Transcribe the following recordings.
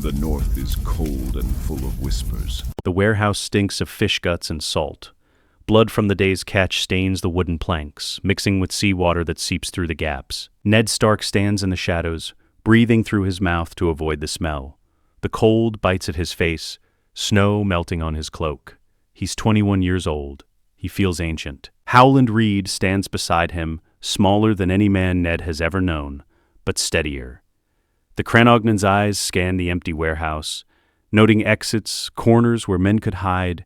The north is cold and full of whispers. The warehouse stinks of fish guts and salt. Blood from the day's catch stains the wooden planks, mixing with seawater that seeps through the gaps. Ned Stark stands in the shadows, breathing through his mouth to avoid the smell. The cold bites at his face, snow melting on his cloak. He's 21 years old. He feels ancient. Howland Reed stands beside him, smaller than any man Ned has ever known, but steadier. The Cranognan's eyes scan the empty warehouse, noting exits, corners where men could hide,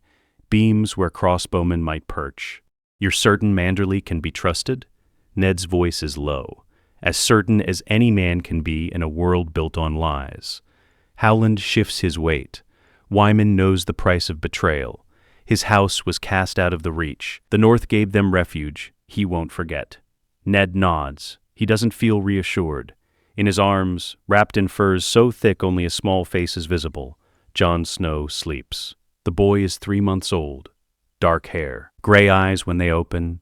beams where crossbowmen might perch. "You're certain Manderley can be trusted?" Ned's voice is low, as certain as any man can be in a world built on lies. Howland shifts his weight. Wyman knows the price of betrayal. His house was cast out of the reach. The North gave them refuge. He won't forget. Ned nods. He doesn't feel reassured. In his arms, wrapped in furs so thick only a small face is visible, Jon Snow sleeps. The boy is 3 months old. Dark hair, gray eyes when they open,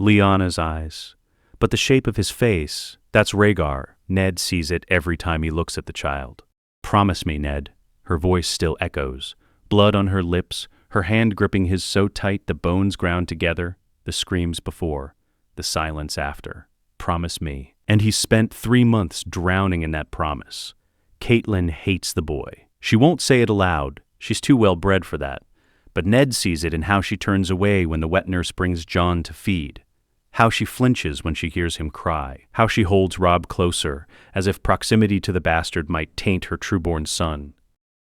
Lyanna's eyes. But the shape of his face, that's Rhaegar. Ned sees it every time he looks at the child. "Promise me, Ned." Her voice still echoes. Blood on her lips, her hand gripping his so tight the bones ground together, the screams before, the silence after. "Promise me." And he spent 3 months drowning in that promise. Catelyn hates the boy. She won't say it aloud. She's too well bred for that. But Ned sees it in how she turns away when the wet nurse brings Jon to feed. How she flinches when she hears him cry. How she holds Robb closer, as if proximity to the bastard might taint her trueborn son.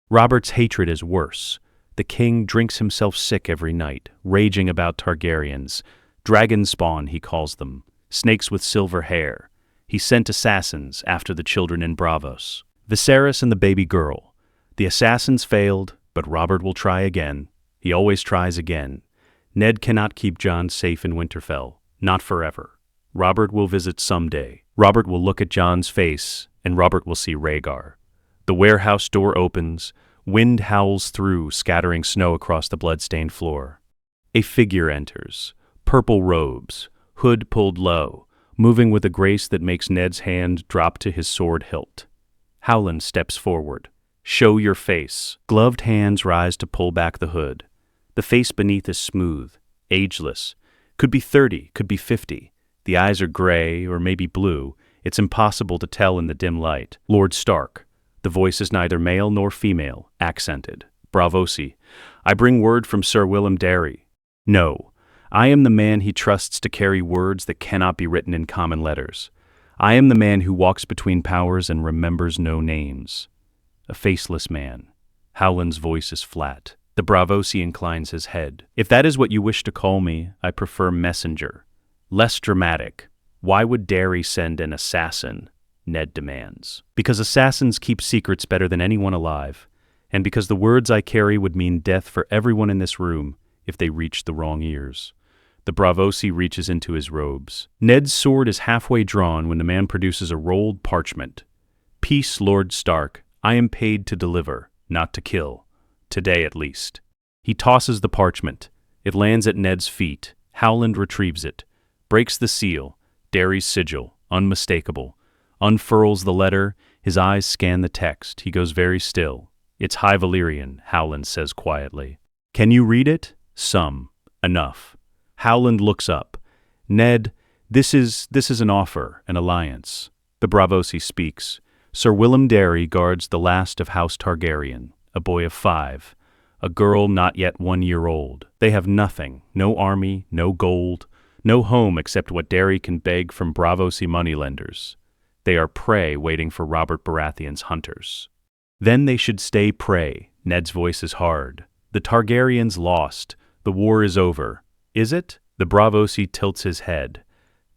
Robert's hatred is worse. The king drinks himself sick every night, raging about Targaryens. Dragon spawn, he calls them. Snakes with silver hair. He sent assassins after the children in Braavos. Viserys and the baby girl. The assassins failed, but Robert will try again. He always tries again. Ned cannot keep Jon safe in Winterfell. Not forever. Robert will visit someday. Robert will look at Jon's face, and Robert will see Rhaegar. The warehouse door opens. Wind howls through, scattering snow across the blood-stained floor. A figure enters. Purple robes, hood pulled low, moving with a grace that makes Ned's hand drop to his sword hilt. Howland steps forward. "Show your face." Gloved hands rise to pull back the hood. The face beneath is smooth, ageless. Could be 30, could be 50. The eyes are gray or maybe blue. It's impossible to tell in the dim light. Lord Stark. The voice is neither male nor female, accented. "Bravosi. I bring word from Sir Willem Darry." "No. I am the man he trusts to carry words that cannot be written in common letters. I am the man who walks between powers and remembers no names." A faceless man. Howland's voice is flat. The Bravosi inclines his head. "If that is what you wish to call me, I prefer messenger. Less dramatic. Why would Darry send an assassin?" Ned demands. "Because assassins keep secrets better than anyone alive, and because the words I carry would mean death for everyone in this room if they reached the wrong ears." The Bravosi reaches into his robes. Ned's sword is halfway drawn when the man produces a rolled parchment. "Peace, Lord Stark. I am paid to deliver, not to kill. Today, at least." He tosses the parchment. It lands at Ned's feet. Howland retrieves it, breaks the seal, Darry's sigil, unmistakable, unfurls the letter. His eyes scan the text. He goes very still. "It's High Valyrian," Howland says quietly. "Can you read it?" "Some. Enough." Howland looks up. "Ned, this is an offer, an alliance." The Bravosi speaks. "Sir Willem Darry guards the last of House Targaryen, a boy of 5, a girl not yet 1 year old. They have nothing, no army, no gold, no home except what Darry can beg from Bravosi moneylenders. They are prey waiting for Robert Baratheon's hunters." "Then they should stay prey." Ned's voice is hard. "The Targaryens lost. The war is over." "Is it?" The Bravosi tilts his head.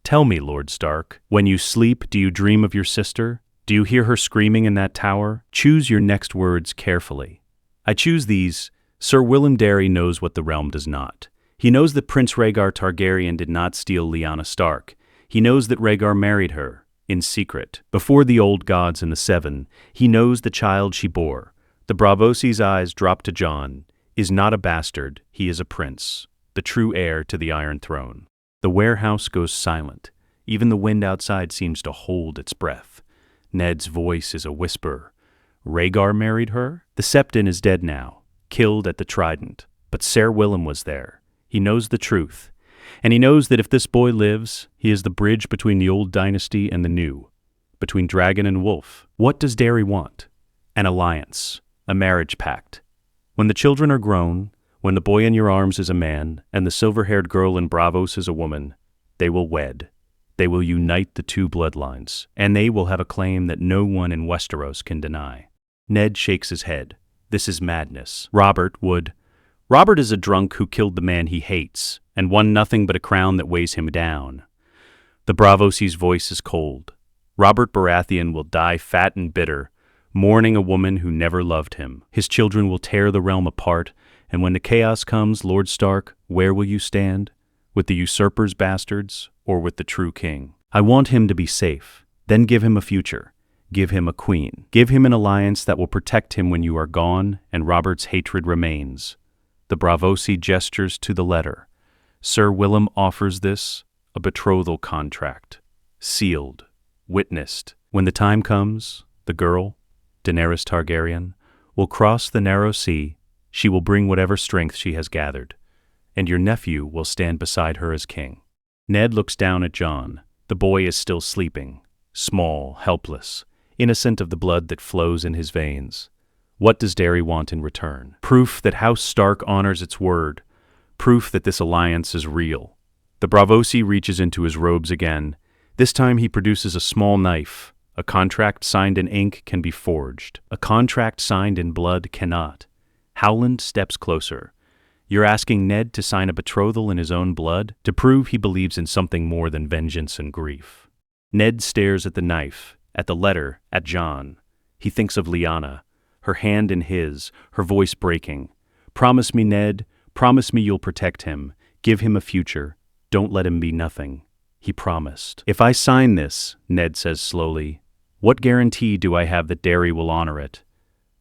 "Tell me, Lord Stark, when you sleep, do you dream of your sister? Do you hear her screaming in that tower? Choose your next words carefully." "I choose these. Sir Willem Darry knows what the realm does not. He knows that Prince Rhaegar Targaryen did not steal Lyanna Stark. He knows that Rhaegar married her, in secret, before the old gods and the Seven. He knows the child she bore." The Bravosi's eyes drop to Jon. "Is not a bastard, he is a prince, the true heir to the Iron Throne." The warehouse goes silent. Even the wind outside seems to hold its breath. Ned's voice is a whisper. Rhaegar married her? The Septon is dead now, killed at the Trident. But Ser Willem was there. He knows the truth. And he knows that if this boy lives, he is the bridge between the old dynasty and the new, between dragon and wolf. What does Darry want? An alliance, a marriage pact. When the children are grown, when the boy in your arms is a man, and the silver-haired girl in Braavos is a woman, they will wed. They will unite the two bloodlines, and they will have a claim that no one in Westeros can deny. Ned shakes his head. This is madness. Robert is a drunk who killed the man he hates, and won nothing but a crown that weighs him down. The Braavosi's voice is cold. Robert Baratheon will die fat and bitter, mourning a woman who never loved him. His children will tear the realm apart, and when the chaos comes, Lord Stark, where will you stand? With the usurper's bastards, or with the true king? I want him to be safe. Then give him a future. Give him a queen. Give him an alliance that will protect him when you are gone, and Robert's hatred remains. The Braavosi gestures to the letter. Ser Willem offers this, a betrothal contract. Sealed. Witnessed. When the time comes, the girl, Daenerys Targaryen, will cross the narrow sea. She will bring whatever strength she has gathered, and your nephew will stand beside her as king. Ned looks down at Jon. The boy is still sleeping, small, helpless, innocent of the blood that flows in his veins. What does Darry want in return? Proof that House Stark honors its word. Proof that this alliance is real. The Braavosi reaches into his robes again. This time he produces a small knife. A contract signed in ink can be forged. A contract signed in blood cannot. Howland steps closer. You're asking Ned to sign a betrothal in his own blood? To prove he believes in something more than vengeance and grief. Ned stares at the knife, at the letter, at Jon. He thinks of Lyanna, her hand in his, her voice breaking. Promise me, Ned. Promise me you'll protect him. Give him a future. Don't let him be nothing. He promised. If I sign this, Ned says slowly, what guarantee do I have that Darry will honor it?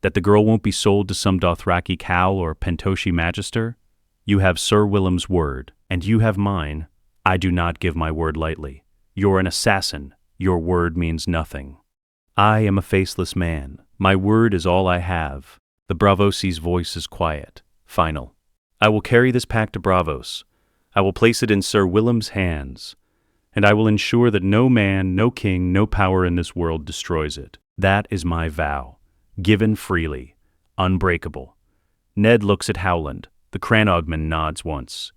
That the girl won't be sold to some Dothraki cow or Pentoshi magister? You have Ser Willem's word, and you have mine. I do not give my word lightly. You're an assassin. Your word means nothing. I am a faceless man. My word is all I have. The Braavosi's voice is quiet, final. I will carry this pact to Braavos. I will place it in Ser Willem's hands, and I will ensure that no man, no king, no power in this world destroys it. That is my vow, given freely, unbreakable. Ned looks at Howland. The Cranogman nods once.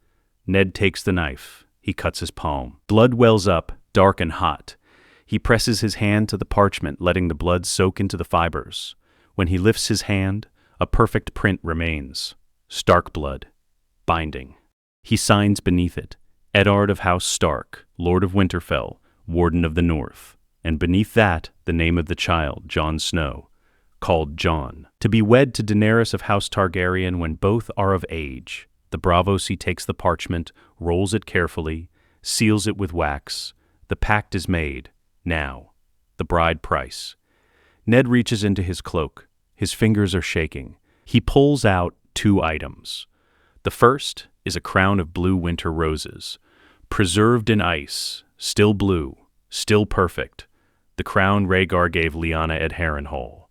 Ned takes the knife. He cuts his palm. Blood wells up, dark and hot. He presses his hand to the parchment, letting the blood soak into the fibers. When he lifts his hand, a perfect print remains. Stark blood. Binding. He signs beneath it, Eddard of House Stark, Lord of Winterfell, Warden of the North, and beneath that, the name of the child, Jon Snow, called Jon, to be wed to Daenerys of House Targaryen when both are of age. The Braavosi takes the parchment, rolls it carefully, seals it with wax. The pact is made. Now, the bride price. Ned reaches into his cloak. His fingers are shaking. He pulls out 2 items. The first is a crown of blue winter roses, preserved in ice, still blue, still perfect. The crown Rhaegar gave Lyanna at Harrenhal.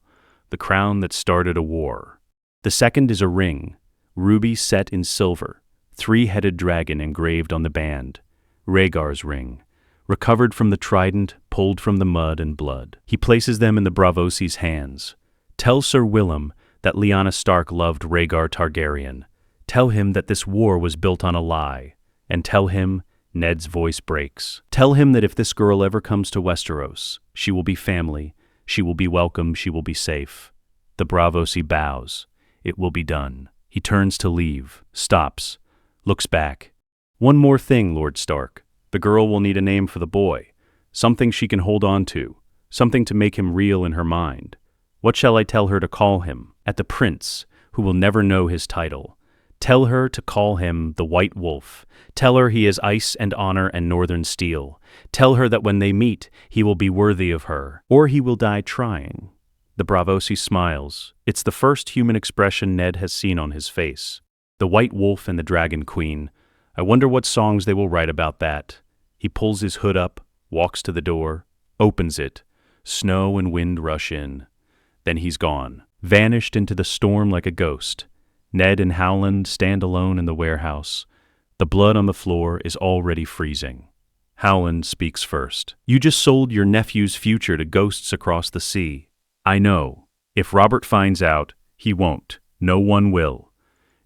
The crown that started a war. The second is a ring, ruby set in silver, 3-headed dragon engraved on the band. Rhaegar's ring. Recovered from the trident, pulled from the mud and blood. He places them in the Braavosi's hands. Tell Ser Willem that Lyanna Stark loved Rhaegar Targaryen. Tell him that this war was built on a lie. And tell him, Ned's voice breaks. Tell him that if this girl ever comes to Westeros, she will be family, she will be welcome, she will be safe. The Braavosi bows. It will be done. He turns to leave, stops, looks back. One more thing, Lord Stark. The girl will need a name for the boy, something she can hold on to, something to make him real in her mind. What shall I tell her to call him? At the prince, who will never know his title. Tell her to call him the White Wolf. Tell her he is ice and honor and northern steel. Tell her that when they meet, he will be worthy of her, or he will die trying. The Braavosi smiles. It's the first human expression Ned has seen on his face. The White Wolf and the Dragon Queen. I wonder what songs they will write about that. He pulls his hood up, walks to the door, opens it. Snow and wind rush in. Then he's gone, vanished into the storm like a ghost. Ned and Howland stand alone in the warehouse. The blood on the floor is already freezing. Howland speaks first. You just sold your nephew's future to ghosts across the sea. I know. If Robert finds out, he won't. No one will.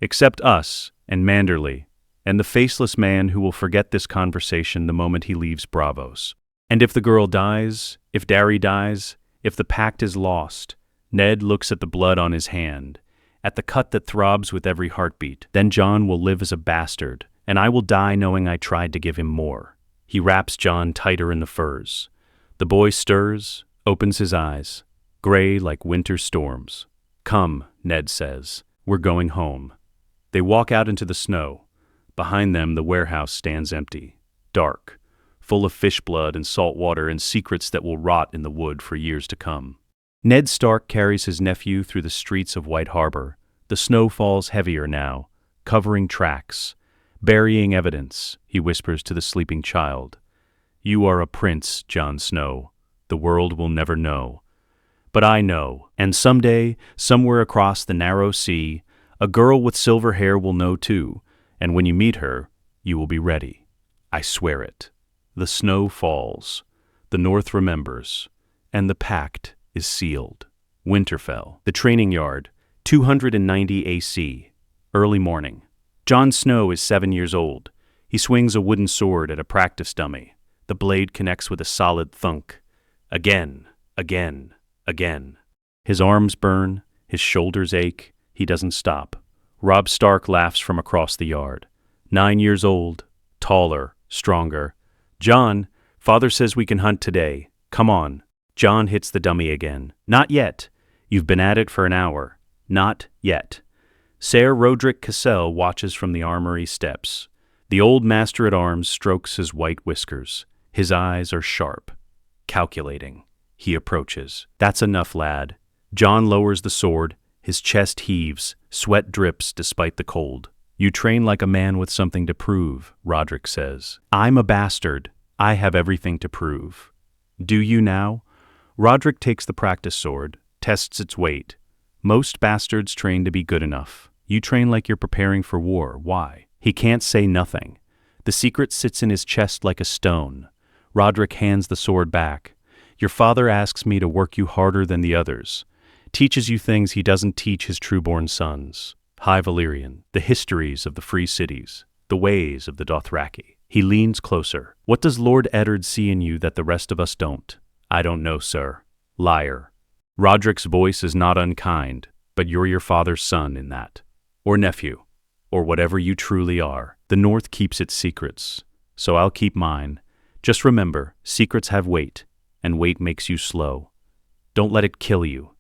Except us, and Manderley, and the faceless man who will forget this conversation the moment he leaves Braavos. And if the girl dies, if Darry dies, if the pact is lost, Ned looks at the blood on his hand, at the cut that throbs with every heartbeat. Then Jon will live as a bastard, and I will die knowing I tried to give him more. He wraps Jon tighter in the furs. The boy stirs, opens his eyes, gray like winter storms. Come, Ned says. We're going home. They walk out into the snow. Behind them, the warehouse stands empty, dark, full of fish blood and salt water and secrets that will rot in the wood for years to come. Ned Stark carries his nephew through the streets of White Harbor. The snow falls heavier now, covering tracks, burying evidence. He whispers to the sleeping child. You are a prince, Jon Snow. The world will never know. But I know, and someday, somewhere across the narrow sea, a girl with silver hair will know too, and when you meet her, you will be ready. I swear it. The snow falls, the North remembers, and the pact is sealed. Winterfell, the training yard, 290 AC, early morning. Jon Snow is 7 years old. He swings a wooden sword at a practice dummy. The blade connects with a solid thunk. Again, again, again. His arms burn, his shoulders ache. He doesn't stop. Robb Stark laughs from across the yard. 9 years old, taller, stronger. Jon, father says we can hunt today. Come on. Jon hits the dummy again. Not yet. You've been at it for an hour. Not yet. Ser Rodrik Cassel watches from the armory steps. The old master-at-arms strokes his white whiskers. His eyes are sharp, calculating. He approaches. That's enough, lad. Jon lowers the sword. His chest heaves. Sweat drips despite the cold. You train like a man with something to prove, Rodrik says. I'm a bastard. I have everything to prove. Do you now? Rodrik takes the practice sword, tests its weight. Most bastards train to be good enough. You train like you're preparing for war. Why? He can't say nothing. The secret sits in his chest like a stone. Rodrik hands the sword back. Your father asks me to work you harder than the others. Teaches you things he doesn't teach his true-born sons. High Valyrian, the histories of the free cities, the ways of the Dothraki. He leans closer. What does Lord Eddard see in you that the rest of us don't? I don't know, sir. Liar. Rodrik's voice is not unkind, but you're your father's son in that. Or nephew. Or whatever you truly are. The North keeps its secrets, so I'll keep mine. Just remember, secrets have weight, and weight makes you slow. Don't let it kill you.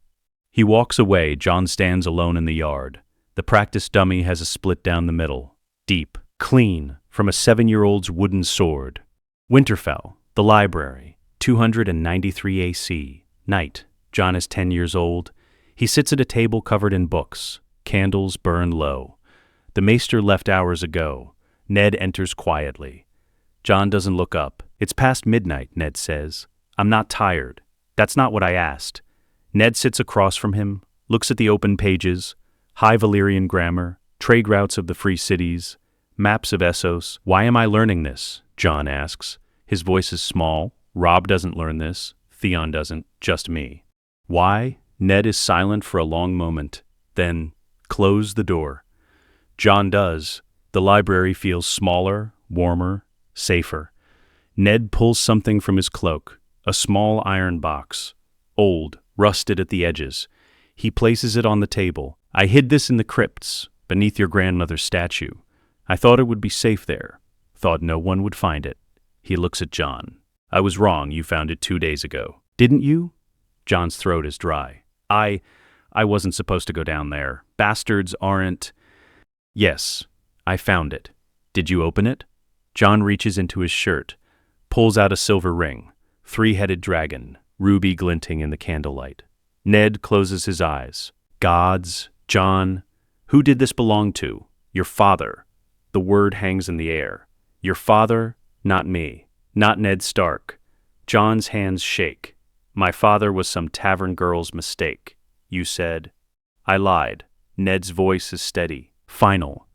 He walks away. Jon stands alone in the yard. The practice dummy has a split down the middle. Deep, clean, from a 7-year-old's wooden sword. Winterfell, the library, 293 AC. Night. Jon is 10 years old. He sits at a table covered in books. Candles burn low. The maester left hours ago. Ned enters quietly. Jon doesn't look up. It's past midnight, Ned says. I'm not tired. That's not what I asked. Ned sits across from him, looks at the open pages, High Valyrian grammar, trade routes of the free cities, maps of Essos. Why am I learning this? Jon asks. His voice is small. Robb doesn't learn this. Theon doesn't. Just me. Why? Ned is silent for a long moment. Then, close the door. Jon does. The library feels smaller, warmer, safer. Ned pulls something from his cloak, a small iron box, old, rusted at the edges. He places it on the table. I hid this in the crypts, beneath your grandmother's statue. I thought it would be safe there. Thought no one would find it. He looks at Jon. I was wrong. You found it 2 days ago. Didn't you? Jon's throat is dry. I wasn't supposed to go down there. Bastards aren't... Yes, I found it. Did you open it? Jon reaches into his shirt, pulls out a silver ring, 3-headed dragon, ruby glinting in the candlelight. Ned closes his eyes. Gods, Jon, who did this belong to? Your father. The word hangs in the air. Your father, not me. Not Ned Stark. Jon's hands shake. My father was some tavern girl's mistake. You said. I lied. Ned's voice is steady. Final.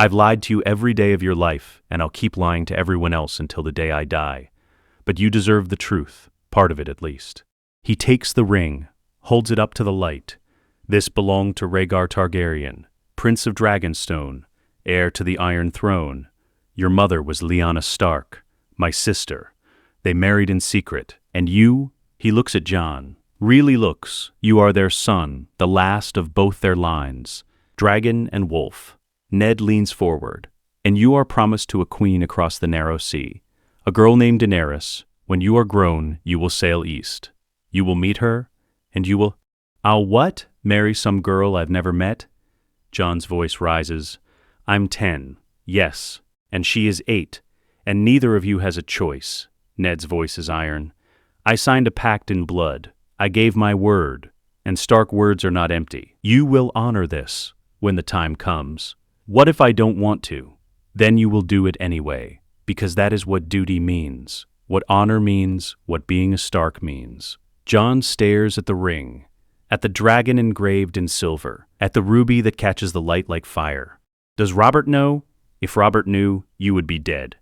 I've lied to you every day of your life, and I'll keep lying to everyone else until the day I die. But you deserve the truth, part of it at least. He takes the ring, holds it up to the light. This belonged to Rhaegar Targaryen, Prince of Dragonstone, heir to the Iron Throne. Your mother was Lyanna Stark, my sister. They married in secret, and you, he looks at Jon, really looks, you are their son, the last of both their lines, dragon and wolf. Ned leans forward, and you are promised to a queen across the narrow sea, a girl named Daenerys. When you are grown, you will sail east. You will meet her, and you will— I'll what? Marry some girl I've never met? Jon's voice rises. I'm 10, yes, and she is 8, and neither of you has a choice. Ned's voice is iron. I signed a pact in blood. I gave my word, and Stark words are not empty. You will honor this when the time comes. What if I don't want to? Then you will do it anyway, because that is what duty means, what honor means, what being a Stark means. Jon stares at the ring, at the dragon engraved in silver, at the ruby that catches the light like fire. Does Robert know? If Robert knew, you would be dead.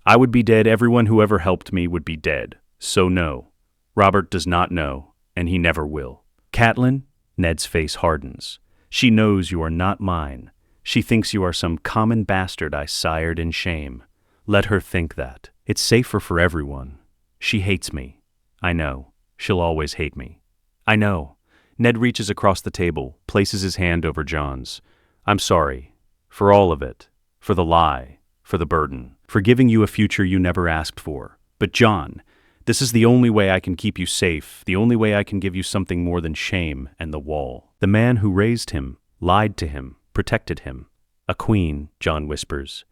I would be dead, everyone who ever helped me would be dead. So no, Robert does not know, and he never will. Catelyn, Ned's face hardens. She knows you are not mine. She thinks you are some common bastard I sired in shame. Let her think that. It's safer for everyone. She hates me. I know. She'll always hate me. I know. Ned reaches across the table, places his hand over Jon's. I'm sorry. For all of it. For the lie. For the burden. For giving you a future you never asked for. But Jon, this is the only way I can keep you safe, the only way I can give you something more than shame and the wall. The man who raised him, lied to him, protected him. A queen, Jon whispers.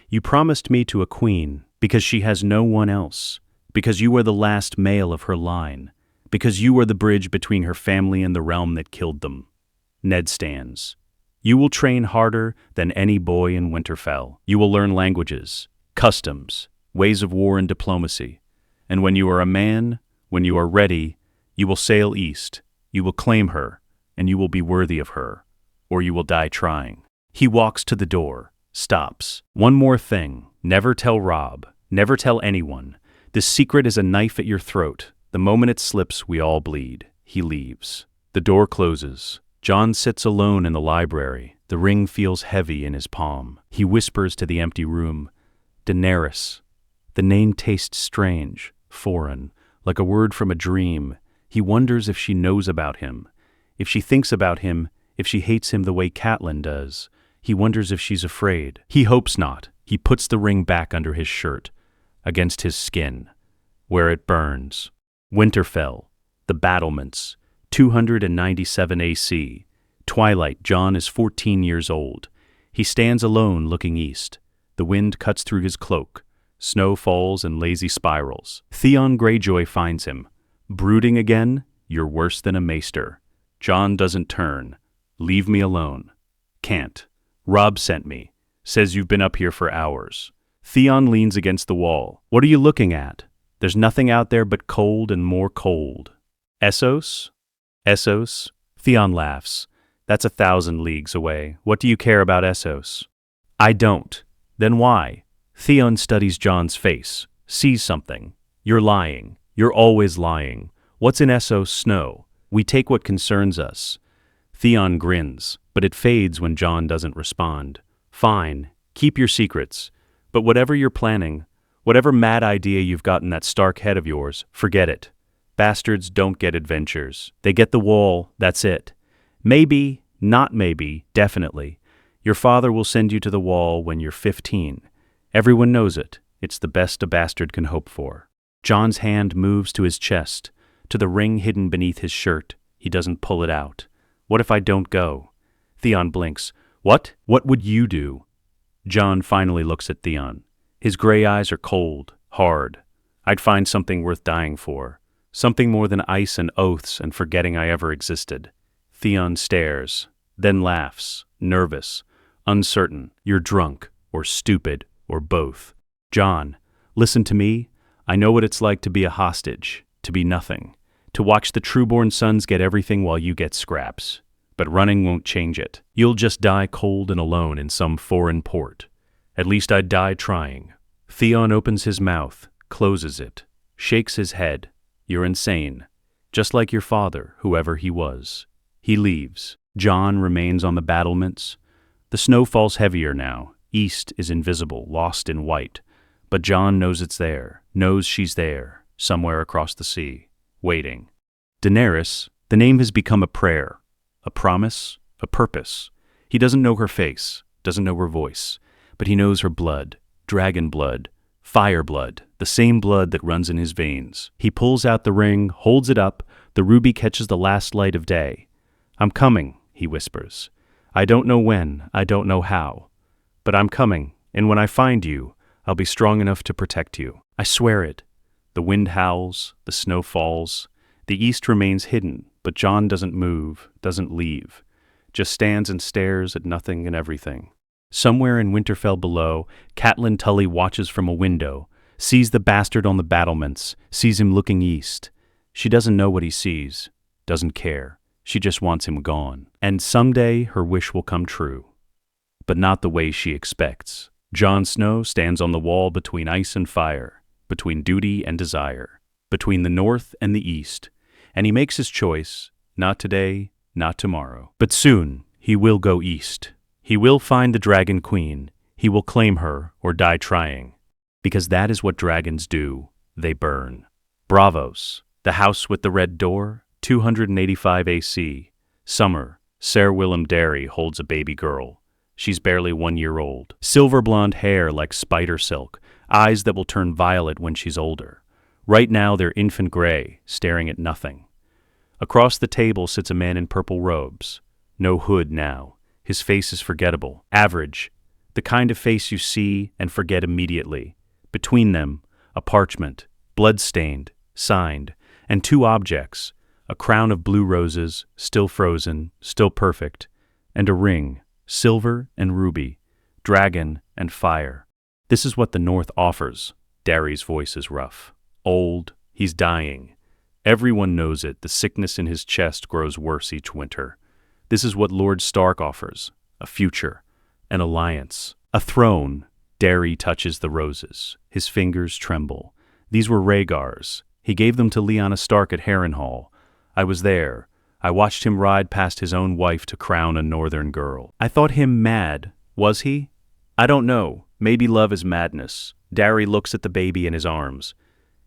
You promised me to a queen because she has no one else, because you were the last male of her line, because you were the bridge between her family and the realm that killed them. Ned stands. You will train harder than any boy in Winterfell. You will learn languages, customs, ways of war and diplomacy. And when you are a man, when you are ready, you will sail east, you will claim her, and you will be worthy of her, or you will die trying. He walks to the door, stops. One more thing, never tell Robb, never tell anyone. This secret is a knife at your throat. The moment it slips, we all bleed. He leaves. The door closes. Jon sits alone in the library. The ring feels heavy in his palm. He whispers to the empty room, Daenerys. The name tastes strange, foreign, like a word from a dream. He wonders if she knows about him, if she thinks about him, if she hates him the way Catelyn does. He wonders if she's afraid. He hopes not. He puts the ring back under his shirt, against his skin, where it burns. Winterfell, the battlements, 297 AC. Twilight, Jon is 14 years old. He stands alone looking east. The wind cuts through his cloak. Snow falls in lazy spirals. Theon Greyjoy finds him. Brooding again? You're worse than a maester. Jon doesn't turn. Leave me alone. Can't. Robb sent me. Says you've been up here for hours. Theon leans against the wall. What are you looking at? There's nothing out there but cold and more cold. Essos? Essos? Theon laughs. That's 1,000 leagues away. What do you care about Essos? I don't. Then why? Theon studies Jon's face. Sees something. You're lying. You're always lying. What's in Essos snow? We take what concerns us. Theon grins, but it fades when Jon doesn't respond. Fine. Keep your secrets. But whatever you're planning, whatever mad idea you've got in that Stark head of yours, forget it. Bastards don't get adventures. They get the wall, that's it. Maybe, not maybe, definitely. Your father will send you to the wall when you're 15. Everyone knows it. It's the best a bastard can hope for. Jon's hand moves to his chest, to the ring hidden beneath his shirt. He doesn't pull it out. What if I don't go? Theon blinks. What? What would you do? Jon finally looks at Theon. His gray eyes are cold, hard. I'd find something worth dying for. Something more than ice and oaths and forgetting I ever existed. Theon stares, then laughs, nervous, uncertain. You're drunk, or stupid, or both. Jon, listen to me. I know what it's like to be a hostage, to be nothing. to watch the trueborn sons get everything while you get scraps. But running won't change it. You'll just die cold and alone in some foreign port. At least I'd die trying. Theon opens his mouth, closes it, shakes his head. You're insane. Just like your father, whoever he was. He leaves. Jon remains on the battlements. The snow falls heavier now. East is invisible, lost in white. But Jon knows it's there, knows she's there, somewhere across the sea, waiting. Daenerys, the name has become a prayer, a promise, a purpose. He doesn't know her face, doesn't know her voice, but he knows her blood, dragon blood, fire blood, the same blood that runs in his veins. He pulls out the ring, holds it up, the ruby catches the last light of day. I'm coming, he whispers. I don't know when, I don't know how, but I'm coming, and when I find you, I'll be strong enough to protect you. I swear it. The wind howls, the snow falls. The east remains hidden, but Jon doesn't move, doesn't leave, just stands and stares at nothing and everything. Somewhere in Winterfell below, Catelyn Tully watches from a window, sees the bastard on the battlements, sees him looking east. She doesn't know what he sees, doesn't care. She just wants him gone. And someday her wish will come true. But not the way she expects. Jon Snow stands on the wall between ice and fire, between duty and desire, between the north and the east, and he makes his choice, not today, not tomorrow. But soon he will go east. He will find the Dragon Queen. He will claim her or die trying, because that is what dragons do. They burn. Braavos, the house with the red door, 285 AC. Summer, Ser Willem Darry holds a baby girl. She's barely 1 year old. Silver blonde hair like spider silk, eyes that will turn violet when she's older. Right now they're infant gray, staring at nothing. Across the table sits a man in purple robes. No hood now. His face is forgettable. Average. The kind of face you see and forget immediately. Between them, a parchment, blood-stained, signed, and two objects, a crown of blue roses, still frozen, still perfect, and a ring, silver and ruby, dragon and fire. This is what the North offers. Darry's voice is rough. Old, he's dying. Everyone knows it. The sickness in his chest grows worse each winter. This is what Lord Stark offers. A future, an alliance, a throne. Darry touches the roses. His fingers tremble. These were Rhaegar's. He gave them to Lyanna Stark at Harrenhal. I was there. I watched him ride past his own wife to crown a northern girl. I thought him mad. Was he? I don't know. Maybe love is madness. Darry looks at the baby in his arms.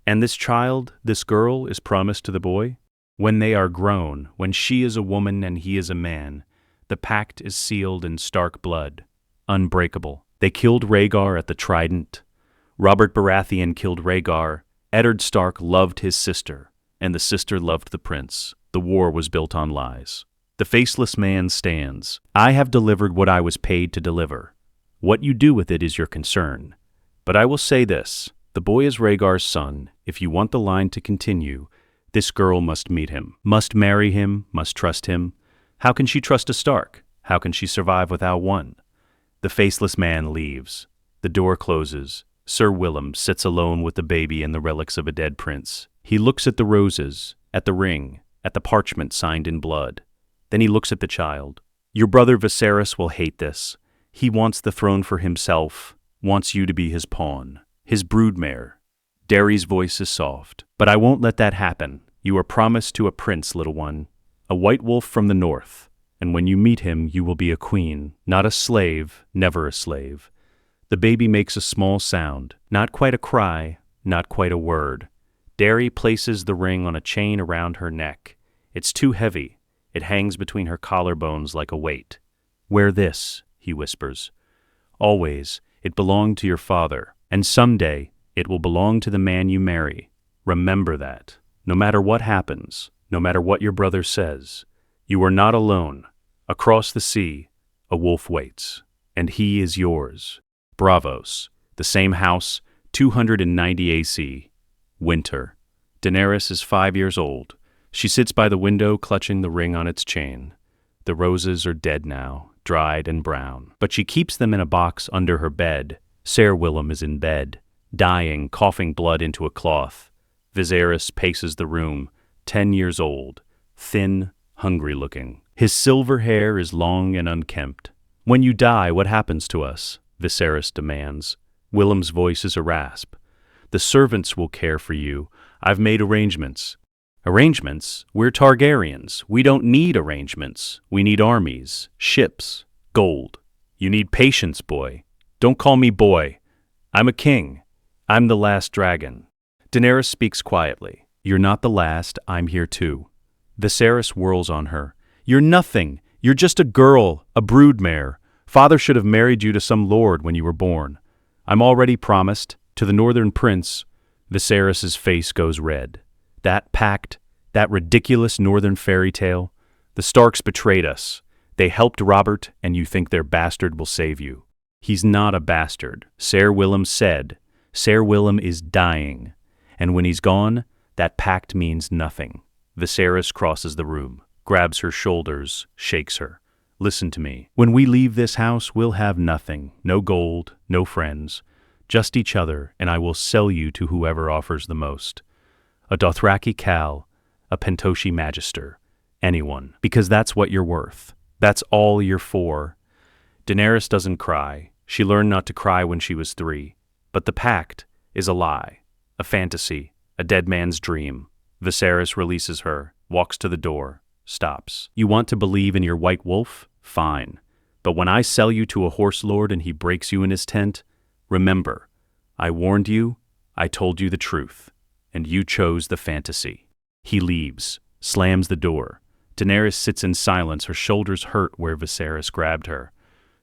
And this child, this girl, is promised to the boy? When they are grown, when she is a woman and he is a man, the pact is sealed in Stark blood. Unbreakable. They killed Rhaegar at the Trident. Robert Baratheon killed Rhaegar. Eddard Stark loved his sister, and the sister loved the prince. The war was built on lies. The faceless man stands. I have delivered what I was paid to deliver. What you do with it is your concern. But I will say this. The boy is Rhaegar's son. If you want the line to continue, this girl must meet him, must marry him, must trust him. How can she trust a Stark? How can she survive without one? The faceless man leaves. The door closes. Sir Willem sits alone with the baby and the relics of a dead prince. He looks at the roses, at the ring, at the parchment signed in blood. Then he looks at the child. Your brother Viserys will hate this. He wants the throne for himself, wants you to be his pawn, his broodmare. Darry's voice is soft. But I won't let that happen. You are promised to a prince, little one, a white wolf from the north. And when you meet him, you will be a queen, not a slave, never a slave. The baby makes a small sound, not quite a cry, not quite a word. Darry places the ring on a chain around her neck. It's too heavy. It hangs between her collarbones like a weight. Wear this, he whispers. Always, it belonged to your father, and someday it will belong to the man you marry. Remember that. No matter what happens, no matter what your brother says, you are not alone. Across the sea, a wolf waits, and he is yours. Braavos, the same house, 290 AC. Winter. Daenerys is 5 years old. She sits by the window clutching the ring on its chain. The roses are dead now, dried and brown. But she keeps them in a box under her bed. Ser Willem is in bed, dying, coughing blood into a cloth. Viserys paces the room, 10 years old, thin, hungry-looking. His silver hair is long and unkempt. "When you die, what happens to us?" Viserys demands. Willem's voice is a rasp. "The servants will care for you. I've made arrangements." "Arrangements? We're Targaryens. We don't need arrangements. We need armies, ships, gold. You need patience, boy. Don't call me boy. I'm a king. I'm the last dragon." Daenerys speaks quietly. "You're not the last. I'm here too." Viserys whirls on her. "You're nothing. You're just a girl, a broodmare. Father should have married you to some lord when you were born. I'm already promised to the northern prince." Viserys's face goes red. "That pact, that ridiculous northern fairy tale. The Starks betrayed us. They helped Robert, and you think their bastard will save you. He's not a bastard," Ser Willem said. "Ser Willem is dying. And when he's gone, that pact means nothing." Viserys crosses the room, grabs her shoulders, shakes her. "Listen to me. When we leave this house, we'll have nothing. No gold, no friends. Just each other, and I will sell you to whoever offers the most. A Dothraki Khal, a Pentoshi Magister, anyone. Because that's what you're worth. That's all you're for." Daenerys doesn't cry. She learned not to cry when she was 3. But the pact is a lie, a fantasy, a dead man's dream. Viserys releases her, walks to the door, stops. "You want to believe in your white wolf? Fine. But when I sell you to a horse lord and he breaks you in his tent, remember, I warned you, I told you the truth, and you chose the fantasy." He leaves, slams the door. Daenerys sits in silence, her shoulders hurt where Viserys grabbed her.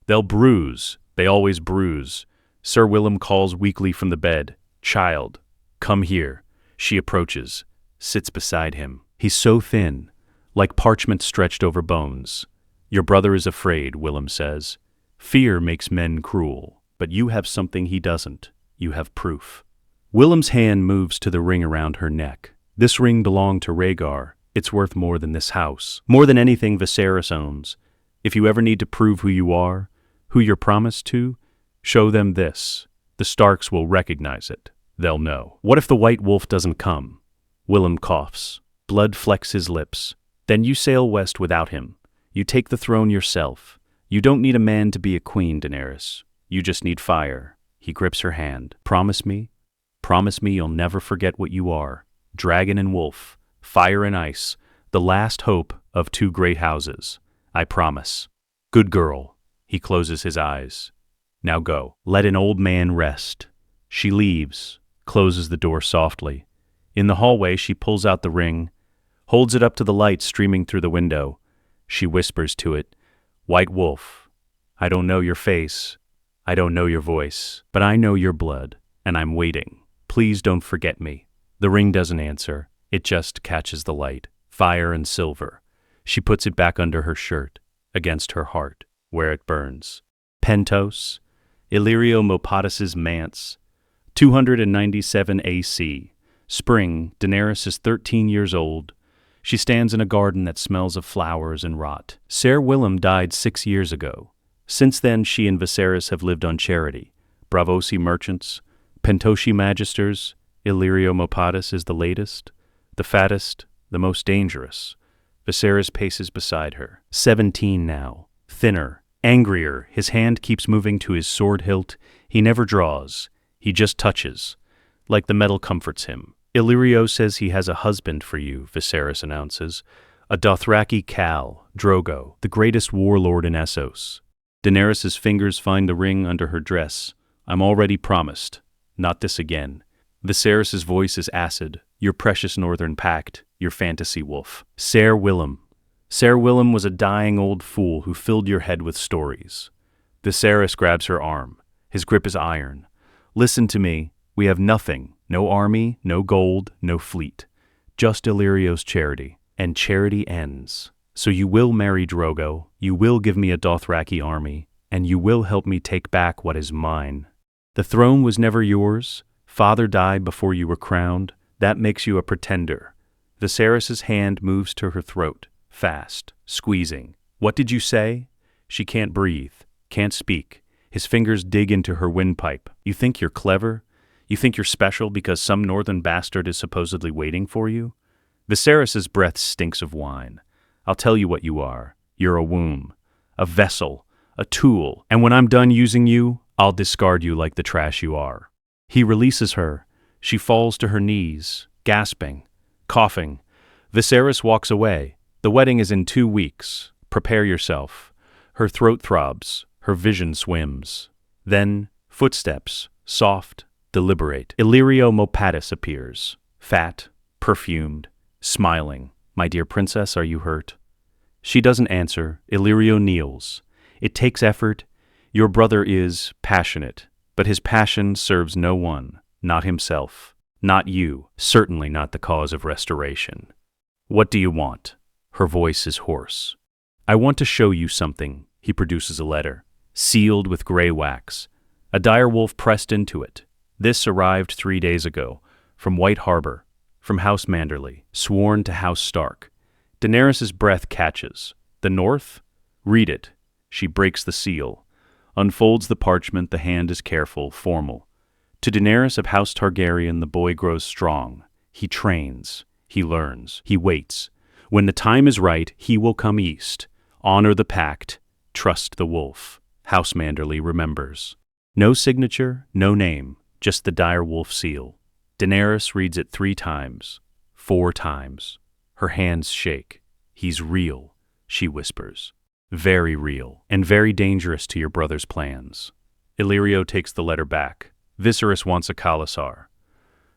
"They'll bruise. They always bruise." Ser Willem calls weakly from the bed. "Child, come here." She approaches, sits beside him. He's so thin, like parchment stretched over bones. "Your brother is afraid," Willem says. "Fear makes men cruel, but you have something he doesn't. You have proof." Willem's hand moves to the ring around her neck. "This ring belonged to Rhaegar. It's worth more than this house, more than anything Viserys owns. If you ever need to prove who you are, who you're promised to, show them this. The Starks will recognize it. They'll know." "What if the White Wolf doesn't come?" Willem coughs. Blood flecks his lips. "Then you sail west without him. You take the throne yourself. You don't need a man to be a queen, Daenerys. You just need fire." He grips her hand. "Promise me. Promise me you'll never forget what you are. Dragon and wolf, fire and ice, the last hope of 2 great houses. I promise." "Good girl." He closes his eyes. "Now go. Let an old man rest." She leaves, closes the door softly. In the hallway, she pulls out the ring, holds it up to the light streaming through the window. She whispers to it, "White Wolf, I don't know your face, I don't know your voice, but I know your blood, and I'm waiting. Please don't forget me." The ring doesn't answer. It just catches the light, fire and silver. She puts it back under her shirt, against her heart, where it burns. Pentos, Illyrio Mopatis' manse, 297 AC. Spring, Daenerys is 13 years old. She stands in a garden that smells of flowers and rot. Ser Willem died 6 years ago. Since then, she and Viserys have lived on charity. Bravosi merchants, Pentoshi magisters, Illyrio Mopatis is the latest, the fattest, the most dangerous. Viserys paces beside her. 17 now, thinner, angrier. His hand keeps moving to his sword hilt. He never draws. He just touches, like the metal comforts him. "Illyrio says he has a husband for you," Viserys announces. "A Dothraki Khal, Drogo, the greatest warlord in Essos." Daenerys' fingers find the ring under her dress. "I'm already promised. Not this again." Viserys' voice is acid. "Your precious northern pact, your fantasy wolf." Ser Willem. Ser Willem was a dying old fool who filled your head with stories. Viserys grabs her arm. His grip is iron. "Listen to me. We have nothing. No army, no gold, no fleet. Just Illyrio's charity. And charity ends. So you will marry Drogo, you will give me a Dothraki army, and you will help me take back what is mine. The throne was never yours. Father died before you were crowned. That makes you a pretender." Viserys' hand moves to her throat, fast, squeezing. "What did you say?" She can't breathe, can't speak. His fingers dig into her windpipe. "You think you're clever? You think you're special because some northern bastard is supposedly waiting for you? Viserys's breath stinks of wine. I'll tell you what you are. You're a womb, a vessel, a tool, and when I'm done using you, I'll discard you like the trash you are. He releases her. She falls to her knees, gasping, coughing. Viserys walks away. The wedding is in 2 weeks. Prepare yourself. Her throat throbs. Her vision swims. Then, footsteps, soft, deliberate. Illyrio Mopatis appears, fat, perfumed, smiling. My dear princess, are you hurt? She doesn't answer. Illyrio kneels. It takes effort. Your brother is passionate, but his passion serves no one, not himself, not you, certainly not the cause of restoration. What do you want? Her voice is hoarse. I want to show you something. He produces a letter, sealed with gray wax. A direwolf pressed into it. This arrived 3 days ago, from White Harbor, from House Manderly, sworn to House Stark. Daenerys' breath catches. The North? Read it. She breaks the seal. Unfolds the parchment, the hand is careful, formal. To Daenerys of House Targaryen the boy grows strong. He trains. He learns. He waits. When the time is right, he will come east. Honor the pact. Trust the wolf. House Manderly remembers. No signature, no name, just the direwolf seal. Daenerys reads it 3 times, 4 times. Her hands shake. He's real, she whispers. Very real, and very dangerous to your brother's plans. Illyrio takes the letter back. Viserys wants a Khalasar.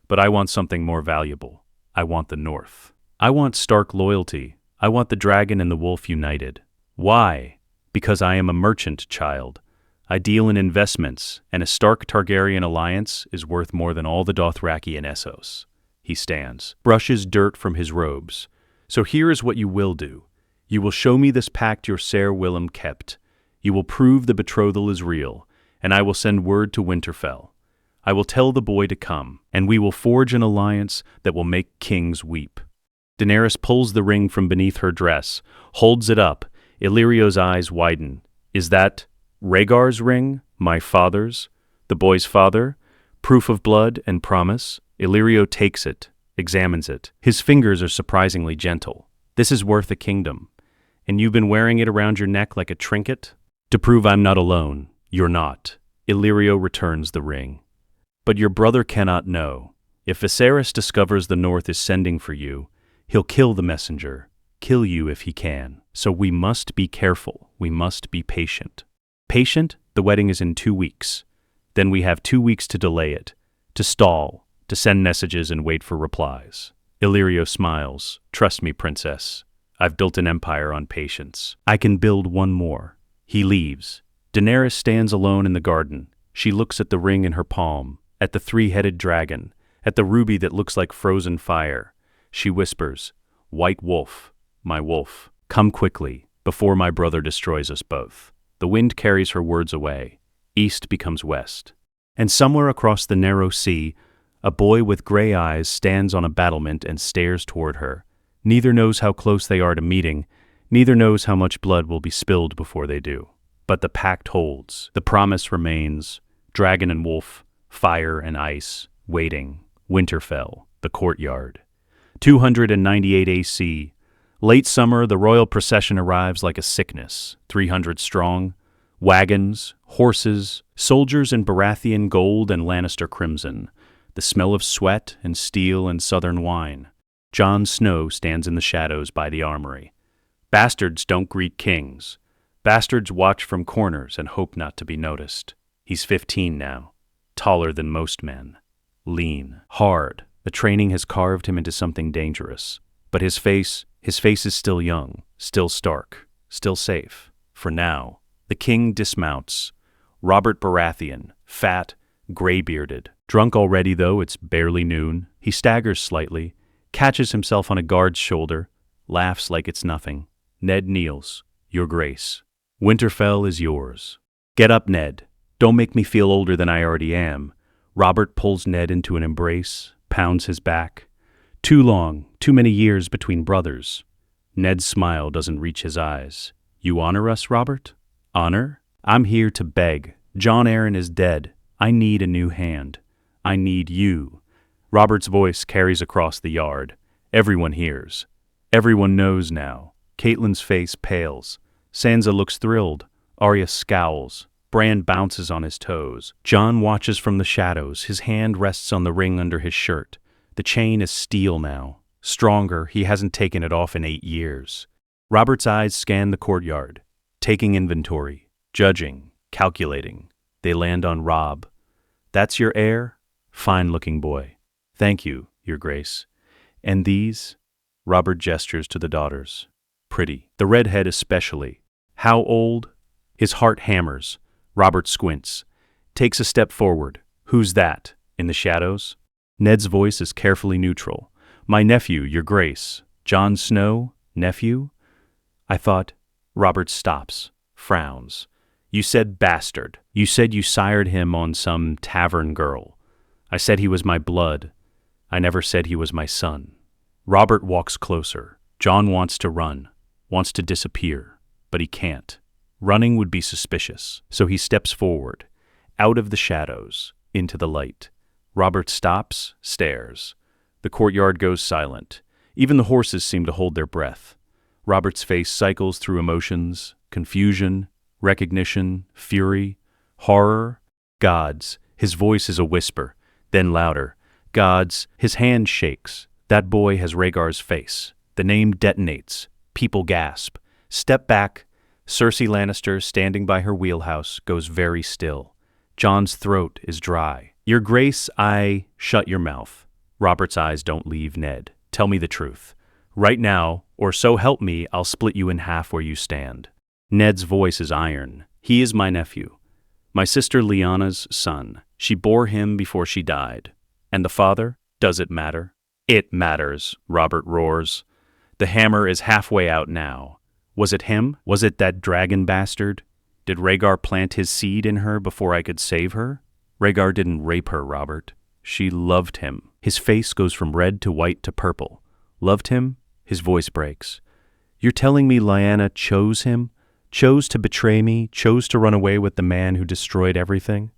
But I want something more valuable. I want the North. I want Stark loyalty. I want the dragon and the wolf united. Why? Because I am a merchant, child. I deal in investments, and a Stark Targaryen alliance is worth more than all the Dothraki in Essos. He stands, brushes dirt from his robes. So here is what you will do. You will show me this pact your Ser Willem kept. You will prove the betrothal is real, and I will send word to Winterfell. I will tell the boy to come, and we will forge an alliance that will make kings weep. Daenerys pulls the ring from beneath her dress, holds it up. Illyrio's eyes widen. Is that Rhaegar's ring? My father's? The boy's father? Proof of blood and promise? Illyrio takes it, examines it. His fingers are surprisingly gentle. This is worth a kingdom. And you've been wearing it around your neck like a trinket? To prove I'm not alone. You're not. Illyrio returns the ring. But your brother cannot know. If Viserys discovers the North is sending for you, he'll kill the messenger, kill you if he can. So we must be careful. We must be patient. Patient? The wedding is in 2 weeks. Then we have 2 weeks to delay it, to stall, to send messages and wait for replies. Illyrio smiles. Trust me, princess. I've built an empire on patience. I can build one more. He leaves. Daenerys stands alone in the garden. She looks at the ring in her palm, at the 3-headed dragon, at the ruby that looks like frozen fire. She whispers, White wolf, my wolf, come quickly, before my brother destroys us both. The wind carries her words away. East becomes west. And somewhere across the narrow sea, a boy with gray eyes stands on a battlement and stares toward her. Neither knows how close they are to meeting, neither knows how much blood will be spilled before they do. But the pact holds, the promise remains. Dragon and wolf, fire and ice, waiting. Winterfell, the courtyard. 298 AC. Late summer, the royal procession arrives like a sickness, 300 strong. Wagons, horses, soldiers in Baratheon gold and Lannister crimson. The smell of sweat and steel and southern wine. Jon Snow stands in the shadows by the armory. Bastards don't greet kings. Bastards watch from corners and hope not to be noticed. He's 15 now, taller than most men. Lean, hard. The training has carved him into something dangerous. But his face is still young, still stark, still safe. For now, the king dismounts. Robert Baratheon, fat, gray-bearded. Drunk already, though it's barely noon. He staggers slightly, catches himself on a guard's shoulder, laughs like it's nothing. Ned kneels. Your grace. Winterfell is yours. Get up, Ned. Don't make me feel older than I already am. Robert pulls Ned into an embrace, pounds his back. Too long, too many years between brothers. Ned's smile doesn't reach his eyes. You honor us, Robert? Honor? I'm here to beg. Jon Arryn is dead. I need a new hand. I need you. Robert's voice carries across the yard. Everyone hears. Everyone knows now. Caitlyn's face pales. Sansa looks thrilled. Arya scowls. Bran bounces on his toes. Jon watches from the shadows. His hand rests on the ring under his shirt. The chain is steel now. Stronger, he hasn't taken it off in 8 years. Robert's eyes scan the courtyard, taking inventory, judging, calculating. They land on Robb. That's your heir? Fine-looking boy. Thank you, Your Grace. And these? Robert gestures to the daughters. Pretty. The redhead especially. How old? His heart hammers. Robert squints. Takes a step forward. Who's that? In the shadows? Ned's voice is carefully neutral. My nephew, Your Grace. Jon Snow? Nephew? I thought. Robert stops. Frowns. You said bastard. You said you sired him on some tavern girl. I said he was my blood. I never said he was my son. Robert walks closer. Jon wants to run, wants to disappear, but he can't. Running would be suspicious, so he steps forward, out of the shadows, into the light. Robert stops, stares. The courtyard goes silent. Even the horses seem to hold their breath. Robert's face cycles through emotions, confusion, recognition, fury, horror. Gods. His voice is a whisper, then louder. Gods. His hand shakes. That boy has Rhaegar's face. The name detonates. People gasp. Step back. Cersei Lannister, standing by her wheelhouse, goes very still. Jon's throat is dry. Your Grace, I... Shut your mouth. Robert's eyes don't leave Ned. Tell me the truth. Right now, or so help me, I'll split you in half where you stand. Ned's voice is iron. He is my nephew. My sister Lyanna's son. She bore him before she died. And the father? Does it matter? It matters, Robert roars. The hammer is halfway out now. Was it him? Was it that dragon bastard? Did Rhaegar plant his seed in her before I could save her? Rhaegar didn't rape her, Robert. She loved him. His face goes from red to white to purple. Loved him? His voice breaks. You're telling me Lyanna chose him? Chose to betray me? Chose to run away with the man who destroyed everything?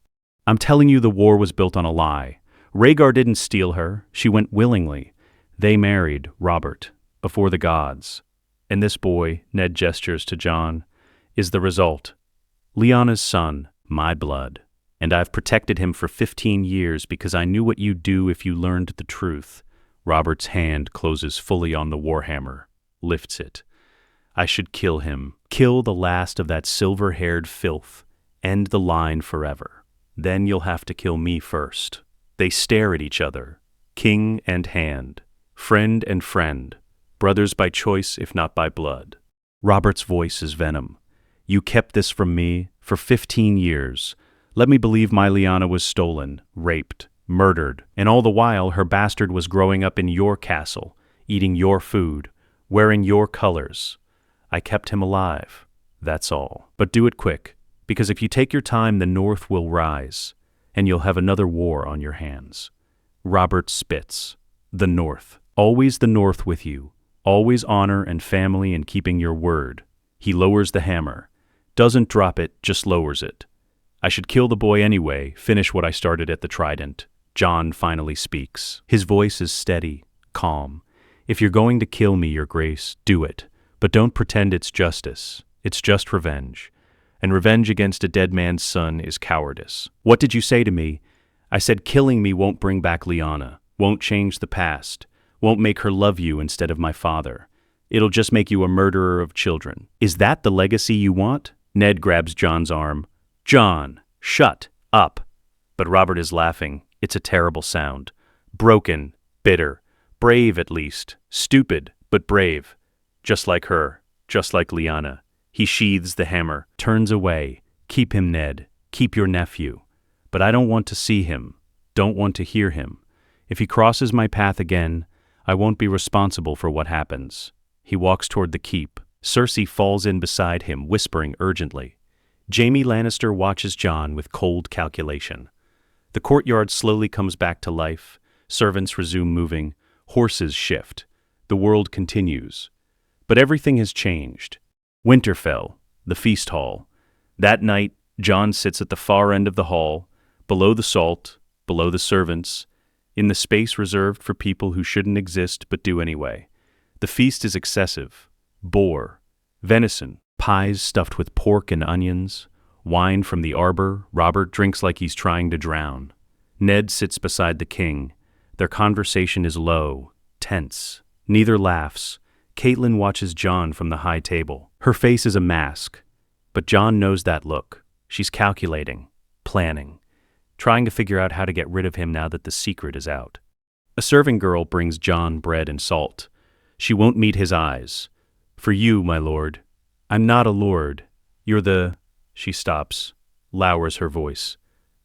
I'm telling you the war was built on a lie. Rhaegar didn't steal her. She went willingly. They married, Robert, before the gods. And this boy, Ned gestures to Jon, is the result. Lyanna's son, my blood. And I've protected him for 15 years because I knew what you'd do if you learned the truth. Robert's hand closes fully on the warhammer, lifts it. I should kill him, kill the last of that silver-haired filth, end the line forever. Then you'll have to kill me first. They stare at each other, king and hand, friend and friend, brothers by choice if not by blood. Robert's voice is venom. You kept this from me for 15 years. Let me believe my Lyanna was stolen, raped, murdered, and all the while her bastard was growing up in your castle, eating your food, wearing your colors. I kept him alive. That's all. But do it quick, because if you take your time, the North will rise, and you'll have another war on your hands. Robert spits. The North. Always the North with you. Always honor and family and keeping your word. He lowers the hammer. Doesn't drop it, just lowers it. I should kill the boy anyway, finish what I started at the Trident. Jon finally speaks. His voice is steady, calm. If you're going to kill me, Your Grace, do it. But don't pretend it's justice. It's just revenge. And revenge against a dead man's son is cowardice. What did you say to me? I said killing me won't bring back Lyanna, won't change the past, won't make her love you instead of my father. It'll just make you a murderer of children. Is that the legacy you want? Ned grabs Jon's arm. Jon, shut up. But Robert is laughing. It's a terrible sound. Broken, bitter, brave at least. Stupid, but brave. Just like her, just like Lyanna. He sheathes the hammer, turns away. Keep him, Ned. Keep your nephew. But I don't want to see him. Don't want to hear him. If he crosses my path again, I won't be responsible for what happens. He walks toward the keep. Cersei falls in beside him, whispering urgently. Jaime Lannister watches Jon with cold calculation. The courtyard slowly comes back to life. Servants resume moving. Horses shift. The world continues. But everything has changed. Winterfell, the feast hall. That night, Jon sits at the far end of the hall, below the salt, below the servants, in the space reserved for people who shouldn't exist but do anyway. The feast is excessive. Boar, venison, pies stuffed with pork and onions, wine from the arbor. Robert drinks like he's trying to drown. Ned sits beside the king. Their conversation is low, tense. Neither laughs. Catelyn watches Jon from the high table. Her face is a mask, but Jon knows that look. She's calculating, planning, trying to figure out how to get rid of him now that the secret is out. A serving girl brings Jon bread and salt. She won't meet his eyes. "For you, my lord." "I'm not a lord. You're the—" She stops, lowers her voice.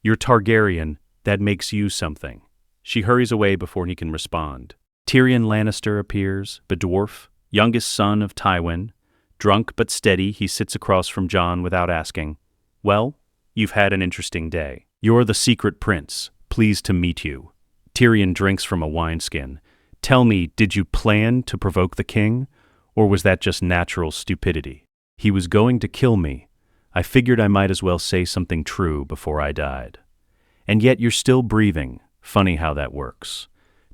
"You're Targaryen. That makes you something." She hurries away before he can respond. Tyrion Lannister appears, the dwarf, youngest son of Tywin. Drunk but steady, he sits across from Jon without asking. "Well, you've had an interesting day." "You're the secret prince. Pleased to meet you." Tyrion drinks from a wineskin. "Tell me, did you plan to provoke the king, or was that just natural stupidity?" "He was going to kill me. I figured I might as well say something true before I died." "And yet you're still breathing. Funny how that works."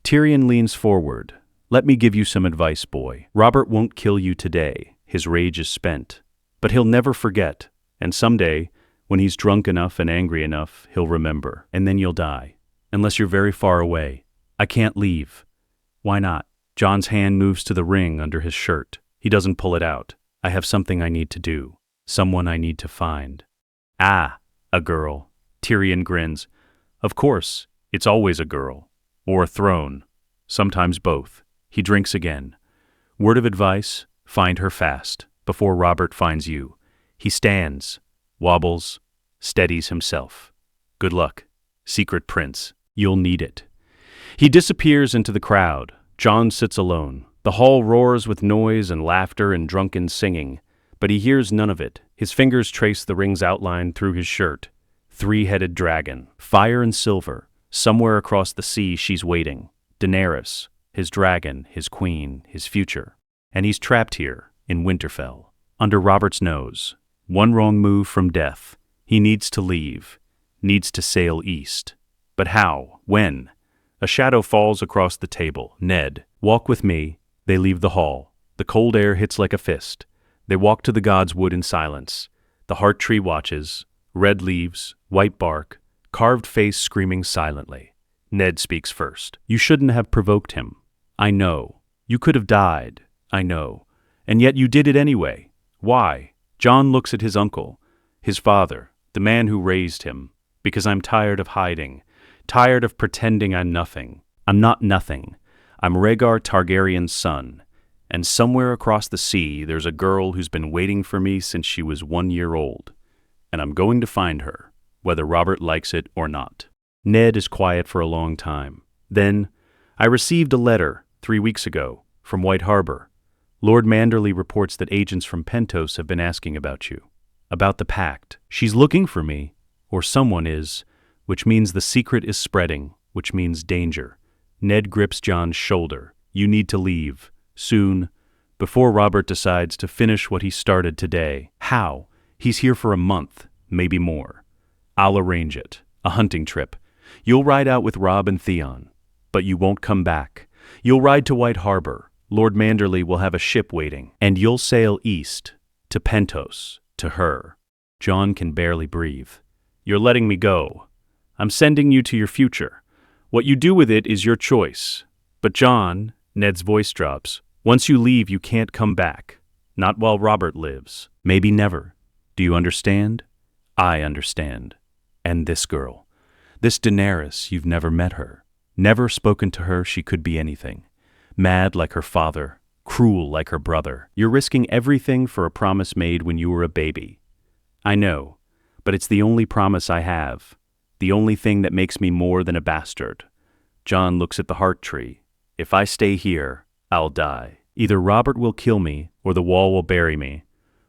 Tyrion leans forward. "Let me give you some advice, boy. Robert won't kill you today. His rage is spent. But he'll never forget, and someday, when he's drunk enough and angry enough, he'll remember. And then you'll die. Unless you're very far away. I can't leave." "Why not?" Jon's hand moves to the ring under his shirt. He doesn't pull it out. "I have something I need to do. Someone I need to find." "Ah, a girl." Tyrion grins. "Of course, it's always a girl. Or a throne. Sometimes both." He drinks again. "Word of advice, find her fast, before Robert finds you." He stands, wobbles, steadies himself. "Good luck, secret prince. You'll need it." He disappears into the crowd. Jon sits alone. The hall roars with noise and laughter and drunken singing, but he hears none of it. His fingers trace the ring's outline through his shirt. Three-headed dragon, fire and silver. Somewhere across the sea she's waiting. Daenerys, his dragon, his queen, his future. And he's trapped here, in Winterfell, under Robert's nose. One wrong move from death. He needs to leave. Needs to sail east. But how? When? A shadow falls across the table. "Ned, walk with me." They leave the hall. The cold air hits like a fist. They walk to the God's Wood in silence. The heart tree watches. Red leaves, white bark, carved face screaming silently. Ned speaks first. "You shouldn't have provoked him. I know. You could have died. I know. And yet you did it anyway. Why?" Jon looks at his uncle, his father, the man who raised him. "Because I'm tired of hiding. Tired of pretending I'm nothing. I'm not nothing. I'm Rhaegar Targaryen's son. And somewhere across the sea there's a girl who's been waiting for me since she was 1 year old. And I'm going to find her, whether Robert likes it or not." Ned is quiet for a long time. Then, "I received a letter 3 weeks ago from White Harbor. Lord Manderley reports that agents from Pentos have been asking about you. About the pact. She's looking for me, or someone is, which means the secret is spreading, which means danger." Ned grips Jon's shoulder. "You need to leave. Soon. Before Robert decides to finish what he started today." "How?" "He's here for a month, maybe more. I'll arrange it. A hunting trip. You'll ride out with Robb and Theon. But you won't come back. You'll ride to White Harbor. Lord Manderley will have a ship waiting. And you'll sail east, to Pentos, to her." Jon can barely breathe. "You're letting me go. I'm sending you to your future. What you do with it is your choice. But Jon," Ned's voice drops, "once you leave you can't come back. Not while Robert lives. Maybe never. Do you understand?" "I understand. And this girl. This Daenerys, you've never met her. Never spoken to her. She could be anything. Mad like her father. Cruel like her brother. You're risking everything for a promise made when you were a baby. I know. But it's the only promise I have. The only thing that makes me more than a bastard." Jon looks at the heart tree. "If I stay here, I'll die. Either Robert will kill me, or the wall will bury me,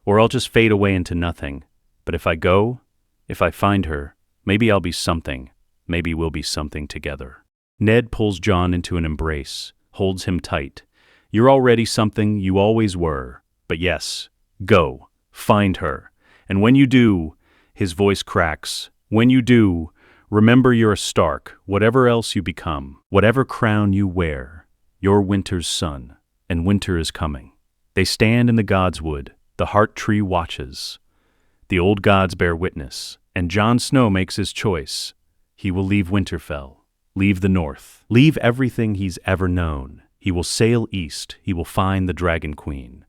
or I'll just fade away into nothing. But if I go, if I find her, maybe I'll be something. Maybe we'll be something together." Ned pulls Jon into an embrace, holds him tight. "You're already something, you always were. But yes, go, find her. And when you do," his voice cracks, "when you do, Remember you're a Stark, whatever else you become, whatever crown you wear, you're winter's son, and winter is coming. They stand in the gods' wood, the heart tree watches. The old gods bear witness, and Jon Snow makes his choice. He will leave Winterfell, leave the north, leave everything he's ever known. He will sail east, he will find the Dragon Queen,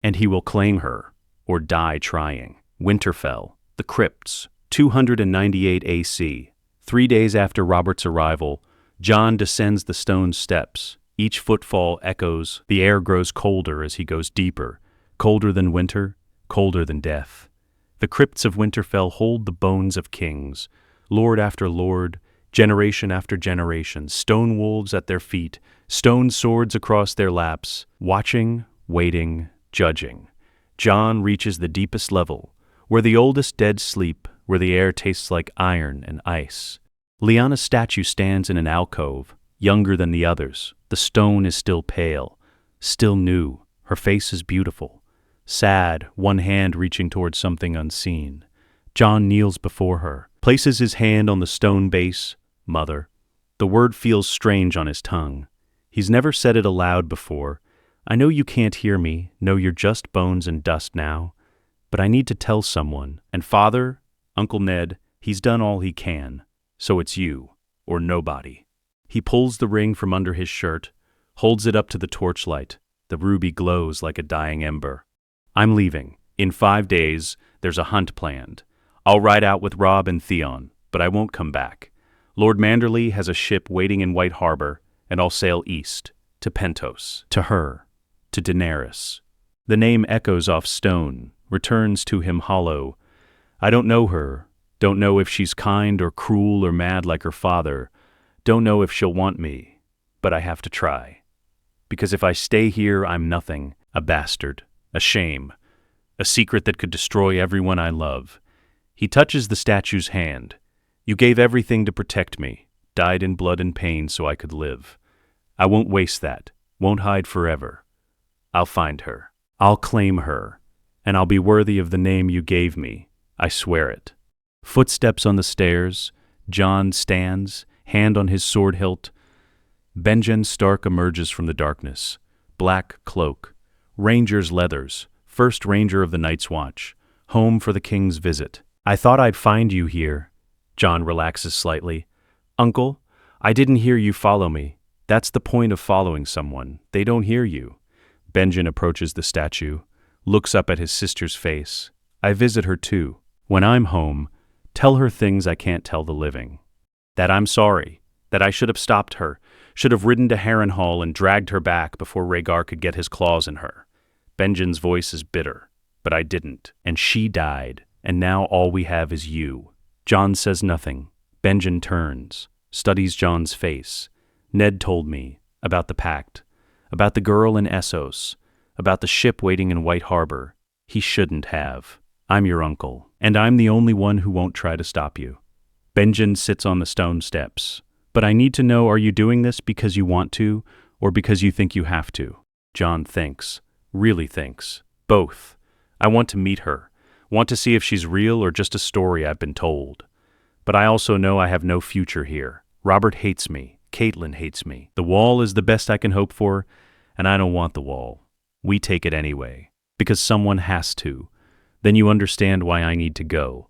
and he will claim her, or die trying. Winterfell, the crypts, 298 AC. 3 days after Robert's arrival, Jon descends the stone steps. Each footfall echoes. The air grows colder as he goes deeper, colder than winter, colder than death. The crypts of Winterfell hold the bones of kings, lord after lord, generation after generation, stone wolves at their feet, stone swords across their laps, watching, waiting, judging. Jon reaches the deepest level, where the oldest dead sleep, where the air tastes like iron and ice. Lyanna's statue stands in an alcove, younger than the others. The stone is still pale, still new. Her face is beautiful, sad, one hand reaching towards something unseen. Jon kneels before her, places his hand on the stone base. Mother. The word feels strange on his tongue. He's never said it aloud before. I know you can't hear me, know you're just bones and dust now, but I need to tell someone. And Father, Uncle Ned, he's done all he can, so it's you, or nobody. He pulls the ring from under his shirt, holds it up to the torchlight. The ruby glows like a dying ember. I'm leaving. In 5 days, there's a hunt planned. I'll ride out with Robb and Theon, but I won't come back. Lord Manderley has a ship waiting in White Harbor, and I'll sail east, to Pentos, to her, to Daenerys. The name echoes off stone, returns to him hollow. I don't know her, don't know if she's kind or cruel or mad like her father, don't know if she'll want me, but I have to try. Because if I stay here, I'm nothing, a bastard, a shame, a secret that could destroy everyone I love. He touches the statue's hand. You gave everything to protect me, died in blood and pain so I could live. I won't waste that, won't hide forever. I'll find her. I'll claim her, and I'll be worthy of the name you gave me. I swear it. Footsteps on the stairs. Jon stands, hand on his sword hilt. Benjen Stark emerges from the darkness. Black cloak. Ranger's leathers. First ranger of the Night's Watch. Home for the king's visit. I thought I'd find you here. Jon relaxes slightly. Uncle, I didn't hear you follow me. That's the point of following someone. They don't hear you. Benjen approaches the statue, looks up at his sister's face. I visit her too. When I'm home, tell her things I can't tell the living. That I'm sorry, that I should have stopped her, should have ridden to Harrenhal and dragged her back before Rhaegar could get his claws in her. Benjen's voice is bitter, but I didn't, and she died, and now all we have is you. Jon says nothing. Benjen turns, studies Jon's face. Ned told me about the pact, about the girl in Essos, about the ship waiting in White Harbor. He shouldn't have. I'm your uncle, and I'm the only one who won't try to stop you. Benjen sits on the stone steps. But I need to know, are you doing this because you want to, or because you think you have to? Jon thinks, really thinks. Both. I want to meet her, want to see if she's real or just a story I've been told. But I also know I have no future here. Robert hates me. Caitlin hates me. The wall is the best I can hope for, and I don't want the wall. We take it anyway, because someone has to. Then you understand why I need to go.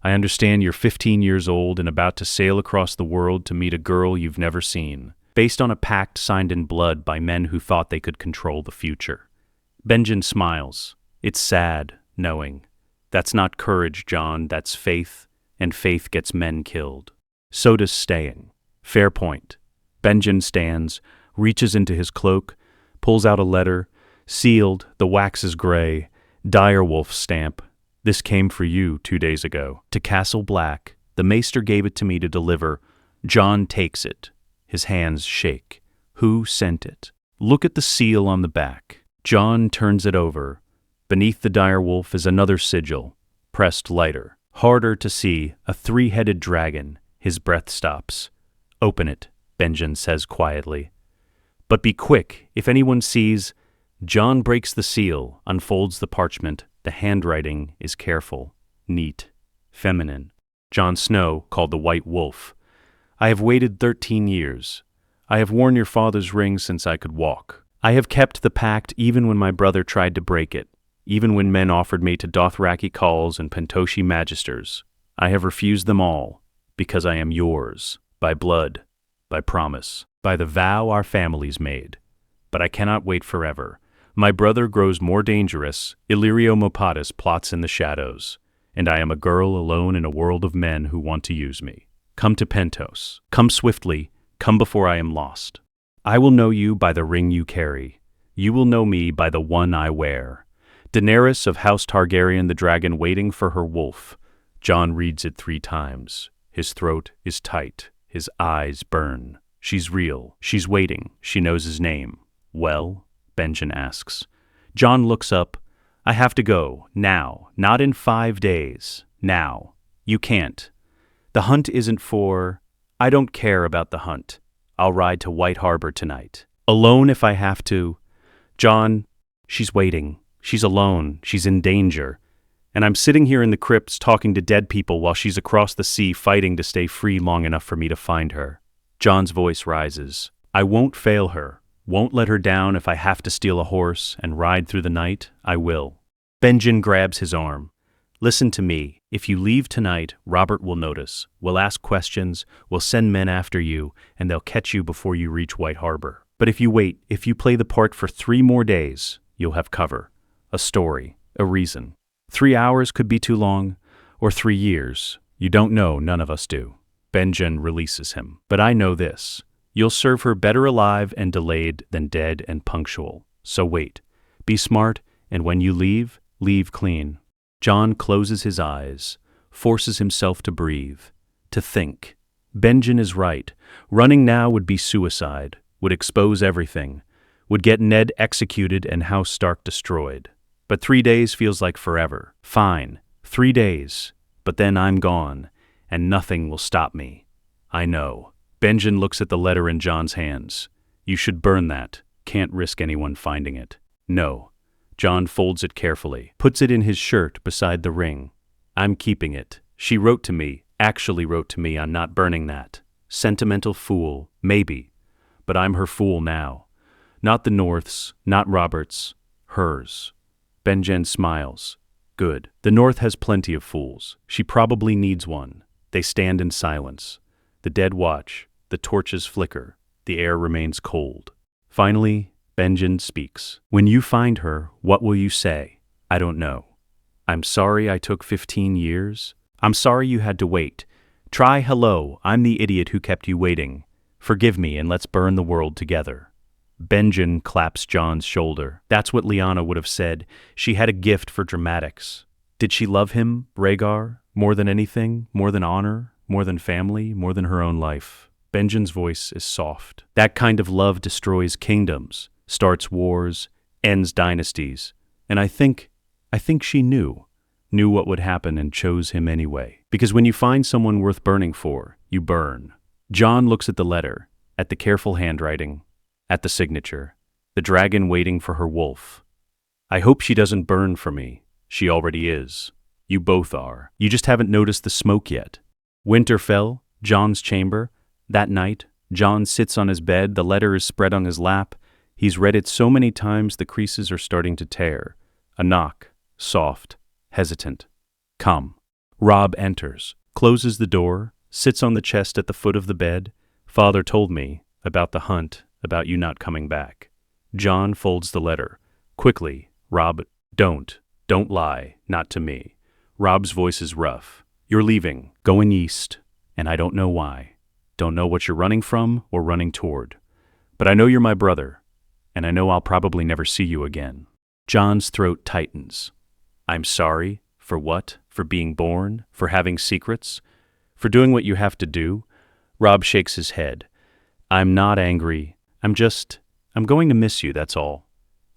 I understand you're 15 years old and about to sail across the world to meet a girl you've never seen, based on a pact signed in blood by men who thought they could control the future. Benjen smiles. It's sad, knowing. That's not courage, Jon, that's faith, and faith gets men killed. So does staying. Fair point. Benjen stands, reaches into his cloak, pulls out a letter, sealed, the wax is gray, direwolf stamp. This came for you 2 days ago. To Castle Black. The maester gave it to me to deliver. Jon takes it. His hands shake. Who sent it? Look at the seal on the back. Jon turns it over. Beneath the direwolf is another sigil, pressed lighter. Harder to see, a 3-headed dragon. His breath stops. Open it, Benjen says quietly. But be quick, if anyone sees. Jon breaks the seal, unfolds the parchment. The handwriting is careful, neat, feminine. Jon Snow, called the White Wolf. I have waited 13 years. I have worn your father's ring since I could walk. I have kept the pact even when my brother tried to break it, even when men offered me to Dothraki calls and Pentoshi magisters. I have refused them all, because I am yours, by blood, by promise, by the vow our families made. But I cannot wait forever. My brother grows more dangerous, Illyrio Mopatis plots in the shadows, and I am a girl alone in a world of men who want to use me. Come to Pentos. Come swiftly. Come before I am lost. I will know you by the ring you carry. You will know me by the one I wear. Daenerys of House Targaryen, the dragon waiting for her wolf. Jon reads it 3 times. His throat is tight. His eyes burn. She's real. She's waiting. She knows his name. Well? Benjen asks. Jon looks up. I have to go. Now. Not in 5 days. Now. You can't. The hunt isn't for... I don't care about the hunt. I'll ride to White Harbor tonight. Alone if I have to. Jon, she's waiting. She's alone. She's in danger. And I'm sitting here in the crypts talking to dead people while she's across the sea fighting to stay free long enough for me to find her. Jon's voice rises. I won't fail her. Won't let her down. If I have to steal a horse and ride through the night, I will. Benjen grabs his arm. Listen to me. If you leave tonight, Robert will notice. We'll ask questions, we'll send men after you, and they'll catch you before you reach White Harbor. But if you wait, if you play the part for 3 more days, you'll have cover. A story. A reason. 3 hours could be too long, or 3 years. You don't know, none of us do. Benjen releases him. But I know this. You'll serve her better alive and delayed than dead and punctual. So wait. Be smart, and when you leave, leave clean. Jon closes his eyes, forces himself to breathe, to think. Benjen is right. Running now would be suicide, would expose everything, would get Ned executed and House Stark destroyed. But 3 days feels like forever. Fine, 3 days. But then I'm gone, and nothing will stop me. I know. Benjen looks at the letter in Jon's hands. You should burn that. Can't risk anyone finding it. No. Jon folds it carefully, puts it in his shirt beside the ring. I'm keeping it. She wrote to me, actually wrote to me on not burning that. Sentimental fool, maybe. But I'm her fool now. Not the North's, not Robert's, hers. Benjen smiles. Good. The North has plenty of fools. She probably needs one. They stand in silence. The dead watch. The torches flicker. The air remains cold. Finally, Benjen speaks. When you find her, what will you say? I don't know. I'm sorry I took 15 years. I'm sorry you had to wait. Try hello, I'm the idiot who kept you waiting. Forgive me and let's burn the world together. Benjen claps Jon's shoulder. That's what Lyanna would have said. She had a gift for dramatics. Did she love him, Rhaegar, more than anything, more than honor, more than family, more than her own life? Benjen's voice is soft. That kind of love destroys kingdoms, starts wars, ends dynasties. And I think she knew what would happen and chose him anyway. Because when you find someone worth burning for, you burn. Jon looks at the letter, at the careful handwriting, at the signature, the dragon waiting for her wolf. I hope she doesn't burn for me. She already is. You both are. You just haven't noticed the smoke yet. Winter fell, Jon's chamber. That night, Jon sits on his bed, the letter is spread on his lap. He's read it so many times the creases are starting to tear. A knock, soft, hesitant. Come. Robb enters, closes the door, sits on the chest at the foot of the bed. Father told me about the hunt, about you not coming back. Jon folds the letter. Quickly, Robb, don't lie, not to me. Robb's voice is rough. You're leaving, going east, and I don't know why. Don't know what you're running from or running toward. But I know you're my brother, and I know I'll probably never see you again. Jon's throat tightens. I'm sorry. For what? For being born? For having secrets? For doing what you have to do? Robb shakes his head. I'm not angry. I'm going to miss you, that's all.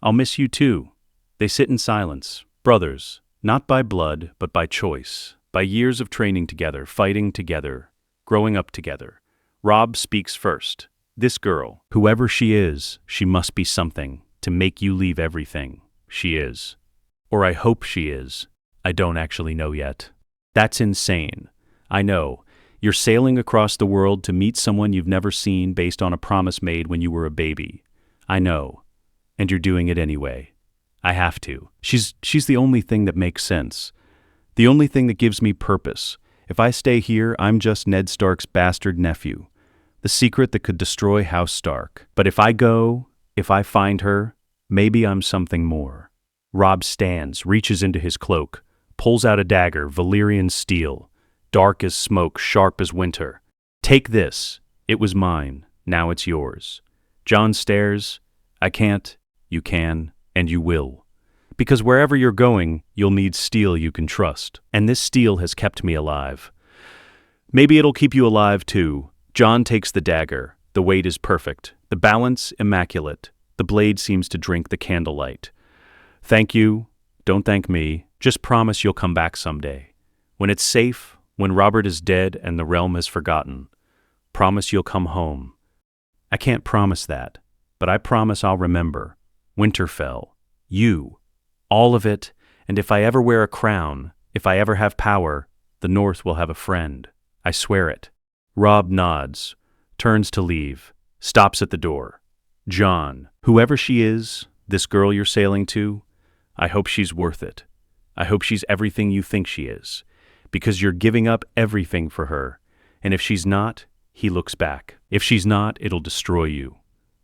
I'll miss you too. They sit in silence. Brothers, not by blood, but by choice. By years of training together, fighting together, growing up together. Robb speaks first. This girl, whoever she is, she must be something to make you leave everything. She is. Or I hope she is. I don't actually know yet. That's insane. I know. You're sailing across the world to meet someone you've never seen based on a promise made when you were a baby. I know. And you're doing it anyway. I have to. She's the only thing that makes sense. The only thing that gives me purpose. If I stay here, I'm just Ned Stark's bastard nephew. The secret that could destroy House Stark. But if I go, if I find her, maybe I'm something more. Robb stands, reaches into his cloak, pulls out a dagger, Valyrian steel, dark as smoke, sharp as winter. Take this. It was mine. Now it's yours. Jon stares. I can't. You can. And you will. Because wherever you're going, you'll need steel you can trust. And this steel has kept me alive. Maybe it'll keep you alive too. Jon takes the dagger. The weight is perfect. The balance immaculate. The blade seems to drink the candlelight. Thank you. Don't thank me. Just promise you'll come back someday. When it's safe, when Robert is dead and the realm is forgotten. Promise you'll come home. I can't promise that, but I promise I'll remember. Winterfell. You. All of it, and if I ever wear a crown, if I ever have power, the North will have a friend. I swear it. Robb nods, turns to leave, stops at the door. Jon, whoever she is, this girl you're sailing to, I hope she's worth it. I hope she's everything you think she is, because you're giving up everything for her, and if she's not, he looks back. If she's not, it'll destroy you.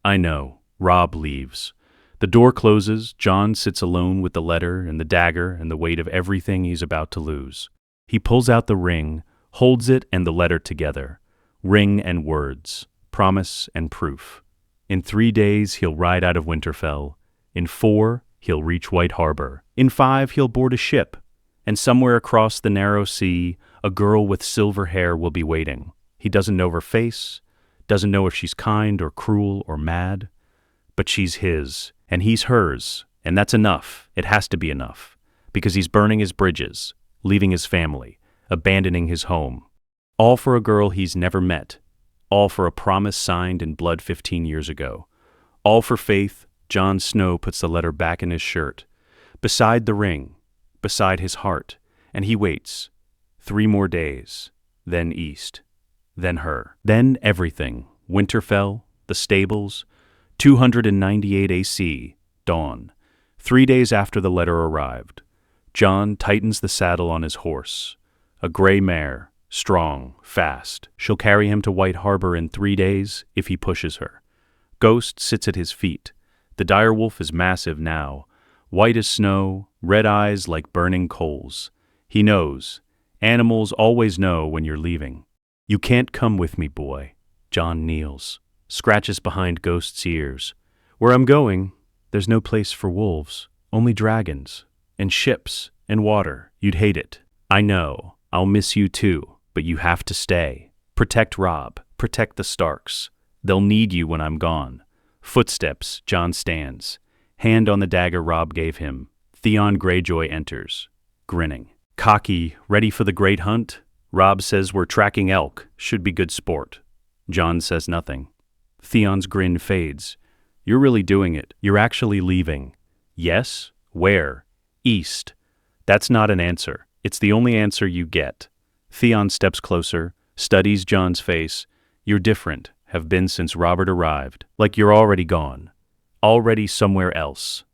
I know. Robb leaves. The door closes. Jon sits alone with the letter and the dagger and the weight of everything he's about to lose. He pulls out the ring, holds it and the letter together. Ring and words, promise and proof. In 3 days, he'll ride out of Winterfell. In 4, he'll reach White Harbor. In 5, he'll board a ship. And somewhere across the narrow sea, a girl with silver hair will be waiting. He doesn't know her face, doesn't know if she's kind or cruel or mad. But she's his, and he's hers, and that's enough. It has to be enough, because he's burning his bridges, leaving his family, abandoning his home. All for a girl he's never met. All for a promise signed in blood 15 years ago. All for faith. Jon Snow puts the letter back in his shirt, beside the ring, beside his heart, and he waits. 3 more days, then east, then her, then everything. Winterfell, the stables, 298 AC, dawn. 3 days after the letter arrived, Jon tightens the saddle on his horse. A gray mare, strong, fast. She'll carry him to White Harbor in 3 days if he pushes her. Ghost sits at his feet. The direwolf is massive now, white as snow, red eyes like burning coals. He knows. Animals always know when you're leaving. You can't come with me, boy. Jon kneels, scratches behind Ghost's ears. Where I'm going, there's no place for wolves, only dragons, and ships, and water. You'd hate it. I know. I'll miss you too, but you have to stay. Protect Robb. Protect the Starks. They'll need you when I'm gone. Footsteps. Jon stands. Hand on the dagger Robb gave him. Theon Greyjoy enters, grinning. Cocky, ready for the great hunt? Robb says we're tracking elk. Should be good sport. Jon says nothing. Theon's grin fades. You're really doing it. You're actually leaving. Yes? Where? East. That's not an answer. It's the only answer you get. Theon steps closer, studies Jon's face. You're different, have been since Robert arrived. Like you're already gone. Already somewhere else.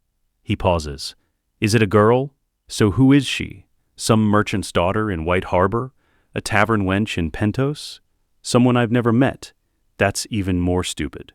He pauses. Is it a girl? So who is she? Some merchant's daughter in White Harbor? A tavern wench in Pentos? Someone I've never met? That's even more stupid.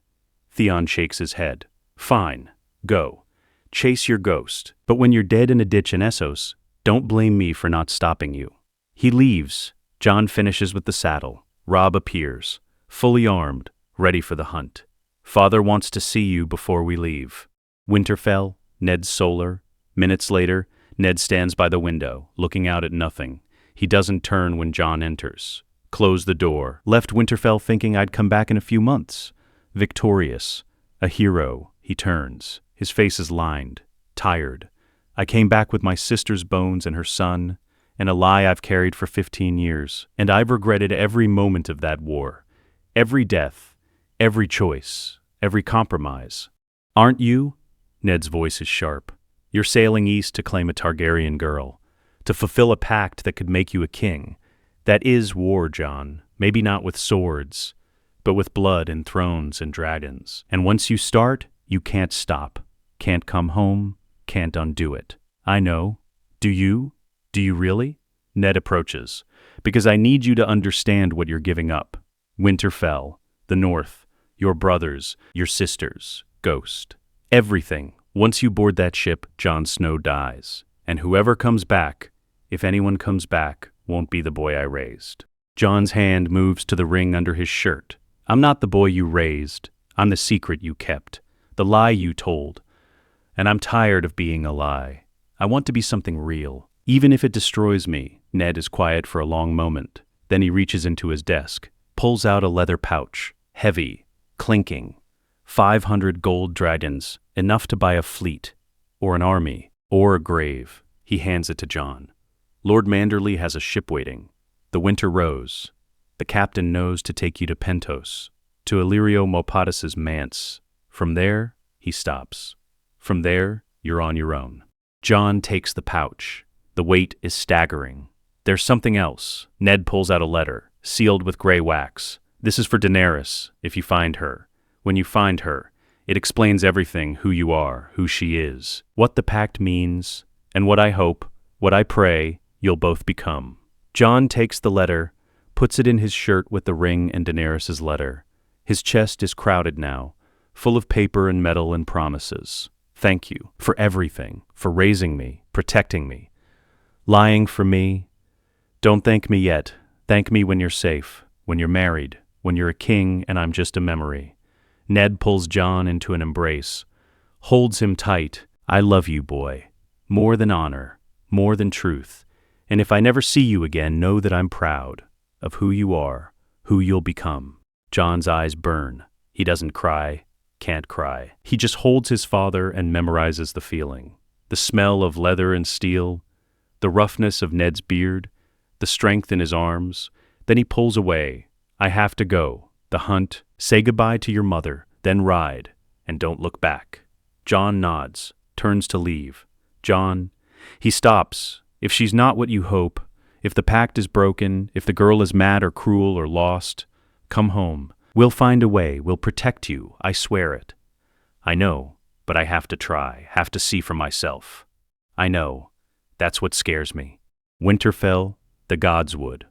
Theon shakes his head. Fine. Go. Chase your ghost. But when you're dead in a ditch in Essos, don't blame me for not stopping you. He leaves. Jon finishes with the saddle. Robb appears, fully armed, ready for the hunt. Father wants to see you before we leave. Winterfell, Ned's solar. Minutes later, Ned stands by the window, looking out at nothing. He doesn't turn when Jon enters. Closed the door. Left Winterfell thinking I'd come back in a few months. Victorious. A hero. He turns. His face is lined. Tired. I came back with my sister's bones and her son, and a lie I've carried for 15 years. And I've regretted every moment of that war. Every death. Every choice. Every compromise. Aren't you? Ned's voice is sharp. You're sailing east to claim a Targaryen girl. To fulfill a pact that could make you a king. That is war, Jon. Maybe not with swords, but with blood and thrones and dragons. And once you start, you can't stop. Can't come home, can't undo it. I know. Do you? Do you really? Ned approaches. Because I need you to understand what you're giving up. Winterfell, the North, your brothers, your sisters, Ghost. Everything. Once you board that ship, Jon Snow dies. And whoever comes back, if anyone comes back, won't be the boy I raised. Jon's hand moves to the ring under his shirt. I'm not the boy you raised. I'm the secret you kept. The lie you told. And I'm tired of being a lie. I want to be something real. Even if it destroys me. Ned is quiet for a long moment. Then he reaches into his desk, pulls out a leather pouch, heavy, clinking. 500 gold dragons, enough to buy a fleet, or an army, or a grave. He hands it to Jon. Lord Manderley has a ship waiting. The Winter Rose. The captain knows to take you to Pentos, to Illyrio Mopatis' manse. From there, he stops. From there, you're on your own. Jon takes the pouch. The weight is staggering. There's something else. Ned pulls out a letter, sealed with gray wax. This is for Daenerys, if you find her. When you find her, it explains everything, who you are, who she is, what the pact means, and what I hope, what I pray, you'll both become. Jon takes the letter, puts it in his shirt with the ring and Daenerys' letter. His chest is crowded now, full of paper and metal and promises. Thank you for everything, for raising me, protecting me, lying for me. Don't thank me yet. Thank me when you're safe, when you're married, when you're a king and I'm just a memory. Ned pulls Jon into an embrace, holds him tight. I love you, boy. More than honor, more than truth. And if I never see you again, know that I'm proud of who you are, who you'll become. Jon's eyes burn. He doesn't cry, can't cry. He just holds his father and memorizes the feeling. The smell of leather and steel, the roughness of Ned's beard, the strength in his arms. Then he pulls away. I have to go. The hunt. Say goodbye to your mother, then ride, and don't look back. Jon nods, turns to leave. Jon, he stops. If she's not what you hope, if the pact is broken, if the girl is mad or cruel or lost, come home. We'll find a way. We'll protect you. I swear it. I know, but I have to try, have to see for myself. I know. That's what scares me. Winterfell, the gods would.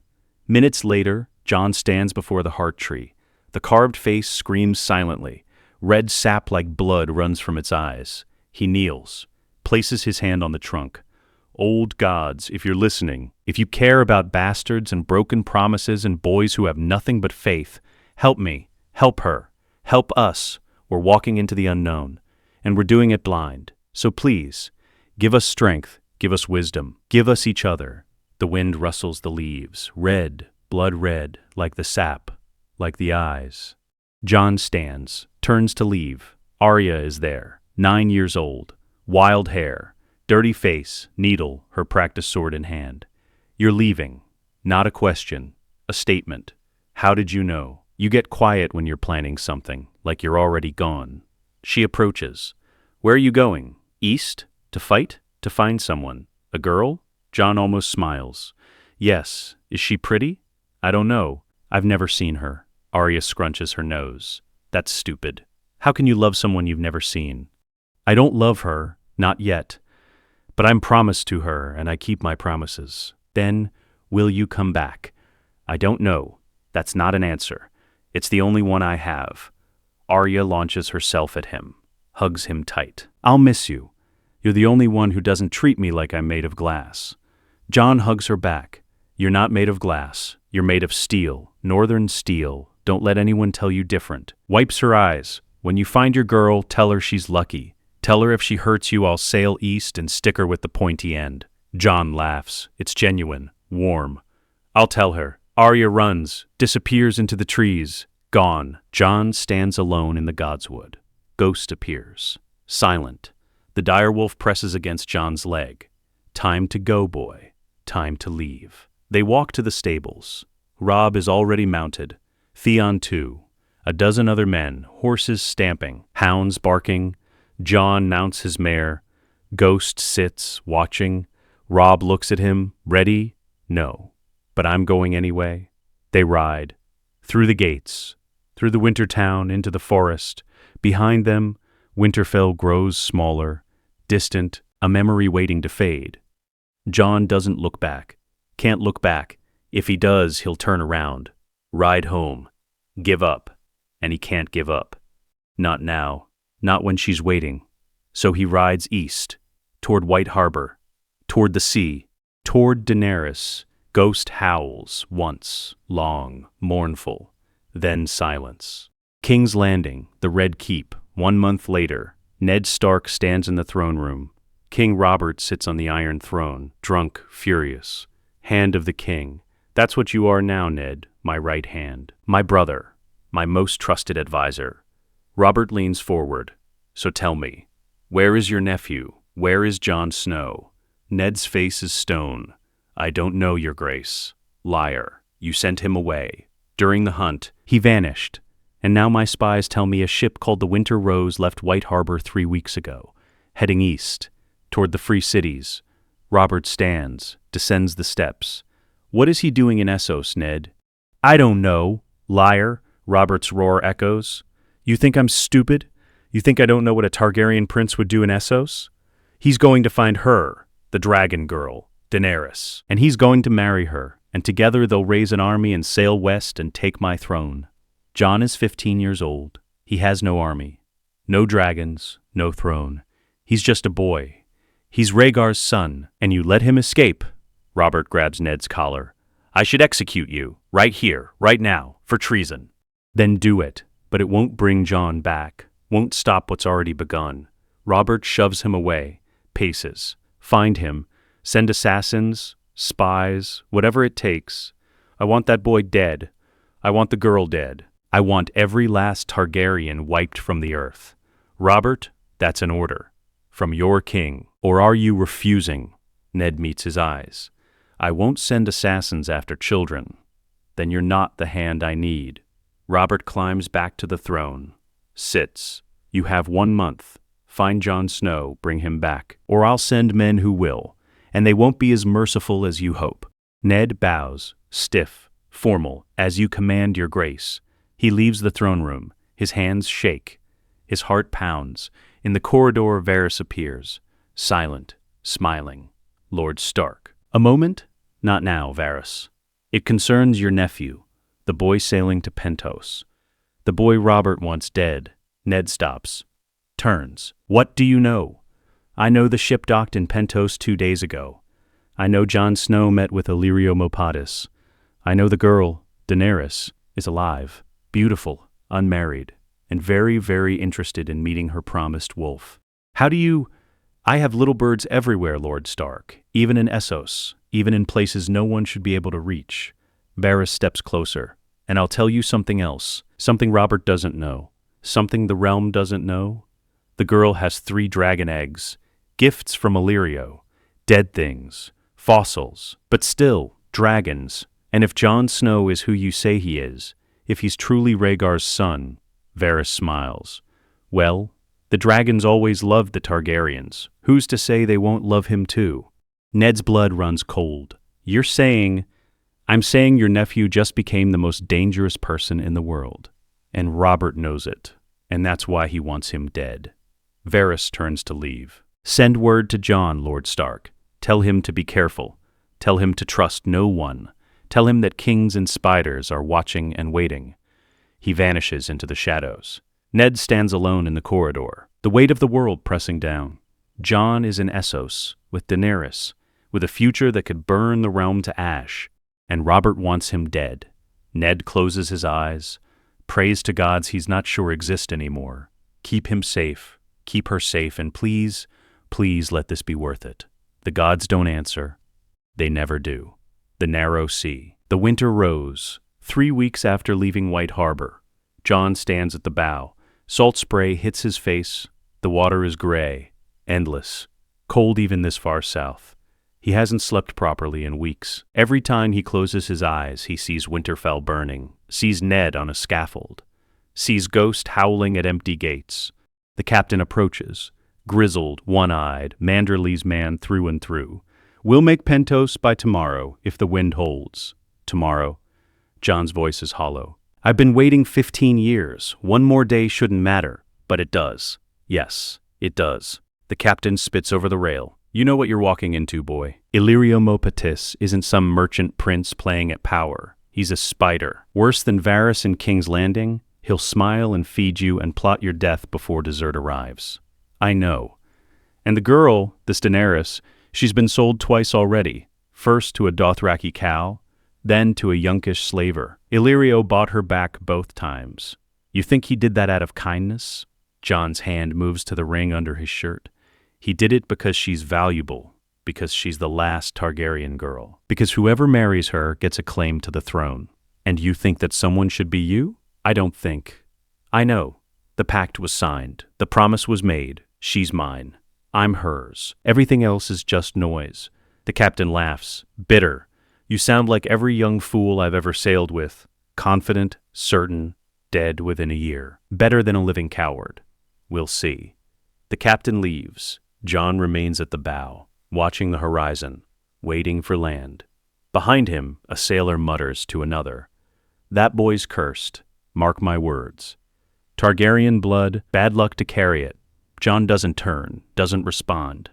Minutes later, Jon stands before the heart tree. The carved face screams silently. Red sap like blood runs from its eyes. He kneels, places his hand on the trunk. Old gods, if you're listening, if you care about bastards and broken promises and boys who have nothing but faith, help me, help her, help us. We're walking into the unknown, and we're doing it blind. So please, give us strength, give us wisdom, give us each other. The wind rustles the leaves, red, blood red, like the sap, like the eyes. Jon stands, turns to leave. Arya is there, 9 years old, wild hair, dirty face, needle, her practice sword in hand. You're leaving. Not a question, a statement. How did you know? You get quiet when you're planning something, like you're already gone. She approaches. Where are you going? East? To fight? To find someone? A girl? Jon almost smiles. Yes. Is she pretty? I don't know. I've never seen her. Arya scrunches her nose. That's stupid. How can you love someone you've never seen? I don't love her, not yet. But I'm promised to her, and I keep my promises. Then, will you come back? I don't know. That's not an answer. It's the only one I have. Arya launches herself at him, hugs him tight. I'll miss you. You're the only one who doesn't treat me like I'm made of glass. Jon hugs her back. You're not made of glass. You're made of steel, northern steel. Don't let anyone tell you different. Wipes her eyes. When you find your girl, tell her she's lucky. Tell her if she hurts you, I'll sail east and stick her with the pointy end. Jon laughs. It's genuine, warm. I'll tell her. Arya runs, disappears into the trees. Gone. Jon stands alone in the godswood. Ghost appears. Silent. The direwolf presses against Jon's leg. Time to go, boy. Time to leave. They walk to the stables. Robb is already mounted. Theon too. A dozen other men, horses stamping, hounds barking. Jon mounts his mare. Ghost sits, watching. Robb looks at him. Ready? No. But I'm going anyway. They ride. Through the gates. Through the winter town, into the forest. Behind them, Winterfell grows smaller, distant, a memory waiting to fade. Jon doesn't look back. Can't look back. If he does, he'll turn around. Ride home. Give up. And he can't give up. Not now. Not when she's waiting. So he rides east, toward White Harbor, toward the sea, toward Daenerys. Ghost howls, once, long, mournful, then silence. King's Landing, the Red Keep, 1 month later. Ned Stark stands in the throne room. King Robert sits on the Iron Throne, drunk, furious. Hand of the King. That's what you are now, Ned, my right hand. My brother, my most trusted advisor. Robert leans forward. So tell me, where is your nephew? Where is Jon Snow? Ned's face is stone. I don't know, your grace. Liar, you sent him away. During the hunt, he vanished. And now my spies tell me a ship called the Winter Rose left White Harbor 3 weeks ago, heading east, toward the free cities. Robert stands, descends the steps. What is he doing in Essos, Ned? I don't know. Liar, Robert's roar echoes. You think I'm stupid? You think I don't know what a Targaryen prince would do in Essos? He's going to find her, the dragon girl, Daenerys, and he's going to marry her, and together they'll raise an army and sail west and take my throne. Jon is 15 years old. He has no army, no dragons, no throne. He's just a boy. He's Rhaegar's son, and you let him escape. Robert grabs Ned's collar. I should execute you, right here, right now, for treason. Then do it, but it won't bring Jon back, won't stop what's already begun. Robert shoves him away, paces. Find him, send assassins, spies, whatever it takes. I want that boy dead. I want the girl dead. I want every last Targaryen wiped from the earth. Robert, that's an order. From your king. Or are you refusing? Ned meets his eyes. I won't send assassins after children. Then you're not the hand I need. Robert climbs back to the throne. Sits. You have 1 month. Find Jon Snow, bring him back. Or I'll send men who will. And they won't be as merciful as you hope. Ned bows, stiff, formal, as you command, your grace. He leaves the throne room. His hands shake. His heart pounds. In the corridor, Varys appears. Silent, smiling. Lord Stark. A moment? Not now, Varys. It concerns your nephew, the boy sailing to Pentos. The boy Robert wants dead. Ned stops. Turns. What do you know? I know the ship docked in Pentos 2 days ago. I know Jon Snow met with Illyrio Mopatis. I know the girl, Daenerys, is alive, beautiful, unmarried, and very, very interested in meeting her promised wolf. How do you... I have little birds everywhere, Lord Stark, even in Essos, even in places no one should be able to reach. Varys steps closer, and I'll tell you something else, something Robert doesn't know, something the realm doesn't know. The girl has 3 dragon eggs, gifts from Illyrio, dead things, fossils, but still, dragons. And if Jon Snow is who you say he is, if he's truly Rhaegar's son, Varys smiles. Well, the dragons always loved the Targaryens. Who's to say they won't love him too? Ned's blood runs cold. You're saying... I'm saying your nephew just became the most dangerous person in the world. And Robert knows it. And that's why he wants him dead. Varys turns to leave. Send word to Jon, Lord Stark. Tell him to be careful. Tell him to trust no one. Tell him that kings and spiders are watching and waiting. He vanishes into the shadows. Ned stands alone in the corridor, the weight of the world pressing down. Jon is in Essos, with Daenerys, with a future that could burn the realm to ash, and Robert wants him dead. Ned closes his eyes, prays to gods he's not sure exist anymore. Keep him safe, keep her safe, and please, please let this be worth it. The gods don't answer. They never do. The narrow sea. The winter rose. 3 weeks after leaving White Harbor. Jon stands at the bow. Salt spray hits his face. The water is gray, endless, cold even this far south. He hasn't slept properly in weeks. Every time he closes his eyes, he sees Winterfell burning, sees Ned on a scaffold, sees Ghost howling at empty gates. The captain approaches, grizzled, one-eyed, Manderley's man through and through. We'll make Pentos by tomorrow, if the wind holds. Tomorrow. Jon's voice is hollow. I've been waiting 15 years. One more day shouldn't matter, but it does. Yes, it does. The captain spits over the rail. You know what you're walking into, boy. Illyrio Mopatis isn't some merchant prince playing at power. He's a spider. Worse than Varys in King's Landing, he'll smile and feed you and plot your death before dessert arrives. I know. And the girl, this Daenerys, she's been sold twice already. First to a Dothraki cow, then to a Yunkish slaver. Illyrio bought her back both times. You think he did that out of kindness? Jon's hand moves to the ring under his shirt. He did it because she's valuable, because she's the last Targaryen girl, because whoever marries her gets a claim to the throne. And you think that someone should be you? I don't think. I know. The pact was signed. The promise was made. She's mine. I'm hers. Everything else is just noise. The captain laughs, bitter. You sound like every young fool I've ever sailed with. Confident, certain, dead within a year. Better than a living coward. We'll see. The captain leaves. Jon remains at the bow, watching the horizon, waiting for land. Behind him, a sailor mutters to another. That boy's cursed. Mark my words. Targaryen blood, bad luck to carry it. Jon doesn't turn, doesn't respond.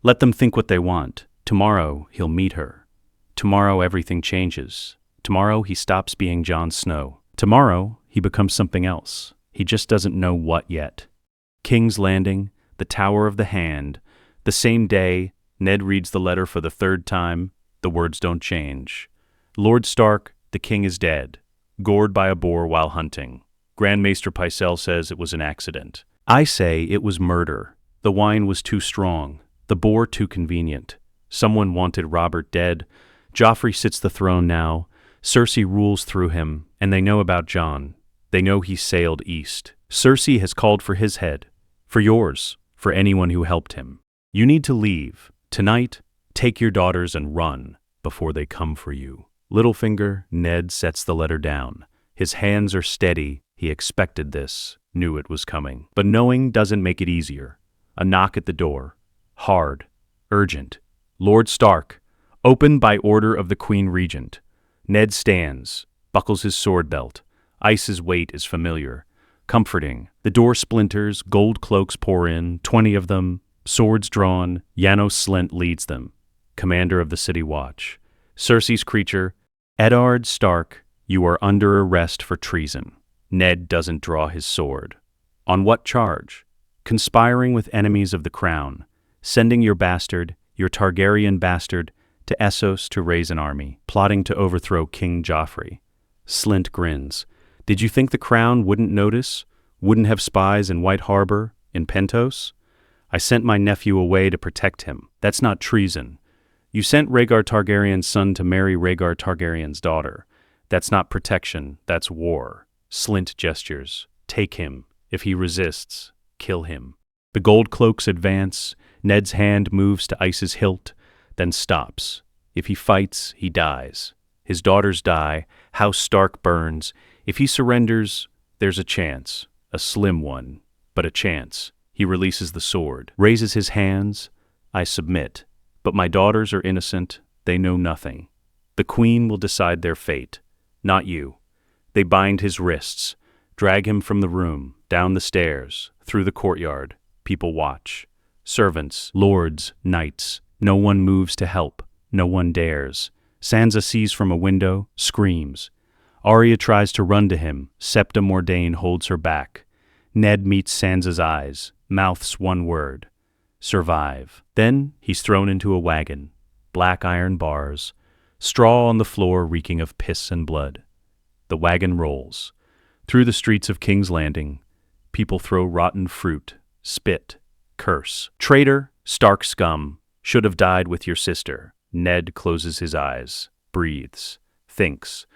Let them think what they want. Tomorrow, he'll meet her. Tomorrow, everything changes. Tomorrow, he stops being Jon Snow. Tomorrow, he becomes something else. He just doesn't know what yet. King's Landing, the Tower of the Hand. The same day, Ned reads the letter for the third time. The words don't change. Lord Stark, the king is dead. Gored by a boar while hunting. Grand Maester Pycelle says it was an accident. I say it was murder. The wine was too strong. The boar too convenient. Someone wanted Robert dead. Joffrey sits the throne now. Cersei rules through him, and they know about Jon. They know he sailed east. Cersei has called for his head. For yours. For anyone who helped him. You need to leave. Tonight, take your daughters and run before they come for you. Littlefinger, Ned sets the letter down. His hands are steady. He expected this, knew it was coming. But knowing doesn't make it easier. A knock at the door. Hard. Urgent. Lord Stark. Open by order of the Queen Regent. Ned stands, buckles his sword belt. Ice's weight is familiar. Comforting. The door splinters, gold cloaks pour in, 20 of them, swords drawn. Janos Slynt leads them, commander of the city watch. Cersei's creature, Eddard Stark, you are under arrest for treason. Ned doesn't draw his sword. On what charge? Conspiring with enemies of the crown, sending your bastard, your Targaryen bastard, to Essos to raise an army, plotting to overthrow King Joffrey. Slynt grins. Did you think the crown wouldn't notice? Wouldn't have spies in White Harbor, in Pentos? I sent my nephew away to protect him. That's not treason. You sent Rhaegar Targaryen's son to marry Rhaegar Targaryen's daughter. That's not protection, that's war. Slynt gestures. Take him. If he resists, kill him. The gold cloaks advance. Ned's hand moves to Ice's hilt, then stops. If he fights, he dies. His daughters die. House Stark burns. If he surrenders, there's a chance. A slim one, but a chance. He releases the sword, raises his hands. I submit. But my daughters are innocent. They know nothing. The queen will decide their fate, not you. They bind his wrists, drag him from the room, down the stairs, through the courtyard. People watch. Servants, lords, knights. No one moves to help. No one dares. Sansa sees from a window, screams. Arya tries to run to him. Septa Mordain holds her back. Ned meets Sansa's eyes, mouths one word. Survive. Then he's thrown into a wagon. Black iron bars. Straw on the floor reeking of piss and blood. The wagon rolls. Through the streets of King's Landing, people throw rotten fruit, spit, curse. Traitor, Stark scum, should have died with your sister. Ned closes his eyes, breathes, thinks.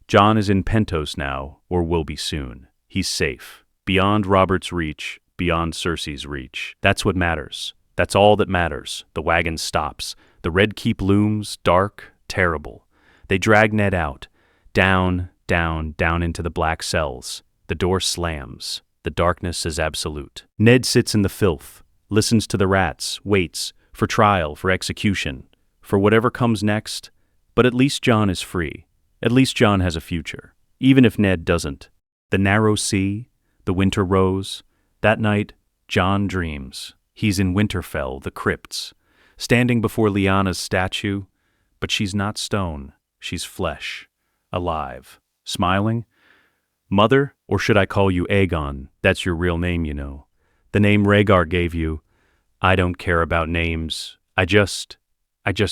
Jon is in Pentos now, or will be soon. He's safe. Beyond Robert's reach, beyond Cersei's reach. That's what matters. That's all that matters. The wagon stops. The Red Keep looms, dark, terrible. They drag Ned out. Down, down, down into the black cells. The door slams. The darkness is absolute. Ned sits in the filth, listens to the rats, waits, for trial, for execution, for whatever comes next. But at least Jon is free. At least Jon has a future, even if Ned doesn't. The narrow sea, the winter rose. That night, Jon dreams. He's in Winterfell, the crypts, standing before Lyanna's statue, but she's not stone. She's flesh, alive, smiling. Mother, or should I call you Aegon? That's your real name, you know. The name Rhaegar gave you. I don't care about names. I just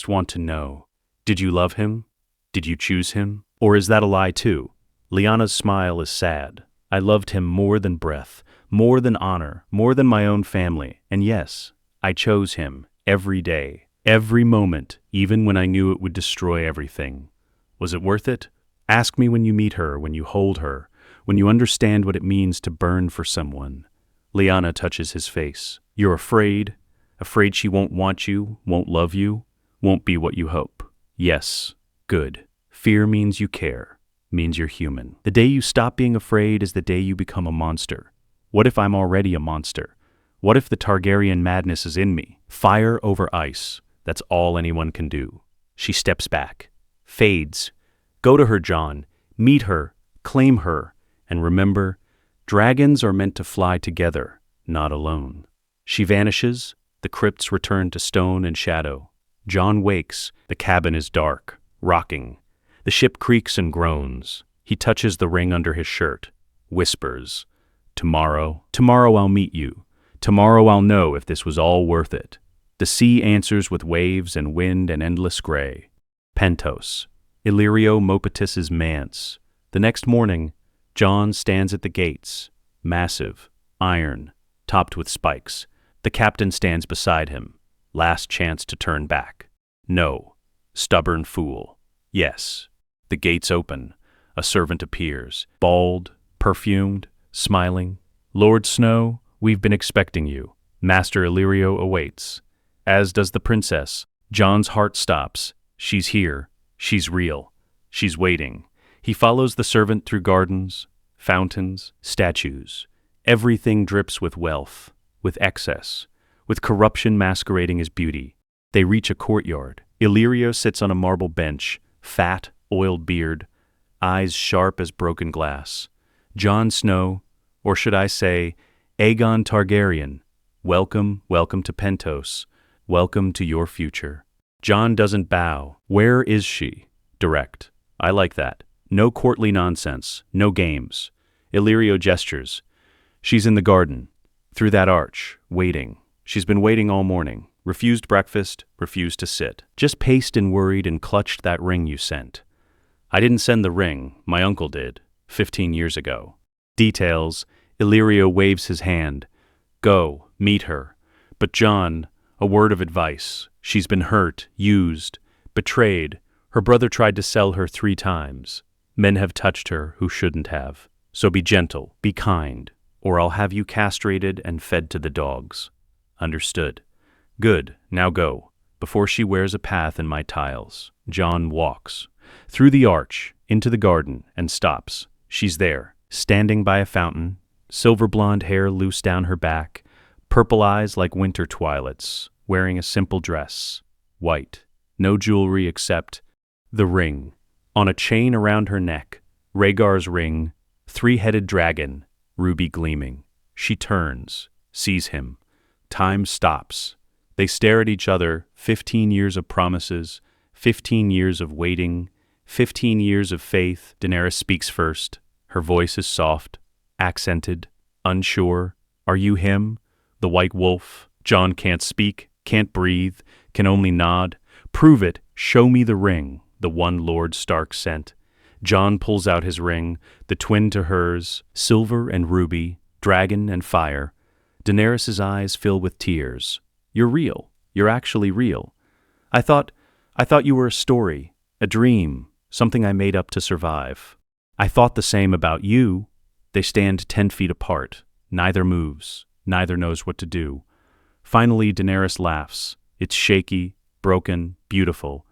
want to know. Did you love him? Did you choose him? Or is that a lie too? Lyanna's smile is sad. I loved him more than breath, more than honor, more than my own family. And yes, I chose him every day, every moment, even when I knew it would destroy everything. Was it worth it? Ask me when you meet her, when you hold her, when you understand what it means to burn for someone. Lyanna touches his face. You're afraid? Afraid she won't want you, won't love you, won't be what you hope. Yes, good. Fear means you care, means you're human. The day you stop being afraid is the day you become a monster. What if I'm already a monster? What if the Targaryen madness is in me? Fire over ice. That's all anyone can do. She steps back, fades. Go to her, Jon. Meet her, claim her, and remember, dragons are meant to fly together, not alone. She vanishes. The crypts return to stone and shadow. Jon wakes. The cabin is dark, rocking. The ship creaks and groans. He touches the ring under his shirt, whispers, tomorrow I'll meet you. Tomorrow I'll know if this was all worth it. The sea answers with waves and wind and endless gray. Pentos, Illyrio Mopatis' manse. The next morning, Jon stands at the gates, massive, iron, topped with spikes. The captain stands beside him. Last chance to turn back. No. Stubborn fool. Yes. The gates open. A servant appears, bald, perfumed, smiling. Lord Snow, we've been expecting you. Master Illyrio awaits. As does the princess. Jon's heart stops. She's here. She's real. She's waiting. He follows the servant through gardens, fountains, statues. Everything drips with wealth, with excess, with corruption masquerading as beauty. They reach a courtyard. Illyrio sits on a marble bench, fat, oiled beard, eyes sharp as broken glass. Jon Snow, or should I say, Aegon Targaryen, welcome, welcome to Pentos. Welcome to your future. Jon doesn't bow. Where is she? Direct. I like that. No courtly nonsense. No games. Illyrio gestures. She's in the garden. Through that arch. Waiting. She's been waiting all morning. Refused breakfast. Refused to sit. Just paced and worried and clutched that ring you sent. I didn't send the ring. My uncle did. 15 years ago. Details. Illyrio waves his hand. Go. Meet her. But Jon, a word of advice. She's been hurt, used, betrayed. Her brother tried to sell her 3 times. Men have touched her who shouldn't have. So be gentle, be kind, or I'll have you castrated and fed to the dogs. Understood. Good, now go, before she wears a path in my tiles. Jon walks. Through the arch, into the garden, and stops. She's there, standing by a fountain, silver blonde hair loose down her back, purple eyes like winter twilight's, wearing a simple dress, white, no jewelry except the ring. On a chain around her neck, Rhaegar's ring, 3-headed dragon, ruby gleaming. She turns, sees him. Time stops. They stare at each other, 15 years of promises, 15 years of waiting, 15 years of faith. Daenerys speaks first. Her voice is soft, accented, unsure. Are you him? The White Wolf? Jon can't speak, can't breathe, can only nod. Prove it. Show me the ring, the one Lord Stark sent. Jon pulls out his ring, the twin to hers, silver and ruby, dragon and fire. Daenerys' eyes fill with tears. You're real. You're actually real. I thought you were a story, a dream, something I made up to survive. I thought the same about you. They stand 10 feet apart. Neither moves. Neither knows what to do. Finally, Daenerys laughs. It's shaky, broken, beautiful.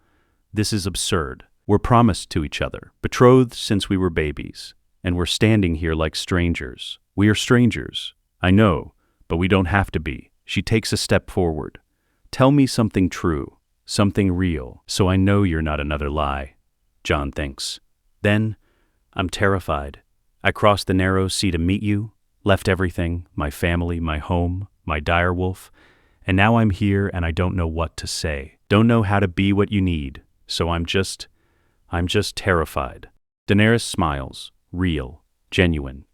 This is absurd. We're promised to each other, betrothed since we were babies, and we're standing here like strangers. We are strangers. I know, but we don't have to be. She takes a step forward. Tell me something true, something real, so I know you're not another lie. Jon thinks. Then, I'm terrified. I crossed the narrow sea to meet you, left everything, my family, my home, my direwolf, and now I'm here and I don't know what to say. Don't know how to be what you need, so I'm just terrified. Daenerys smiles, real, genuine.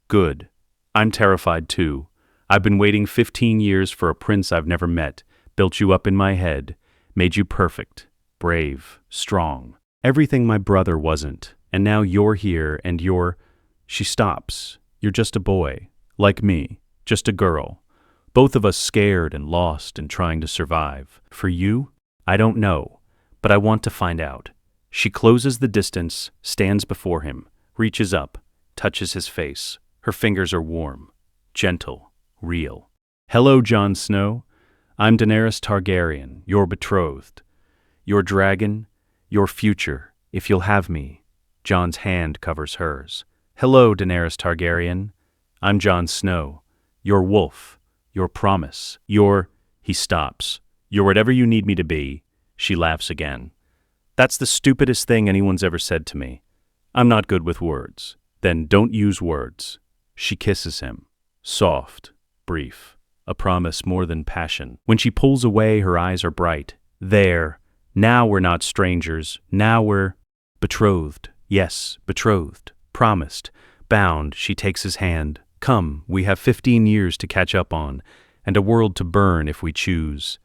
Good. I'm terrified too. I've been waiting 15 years for a prince I've never met, built you up in my head, made you perfect, brave, strong. Everything my brother wasn't, and now you're here and you're... She stops. You're just a boy, like me, just a girl. Both of us scared and lost and trying to survive. For you? I don't know, but I want to find out. She closes the distance, stands before him, reaches up, touches his face. Her fingers are warm, gentle, real. Hello, Jon Snow. I'm Daenerys Targaryen, your betrothed. Your dragon, your future, if you'll have me. Jon's hand covers hers. Hello, Daenerys Targaryen. I'm Jon Snow, your wolf, your promise, your... He stops. You're whatever you need me to be. She laughs again. That's the stupidest thing anyone's ever said to me. I'm not good with words. Then don't use words. She kisses him. Soft, brief, a promise more than passion. When she pulls away, her eyes are bright. There. Now we're not strangers. Now we're betrothed. Yes, betrothed. Promised. Bound. She takes his hand. Come, we have 15 years to catch up on, and a world to burn if we choose.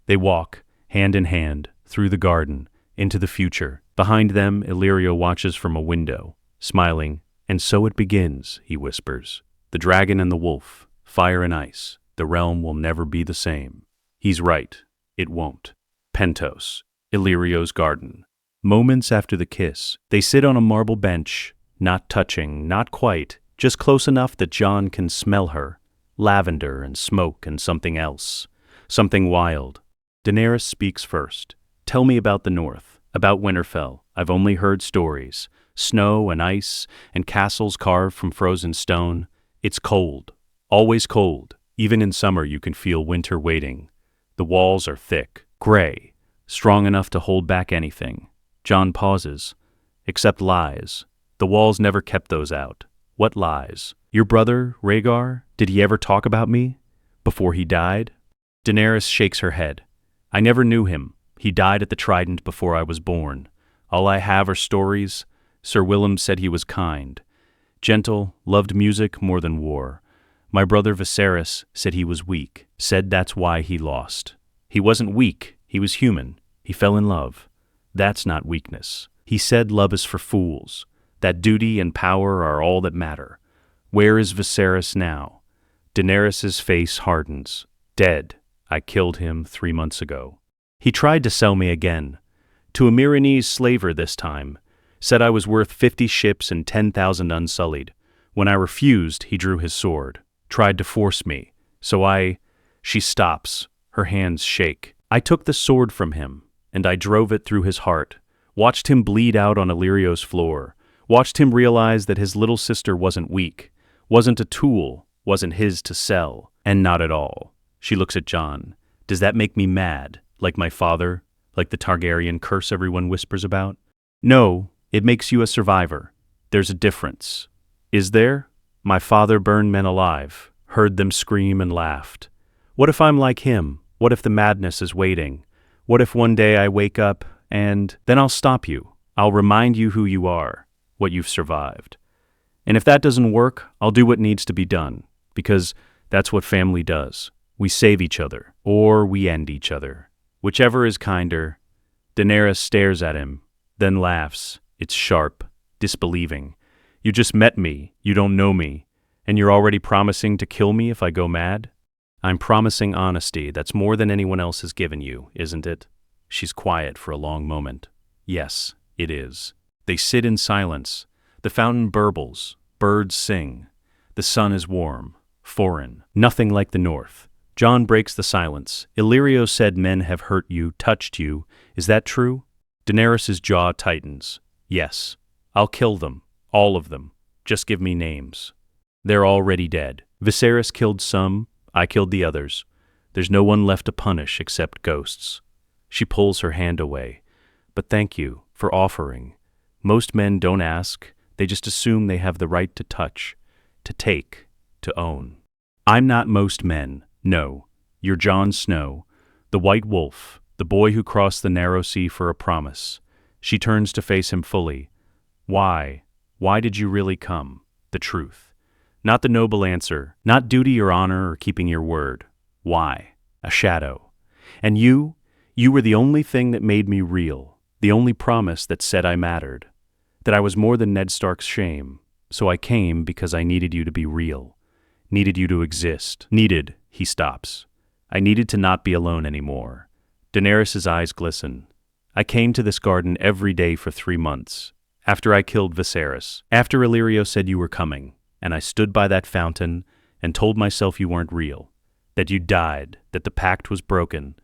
They walk, hand in hand, through the garden, into the future. Behind them, Illyrio watches from a window, smiling. And so it begins, he whispers. The dragon and the wolf, fire and ice. The realm will never be the same. He's right. It won't. Pentos, Illyrio's garden. Moments after the kiss, they sit on a marble bench, not touching, not quite, just close enough that Jon can smell her. Lavender and smoke and something else. Something wild. Daenerys speaks first. Tell me about the north, about Winterfell. I've only heard stories. Snow and ice and castles carved from frozen stone. It's cold. Always cold. Even in summer you can feel winter waiting. The walls are thick, gray, strong enough to hold back anything. Jon pauses. Except lies. The walls never kept those out. What lies? Your brother, Rhaegar, did he ever talk about me? Before he died? Daenerys shakes her head. I never knew him. He died at the Trident before I was born. All I have are stories. Sir Willem said he was kind. Gentle, loved music more than war. My brother Viserys said he was weak. Said that's why he lost. He wasn't weak. He was human. He fell in love. That's not weakness. He said love is for fools. That duty and power are all that matter. Where is Viserys now? Daenerys' face hardens. Dead. I killed him 3 months ago. He tried to sell me again. To a Myronese slaver this time. Said I was worth 50 ships and 10,000 unsullied. When I refused, he drew his sword. Tried to force me. So She stops. Her hands shake. I took the sword from him, and I drove it through his heart. Watched him bleed out on Illyrio's floor. Watched him realize that his little sister wasn't weak. Wasn't a tool. Wasn't his to sell. And not at all. She looks at Jon. Does that make me mad? Like my father? Like the Targaryen curse everyone whispers about? No, it makes you a survivor. There's a difference. Is there? My father burned men alive, heard them scream and laughed. What if I'm like him? What if the madness is waiting? What if one day I wake up and then I'll stop you. I'll remind you who you are, what you've survived. And if that doesn't work, I'll do what needs to be done, because that's what family does. We save each other, or we end each other. Whichever is kinder. Daenerys stares at him, then laughs. It's sharp, disbelieving. You just met me, you don't know me, and you're already promising to kill me if I go mad? I'm promising honesty. That's more than anyone else has given you, isn't it? She's quiet for a long moment. Yes, it is. They sit in silence. The fountain burbles. Birds sing. The sun is warm, foreign, nothing like the north. Jon breaks the silence. Illyrio said men have hurt you, touched you. Is that true? Daenerys' jaw tightens. Yes. I'll kill them. All of them. Just give me names. They're already dead. Viserys killed some. I killed the others. There's no one left to punish except ghosts. She pulls her hand away. But thank you for offering. Most men don't ask, they just assume they have the right to touch, to take, to own. I'm not most men, no. You're Jon Snow, the White Wolf, the boy who crossed the narrow sea for a promise. She turns to face him fully. Why? Why did you really come? The truth. Not the noble answer, not duty or honor or keeping your word. Why? A shadow. And you were the only thing that made me real, the only promise that said I mattered, that I was more than Ned Stark's shame. So I came because I needed you to be real, needed you to exist. Needed, he stops. I needed to not be alone anymore. Daenerys' eyes glisten. I came to this garden every day for 3 months, after I killed Viserys, after Illyrio said you were coming, and I stood by that fountain and told myself you weren't real, that you died, that the pact was broken,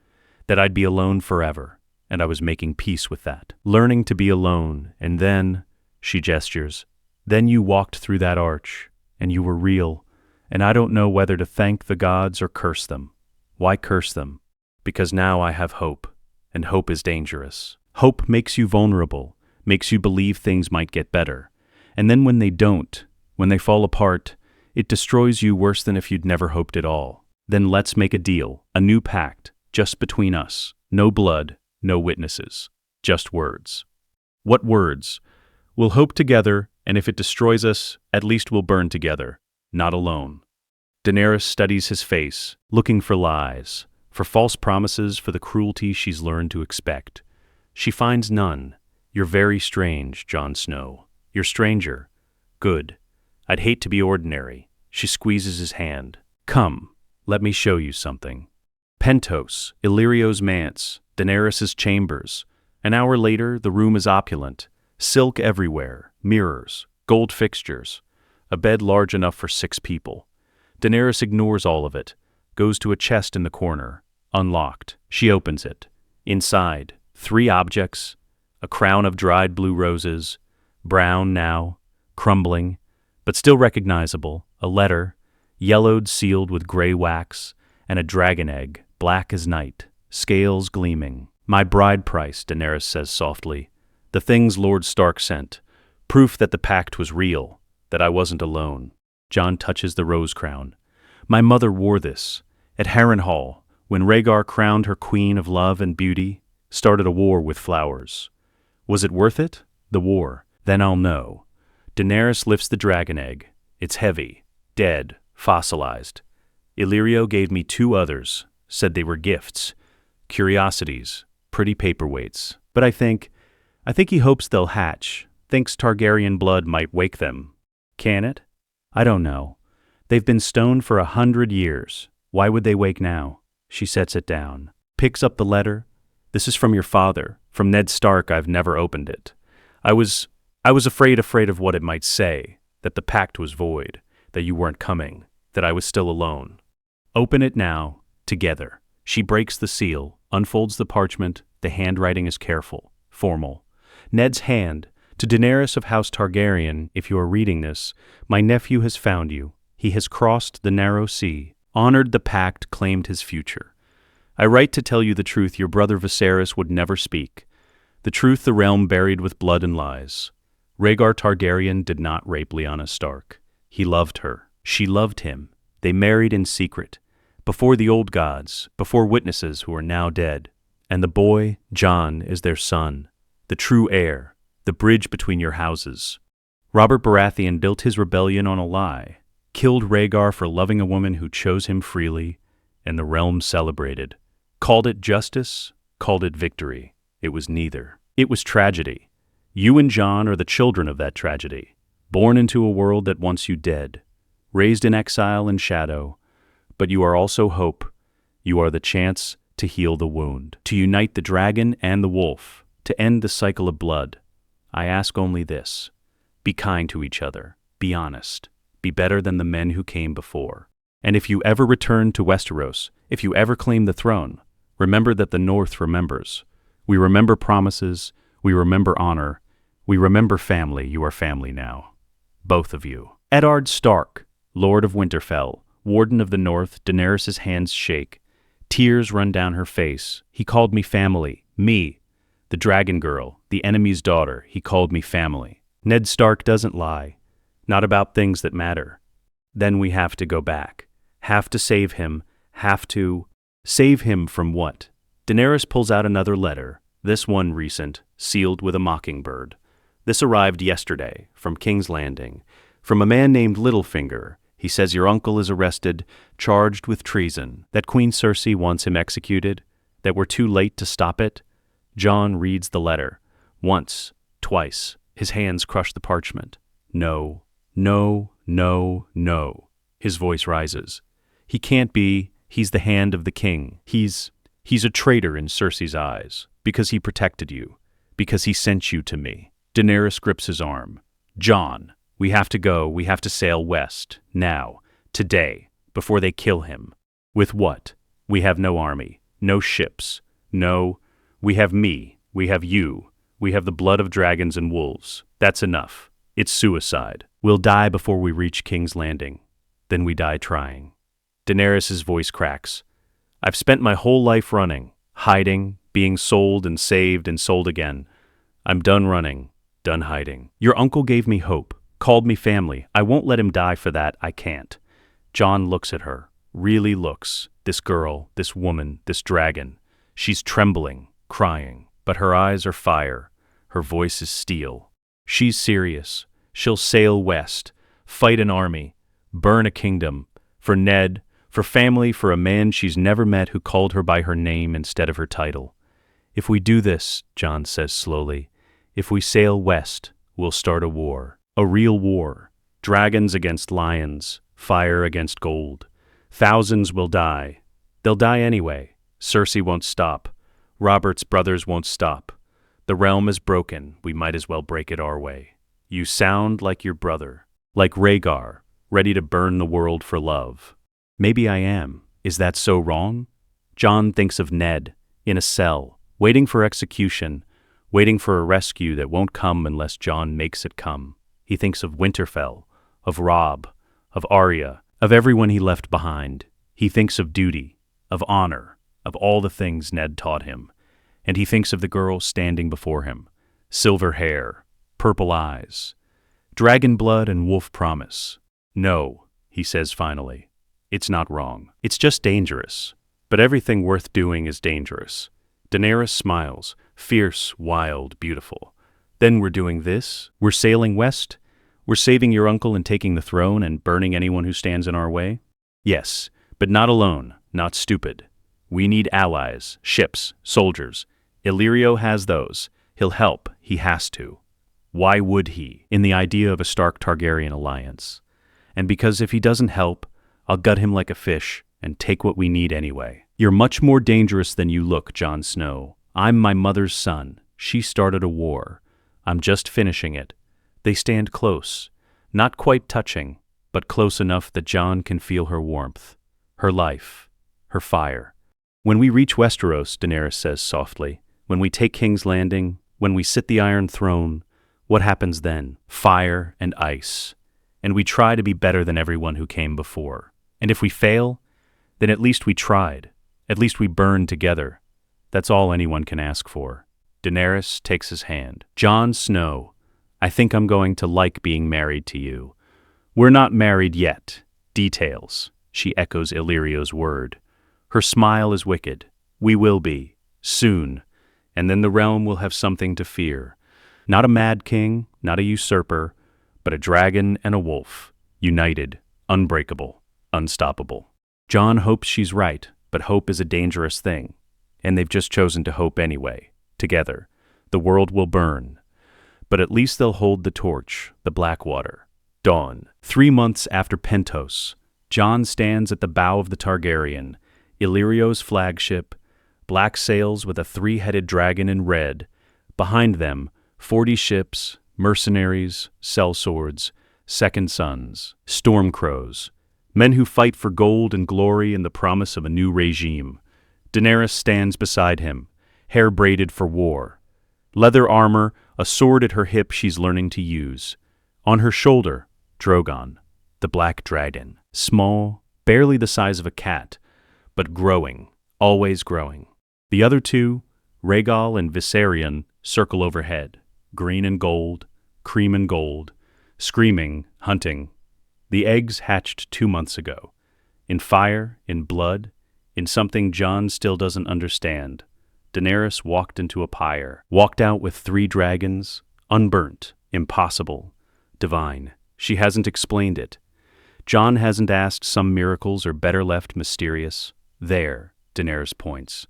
that I'd be alone forever, and I was making peace with that. Learning to be alone, and then, she gestures, then you walked through that arch, and you were real, and I don't know whether to thank the gods or curse them. Why curse them? Because now I have hope, and hope is dangerous. Hope makes you vulnerable, makes you believe things might get better, and then when they don't, when they fall apart, it destroys you worse than if you'd never hoped at all. Then let's make a deal, a new pact, just between us. No blood, no witnesses, just words. What words? We'll hope together, and if it destroys us, at least we'll burn together, not alone. Daenerys studies his face, looking for lies, for false promises, for the cruelty she's learned to expect. She finds none. You're very strange, Jon Snow. You're stranger. Good. I'd hate to be ordinary. She squeezes his hand. Come, let me show you something. Pentos, Illyrio's manse, Daenerys' chambers. An hour later, the room is opulent. Silk everywhere, mirrors, gold fixtures. A bed large enough for 6 people. Daenerys ignores all of it, goes to a chest in the corner, unlocked. She opens it. Inside, 3 objects, a crown of dried blue roses, brown now, crumbling, but still recognizable, a letter, yellowed, sealed with gray wax, and a dragon egg, black as night, scales gleaming. My bride price, Daenerys says softly. The things Lord Stark sent, proof that the pact was real, that I wasn't alone. Jon touches the rose crown. My mother wore this, at Harrenhal, when Rhaegar crowned her queen of love and beauty, started a war with flowers. Was it worth it? The war. Then I'll know. Daenerys lifts the dragon egg. It's heavy, dead, fossilized. Illyrio gave me 2 others, said they were gifts, curiosities, pretty paperweights. But I think he hopes they'll hatch, thinks Targaryen blood might wake them. Can it? I don't know. They've been stoned for 100 years. Why would they wake now? She sets it down, picks up the letter. This is from your father, from Ned Stark. I've never opened it. I was afraid of what it might say, that the pact was void, that you weren't coming, that I was still alone. Open it now, together. She breaks the seal, unfolds the parchment. The handwriting is careful, formal. Ned's hand. To Daenerys of House Targaryen, if you are reading this, my nephew has found you. He has crossed the narrow sea, honored the pact, claimed his future. I write to tell you the truth your brother Viserys would never speak. The truth the realm buried with blood and lies. Rhaegar Targaryen did not rape Lyanna Stark. He loved her. She loved him. They married in secret, before the old gods, before witnesses who are now dead. And the boy, Jon, is their son, the true heir. The bridge between your houses. Robert Baratheon built his rebellion on a lie, killed Rhaegar for loving a woman who chose him freely, and the realm celebrated. Called it justice, called it victory. It was neither. It was tragedy. You and Jon are the children of that tragedy, born into a world that wants you dead, raised in exile and shadow, but you are also hope. You are the chance to heal the wound, to unite the dragon and the wolf, to end the cycle of blood. I ask only this. Be kind to each other. Be honest. Be better than the men who came before. And if you ever return to Westeros, if you ever claim the throne, remember that the North remembers. We remember promises. We remember honor. We remember family. You are family now. Both of you. Eddard Stark, Lord of Winterfell, Warden of the North. Daenerys' hands shake. Tears run down her face. He called me family. Me. The dragon girl, the enemy's daughter, he called me family. Ned Stark doesn't lie. Not about things that matter. Then we have to go back. Have to save him. Have to... Save him from what? Daenerys pulls out another letter, this one recent, sealed with a mockingbird. This arrived yesterday, from King's Landing, from a man named Littlefinger. He says your uncle is arrested, charged with treason, that Queen Cersei wants him executed, that we're too late to stop it. Jon reads the letter. Once, twice, his hands crush the parchment. No, no, no, no. His voice rises. He can't be. He's the hand of the king. He's a traitor in Cersei's eyes, because he protected you, because he sent you to me. Daenerys grips his arm. Jon, we have to go. We have to sail west, now, today, before they kill him. With what? We have no army, no ships, no... We have me, we have you, we have the blood of dragons and wolves. That's enough. It's suicide. We'll die before we reach King's Landing. Then we die trying. Daenerys' voice cracks. I've spent my whole life running, hiding, being sold and saved and sold again. I'm done running, done hiding. Your uncle gave me hope, called me family. I won't let him die for that. I can't. Jon looks at her, really looks. This girl, this woman, this dragon. She's trembling, crying, but her eyes are fire. Her voice is steel. She's serious. She'll sail west, fight an army, burn a kingdom, for Ned, for family, for a man she's never met who called her by her name instead of her title. If we do this, Jon says slowly, if we sail west, we'll start a war. A real war. Dragons against lions, fire against gold. Thousands will die. They'll die anyway. Cersei won't stop. Robert's brothers won't stop. The realm is broken. We might as well break it our way. You sound like your brother, like Rhaegar, ready to burn the world for love. Maybe I am. Is that so wrong? Jon thinks of Ned, in a cell, waiting for execution, waiting for a rescue that won't come unless Jon makes it come. He thinks of Winterfell, of Robb, of Arya, of everyone he left behind. He thinks of duty, of honor, of all the things Ned taught him. And he thinks of the girl standing before him. Silver hair, purple eyes, dragon blood and wolf promise. No, he says finally. It's not wrong. It's just dangerous. But everything worth doing is dangerous. Daenerys smiles, fierce, wild, beautiful. Then we're doing this? We're sailing west? We're saving your uncle and taking the throne and burning anyone who stands in our way? Yes, but not alone, not stupid. We need allies, ships, soldiers. Illyrio has those. He'll help. He has to. Why would he, in the idea of a Stark Targaryen alliance? And because if he doesn't help, I'll gut him like a fish and take what we need anyway. You're much more dangerous than you look, Jon Snow. I'm my mother's son. She started a war. I'm just finishing it. They stand close, not quite touching, but close enough that Jon can feel her warmth, her life, her fire. When we reach Westeros, Daenerys says softly, when we take King's Landing, when we sit the Iron Throne, what happens then? Fire and ice. And we try to be better than everyone who came before. And if we fail, then at least we tried. At least we burned together. That's all anyone can ask for. Daenerys takes his hand. Jon Snow, I think I'm going to like being married to you. We're not married yet. Details. She echoes Illyrio's word. Her smile is wicked. We will be. Soon. And then the realm will have something to fear. Not a mad king, not a usurper, but a dragon and a wolf. United, unbreakable, unstoppable. Jon hopes she's right, but hope is a dangerous thing. And they've just chosen to hope anyway. Together. The world will burn. But at least they'll hold the torch, the Blackwater. Dawn. 3 months after Pentos, Jon stands at the bow of the Targaryen, Illyrio's flagship, black sails with a 3-headed dragon in red. Behind them, 40 ships, mercenaries, sellswords, second sons, stormcrows, men who fight for gold and glory and the promise of a new regime. Daenerys stands beside him, hair braided for war. Leather armor, a sword at her hip she's learning to use. On her shoulder, Drogon, the black dragon, small, barely the size of a cat, but growing, always growing. The other two, Rhaegal and Viserion circle overhead, green and gold, cream and gold, screaming, hunting. The eggs hatched 2 months ago. In fire, in blood, in something Jon still doesn't understand. Daenerys walked into a pyre, walked out with 3 dragons, unburnt, impossible, divine. She hasn't explained it. Jon hasn't asked some miracles are better left mysterious. There, Daenerys points.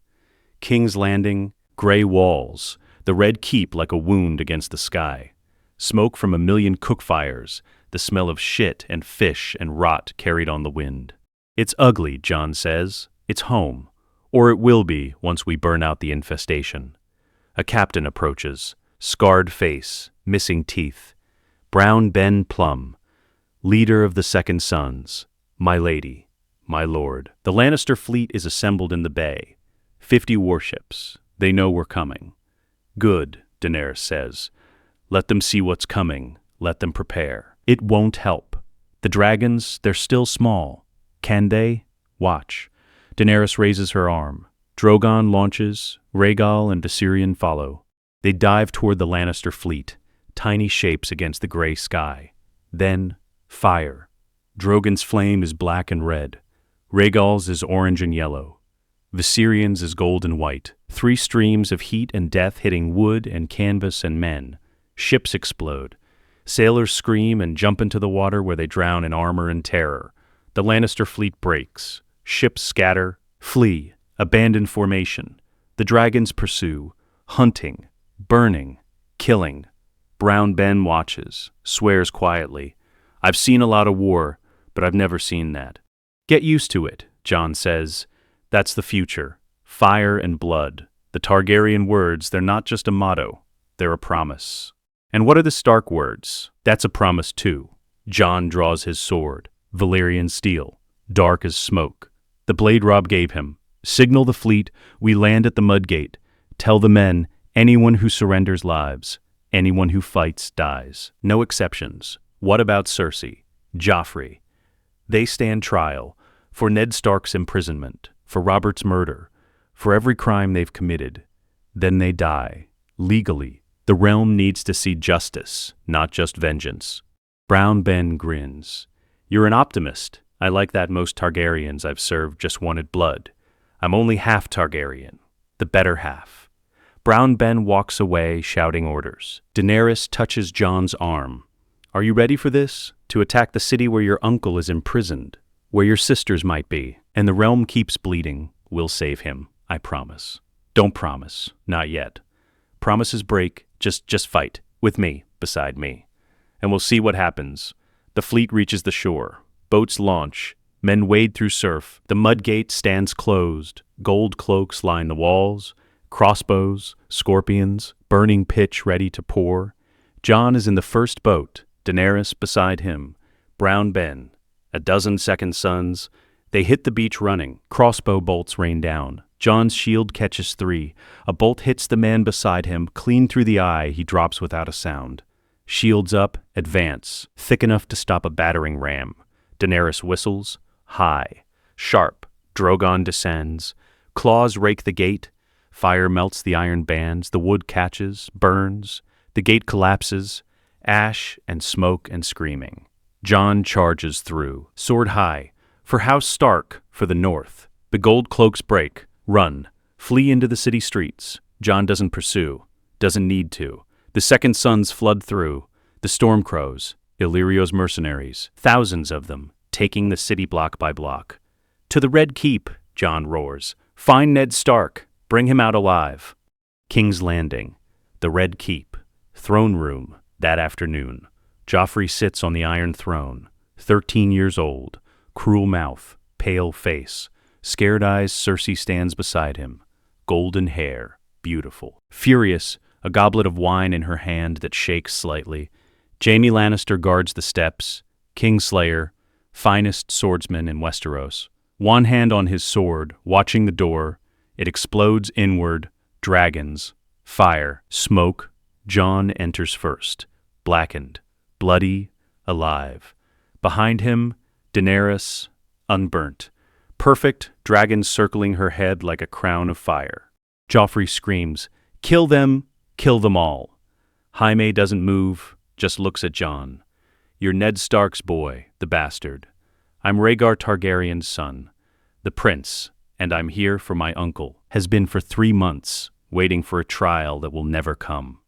King's Landing, gray walls, the red keep like a wound against the sky. Smoke from a million cook fires, the smell of shit and fish and rot carried on the wind. It's ugly, Jon says. It's home. Or it will be once we burn out the infestation. A captain approaches, scarred face, missing teeth. Brown Ben Plum, leader of the Second Sons. My lady, my lord. The Lannister fleet is assembled in the bay. 50 warships. They know we're coming. Good, Daenerys says. Let them see what's coming. Let them prepare. It won't help. The dragons, they're still small. Can they? Watch. Daenerys raises her arm. Drogon launches. Rhaegal and Viserion follow. They dive toward the Lannister fleet, tiny shapes against the gray sky. Then, fire. Drogon's flame is black and red. Rhaegal's is orange and yellow. Viserion's is gold and white. 3 streams of heat and death hitting wood and canvas and men. Ships explode. Sailors scream and jump into the water where they drown in armor and terror. The Lannister fleet breaks. Ships scatter, flee, abandon formation. The dragons pursue, hunting, burning, killing. Brown Ben watches, swears quietly. I've seen a lot of war, but I've never seen that. Get used to it, Jon says. That's the future. Fire and blood. The Targaryen words, they're not just a motto. They're a promise. And what are the Stark words? That's a promise too. Jon draws his sword. Valyrian steel. Dark as smoke. The blade Robb gave him. Signal the fleet. We land at the Mudgate. Tell the men, anyone who surrenders lives. Anyone who fights dies. No exceptions. What about Cersei? Joffrey? They stand trial. For Ned Stark's imprisonment. For Robert's murder. For every crime they've committed. Then they die. Legally. The realm needs to see justice, not just vengeance. Brown Ben grins. You're an optimist. I like that. Most Targaryens I've served just wanted blood. I'm only half Targaryen. The better half. Brown Ben walks away, shouting orders. Daenerys touches Jon's arm. Are you ready for this? To attack the city where your uncle is imprisoned, where your sisters might be, and the realm keeps bleeding. We'll save him, I promise. Don't promise. Not yet. Promises break. Just fight. With me, beside me. And we'll see what happens. The fleet reaches the shore. Boats launch. Men wade through surf. The Mudgate stands closed. Gold cloaks line the walls. Crossbows, scorpions, burning pitch ready to pour. Jon is in the first boat. Daenerys beside him. Brown Ben. A dozen Second Sons. They hit the beach running. Crossbow bolts rain down. Jon's shield catches 3. A bolt hits the man beside him. Clean through the eye, he drops without a sound. Shields up, advance. Thick enough to stop a battering ram. Daenerys whistles. High. Sharp. Drogon descends. Claws rake the gate. Fire melts the iron bands. The wood catches. Burns. The gate collapses. Ash and smoke and screaming. Jon charges through. Sword high. For House Stark. For the north. The gold cloaks break. Run. Flee into the city streets. Jon doesn't pursue. Doesn't need to. The Second Sons flood through. The Stormcrows. Illyrio's mercenaries. Thousands of them. Taking the city block by block. To the Red Keep, Jon roars. Find Ned Stark. Bring him out alive. King's Landing. The Red Keep. Throne room. That afternoon. Joffrey sits on the Iron Throne. 13 years old. Cruel mouth. Pale face. Scared eyes. Cersei stands beside him. Golden hair. Beautiful. Furious, a goblet of wine in her hand that shakes slightly. Jaime Lannister guards the steps. Kingslayer. Finest swordsman in Westeros. One hand on his sword, watching the door. It explodes inward. Dragons. Fire. Smoke. Jon enters first. Blackened. Bloody. Alive. Behind him, Daenerys. Unburnt. Perfect, dragons circling her head like a crown of fire. Joffrey screams, "Kill them! Kill them all!" Jaime doesn't move, just looks at Jon. "You're Ned Stark's boy, the bastard. I'm Rhaegar Targaryen's son, the prince, and I'm here for my uncle. Has been for 3 months, waiting for a trial that will never come.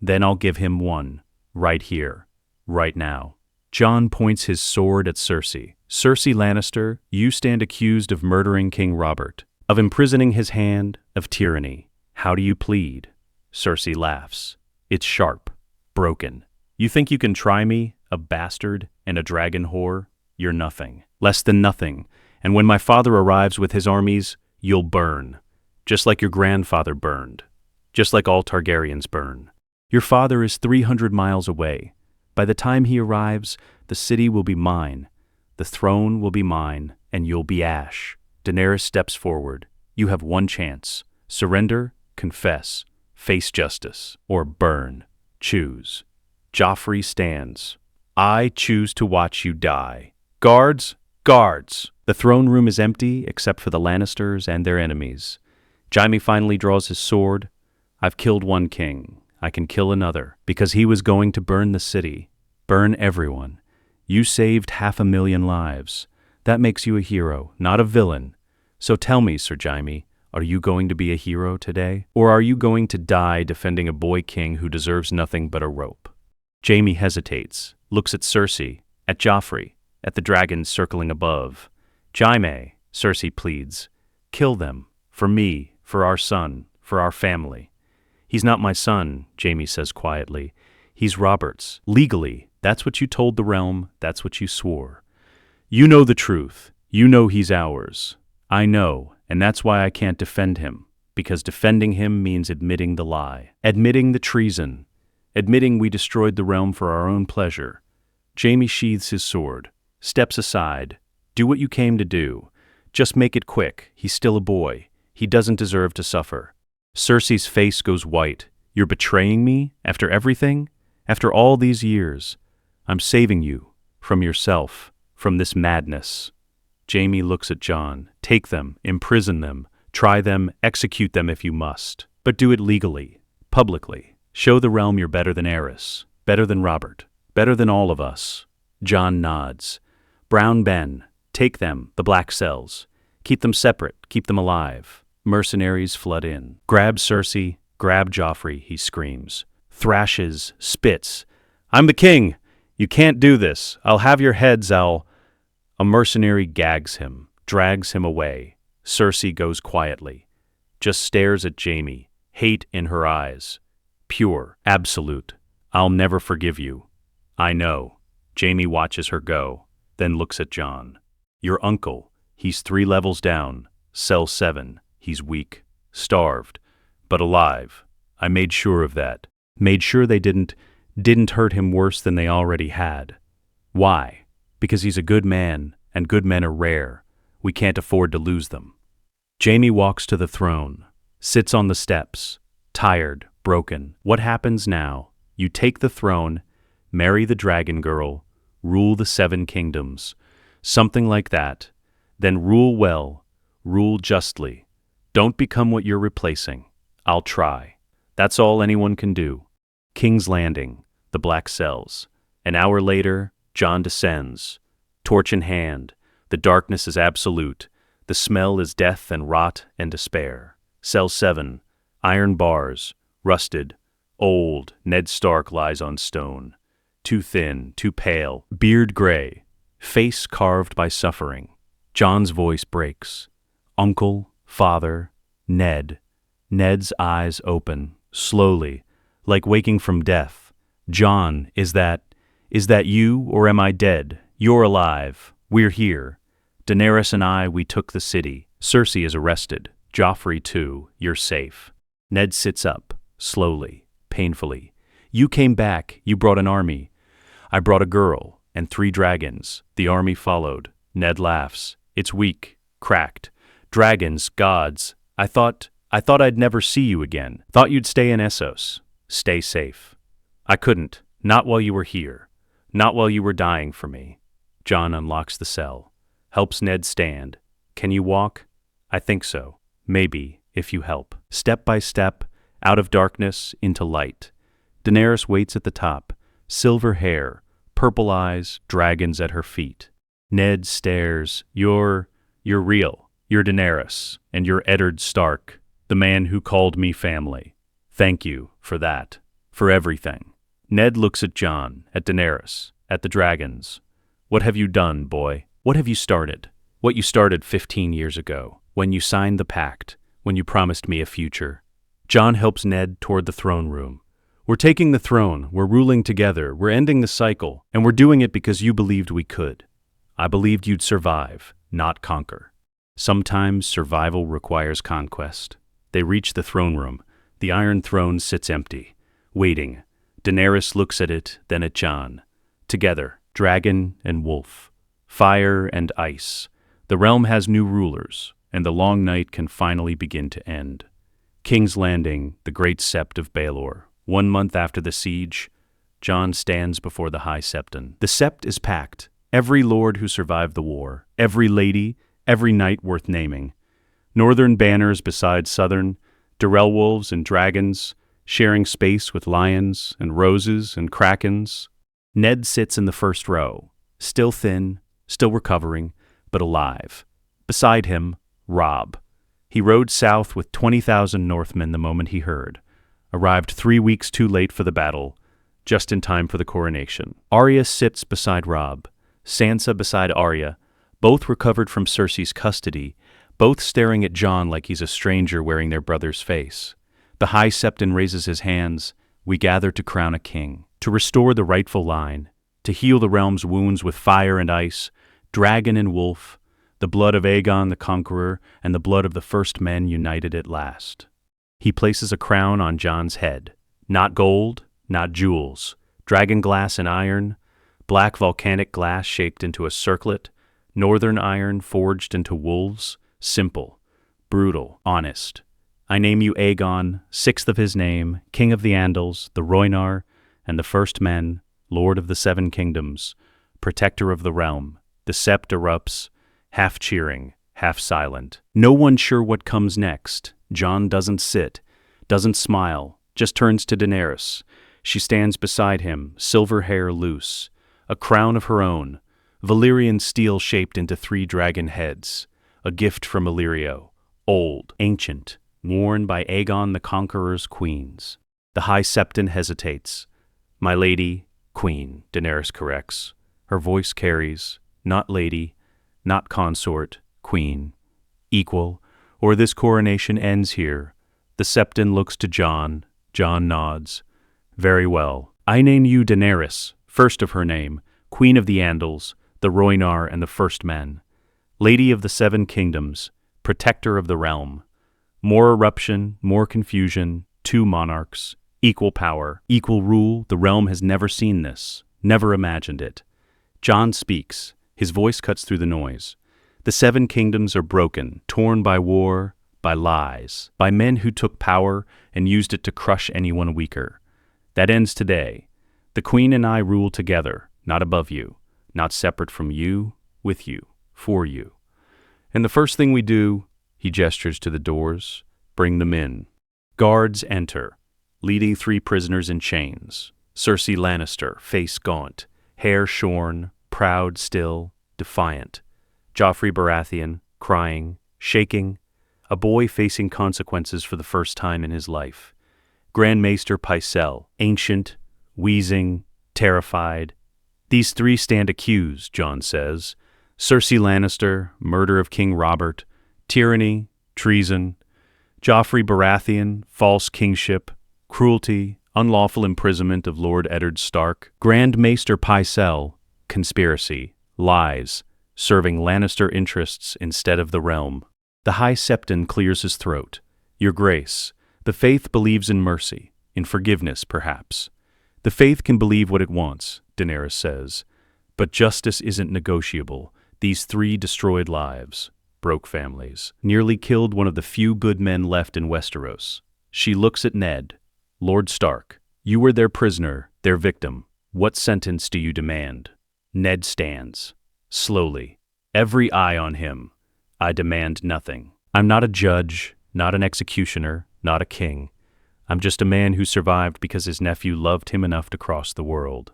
Then I'll give him one, right here, right now." Jon points his sword at Cersei. "Cersei Lannister, you stand accused of murdering King Robert, of imprisoning his hand, of tyranny. How do you plead?" Cersei laughs. It's sharp, broken. "You think you can try me, a bastard and a dragon whore? You're nothing, less than nothing, and when my father arrives with his armies, you'll burn. Just like your grandfather burned. Just like all Targaryens burn. Your father is 300 miles away. By the time he arrives, the city will be mine. The throne will be mine, and you'll be ash." Daenerys steps forward. "You have one chance. Surrender, confess, face justice, or burn. Choose." Joffrey stands. "I choose to watch you die. Guards, guards!" The throne room is empty except for the Lannisters and their enemies. Jaime finally draws his sword. "I've killed one king. I can kill another, because he was going to burn the city. Burn everyone. You saved 500,000 lives. That makes you a hero, not a villain. So tell me, Sir Jaime, are you going to be a hero today? Or are you going to die defending a boy king who deserves nothing but a rope?" Jaime hesitates, looks at Cersei, at Joffrey, at the dragons circling above. "Jaime," Cersei pleads, "kill them. For me, for our son, for our family." "He's not my son," Jaime says quietly. "He's Robert's. Legally, that's what you told the realm, that's what you swore. You know the truth. You know he's ours. I know, and that's why I can't defend him, because defending him means admitting the lie, admitting the treason, admitting we destroyed the realm for our own pleasure." Jaime sheathes his sword, steps aside. "Do what you came to do. Just make it quick. He's still a boy. He doesn't deserve to suffer." Cersei's face goes white. "You're betraying me? After everything? After all these years? I'm saving you. From yourself. From this madness." Jaime looks at Jon. "Take them. Imprison them. Try them. Execute them if you must. But do it legally. Publicly. Show the realm you're better than Aerys. Better than Robert. Better than all of us." Jon nods. "Brown Ben. Take them. The black cells. Keep them separate. Keep them alive." Mercenaries flood in. "Grab Cersei, grab Joffrey," he screams. Thrashes, spits. "I'm the king! You can't do this! I'll have your heads, A mercenary gags him, drags him away. Cersei goes quietly. Just stares at Jaime, hate in her eyes. Pure, absolute. "I'll never forgive you." "I know." Jaime watches her go, then looks at Jon. "Your uncle, he's 3 levels down, cell 7. He's weak, starved, but alive. I made sure of that. Made sure they didn't hurt him worse than they already had. Why? Because he's a good man, and good men are rare. We can't afford to lose them." Jaime walks to the throne, sits on the steps, tired, broken. What happens now? You take the throne, marry the dragon girl, rule the 7 kingdoms. Something like that. Then rule well, rule justly. Don't become what you're replacing. I'll try. That's all anyone can do. King's Landing, the black cells. An hour later, Jon descends. Torch in hand. The darkness is absolute. The smell is death and rot and despair. Cell 7. Iron bars. Rusted. Old. Ned Stark lies on stone. Too thin, too pale. Beard gray. Face carved by suffering. Jon's voice breaks. "Uncle. Father, Ned." Ned's eyes open, slowly, like waking from death. "Jon, is that you, or am I dead? You're alive. We're here. Daenerys and I, we took the city. Cersei is arrested. Joffrey too. You're safe." Ned sits up, slowly, painfully. "You came back. You brought an army. I brought a girl, and 3 dragons. The army followed." Ned laughs. "It's weak, cracked. Dragons, gods. I thought I'd never see you again. Thought you'd stay in Essos. Stay safe. I couldn't. Not while you were here. Not while you were dying for me." Jon unlocks the cell. Helps Ned stand. "Can you walk?" "I think so. Maybe. if you help. Step by step, out of darkness into light. Daenerys waits at the top, silver hair, purple eyes, dragons at her feet. Ned stares. You're real. You're Daenerys, and you're Eddard Stark, the man who called me family. Thank you for that, for everything. Ned looks at Jon, at Daenerys, at the dragons. What have you done, boy? What have you started? What you started 15 years ago, when you signed the pact, when you promised me a future. Jon helps Ned toward the throne room. We're taking the throne, we're ruling together, we're ending the cycle, and we're doing it because you believed we could. I believed you'd survive, not conquer. Sometimes survival requires conquest. They reach the throne room. The Iron Throne sits empty, waiting. Daenerys looks at it, then at Jon. Together, dragon and wolf, fire and ice. The realm has new rulers, and the long night can finally begin to end. King's Landing, the great sept of Baelor. 1 month after the siege, Jon stands before the High Septon. The sept is packed. Every lord who survived the war, every lady, every knight worth naming. Northern banners beside southern, Darrell wolves and dragons, sharing space with lions and roses and krakens. Ned sits in the first row, still thin, still recovering, but alive. Beside him, Robb. He rode south with 20,000 Northmen the moment he heard. Arrived 3 weeks too late for the battle, just in time for the coronation. Arya sits beside Robb, Sansa beside Arya, both recovered from Cersei's custody, both staring at Jon like he's a stranger wearing their brother's face. The High Septon raises his hands. We gather to crown a king, to restore the rightful line, to heal the realm's wounds with fire and ice, dragon and wolf, the blood of Aegon the Conqueror and the blood of the first men united at last. He places a crown on Jon's head. Not gold, not jewels, dragon glass and iron, black volcanic glass shaped into a circlet, northern iron forged into wolves, simple, brutal, honest. I name you Aegon, 6th of his name, King of the Andals, the Rhoynar, and the First Men, Lord of the Seven Kingdoms, Protector of the Realm. The sept erupts, half cheering, half silent. No one sure what comes next. Jon doesn't sit, doesn't smile, just turns to Daenerys. She stands beside him, silver hair loose, a crown of her own, Valyrian steel shaped into 3 dragon heads, a gift from Illyrio, old, ancient, worn by Aegon the Conqueror's queens. The High Septon hesitates. My lady, queen, Daenerys corrects. Her voice carries, not lady, not consort, queen, equal, or this coronation ends here. The Septon looks to Jon. Jon nods. Very well. I name you Daenerys, first of her name, Queen of the Andals, the Rhoynar and the First Men, Lady of the Seven Kingdoms, Protector of the Realm. More eruption, more confusion, 2 monarchs, equal power, equal rule. The realm has never seen this, never imagined it. Jon speaks. His voice cuts through the noise. The 7 kingdoms are broken, torn by war, by lies, by men who took power and used it to crush anyone weaker. That ends today. The Queen and I rule together, not above you, not separate from you, with you, for you. And the first thing we do, he gestures to the doors, bring them in. Guards enter, leading 3 prisoners in chains. Cersei Lannister, face gaunt, hair shorn, proud still, defiant. Joffrey Baratheon, crying, shaking, a boy facing consequences for the first time in his life. Grand Maester Pycelle, ancient, wheezing, terrified. These 3 stand accused, Jon says. Cersei Lannister, murder of King Robert, tyranny, treason. Joffrey Baratheon, false kingship, cruelty, unlawful imprisonment of Lord Eddard Stark. Grand Maester Pycelle, conspiracy, lies, serving Lannister interests instead of the realm. The High Septon clears his throat. Your Grace, the faith believes in mercy, in forgiveness, perhaps. The faith can believe what it wants, Daenerys says. But justice isn't negotiable. These 3 destroyed lives, broke families, nearly killed one of the few good men left in Westeros. She looks at Ned. Lord Stark, you were their prisoner, their victim. What sentence do you demand? Ned stands. Slowly. Every eye on him. I demand nothing. I'm not a judge, not an executioner, not a king. I'm just a man who survived because his nephew loved him enough to cross the world."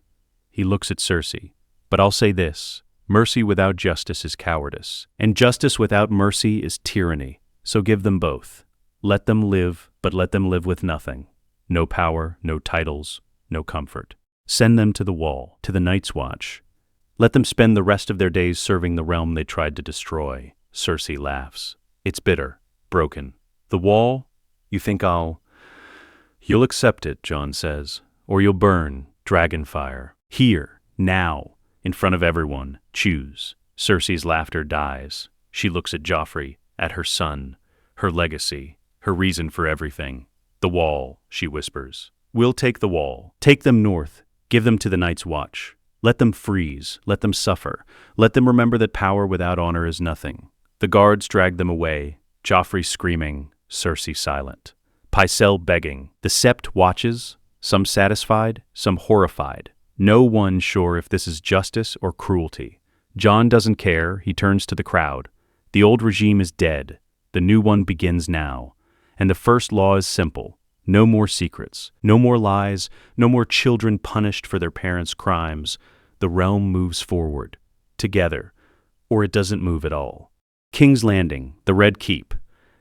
He looks at Cersei. "But I'll say this. Mercy without justice is cowardice, and justice without mercy is tyranny. So give them both. Let them live, but let them live with nothing. No power, no titles, no comfort. Send them to the wall, to the Night's Watch. Let them spend the rest of their days serving the realm they tried to destroy." Cersei laughs. "It's bitter, broken. The wall? You think You'll accept it," Jon says, "or you'll burn, dragonfire. Here, now, in front of everyone. Choose." Cersei's laughter dies. She looks at Joffrey, at her son, her legacy, her reason for everything. "The wall," she whispers. "We'll take the wall. Take them north. Give them to the Night's Watch. Let them freeze. Let them suffer. Let them remember that power without honor is nothing." The guards drag them away, Joffrey screaming, Cersei silent. Pycelle begging. The Sept watches, some satisfied, some horrified. No one sure if this is justice or cruelty. Jon doesn't care. He turns to the crowd. The old regime is dead. The new one begins now. And the first law is simple. No more secrets. No more lies. No more children punished for their parents' crimes. The realm moves forward. Together. Or it doesn't move at all. King's Landing, the Red Keep.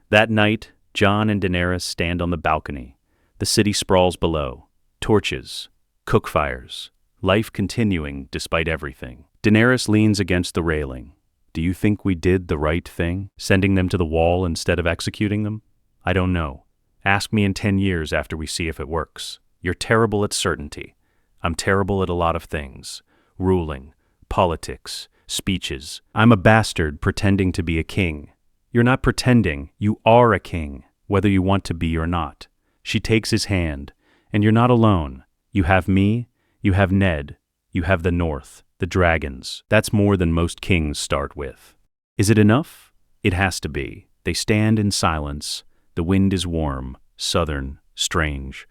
That night, Jon and Daenerys stand on the balcony. The city sprawls below. Torches. Cook fires. Life continuing despite everything. Daenerys leans against the railing. "Do you think we did the right thing, sending them to the wall instead of executing them? I don't know. Ask me in 10 years after we see if it works. You're terrible at certainty. I'm terrible at a lot of things. Ruling, politics, speeches. I'm a bastard pretending to be a king. You're not pretending. You are a king, whether you want to be or not." She takes his hand. "And you're not alone. You have me. You have Ned. You have the North, the dragons. That's more than most kings start with." Is it enough? It has to be. They stand in silence. The wind is warm, southern, strange.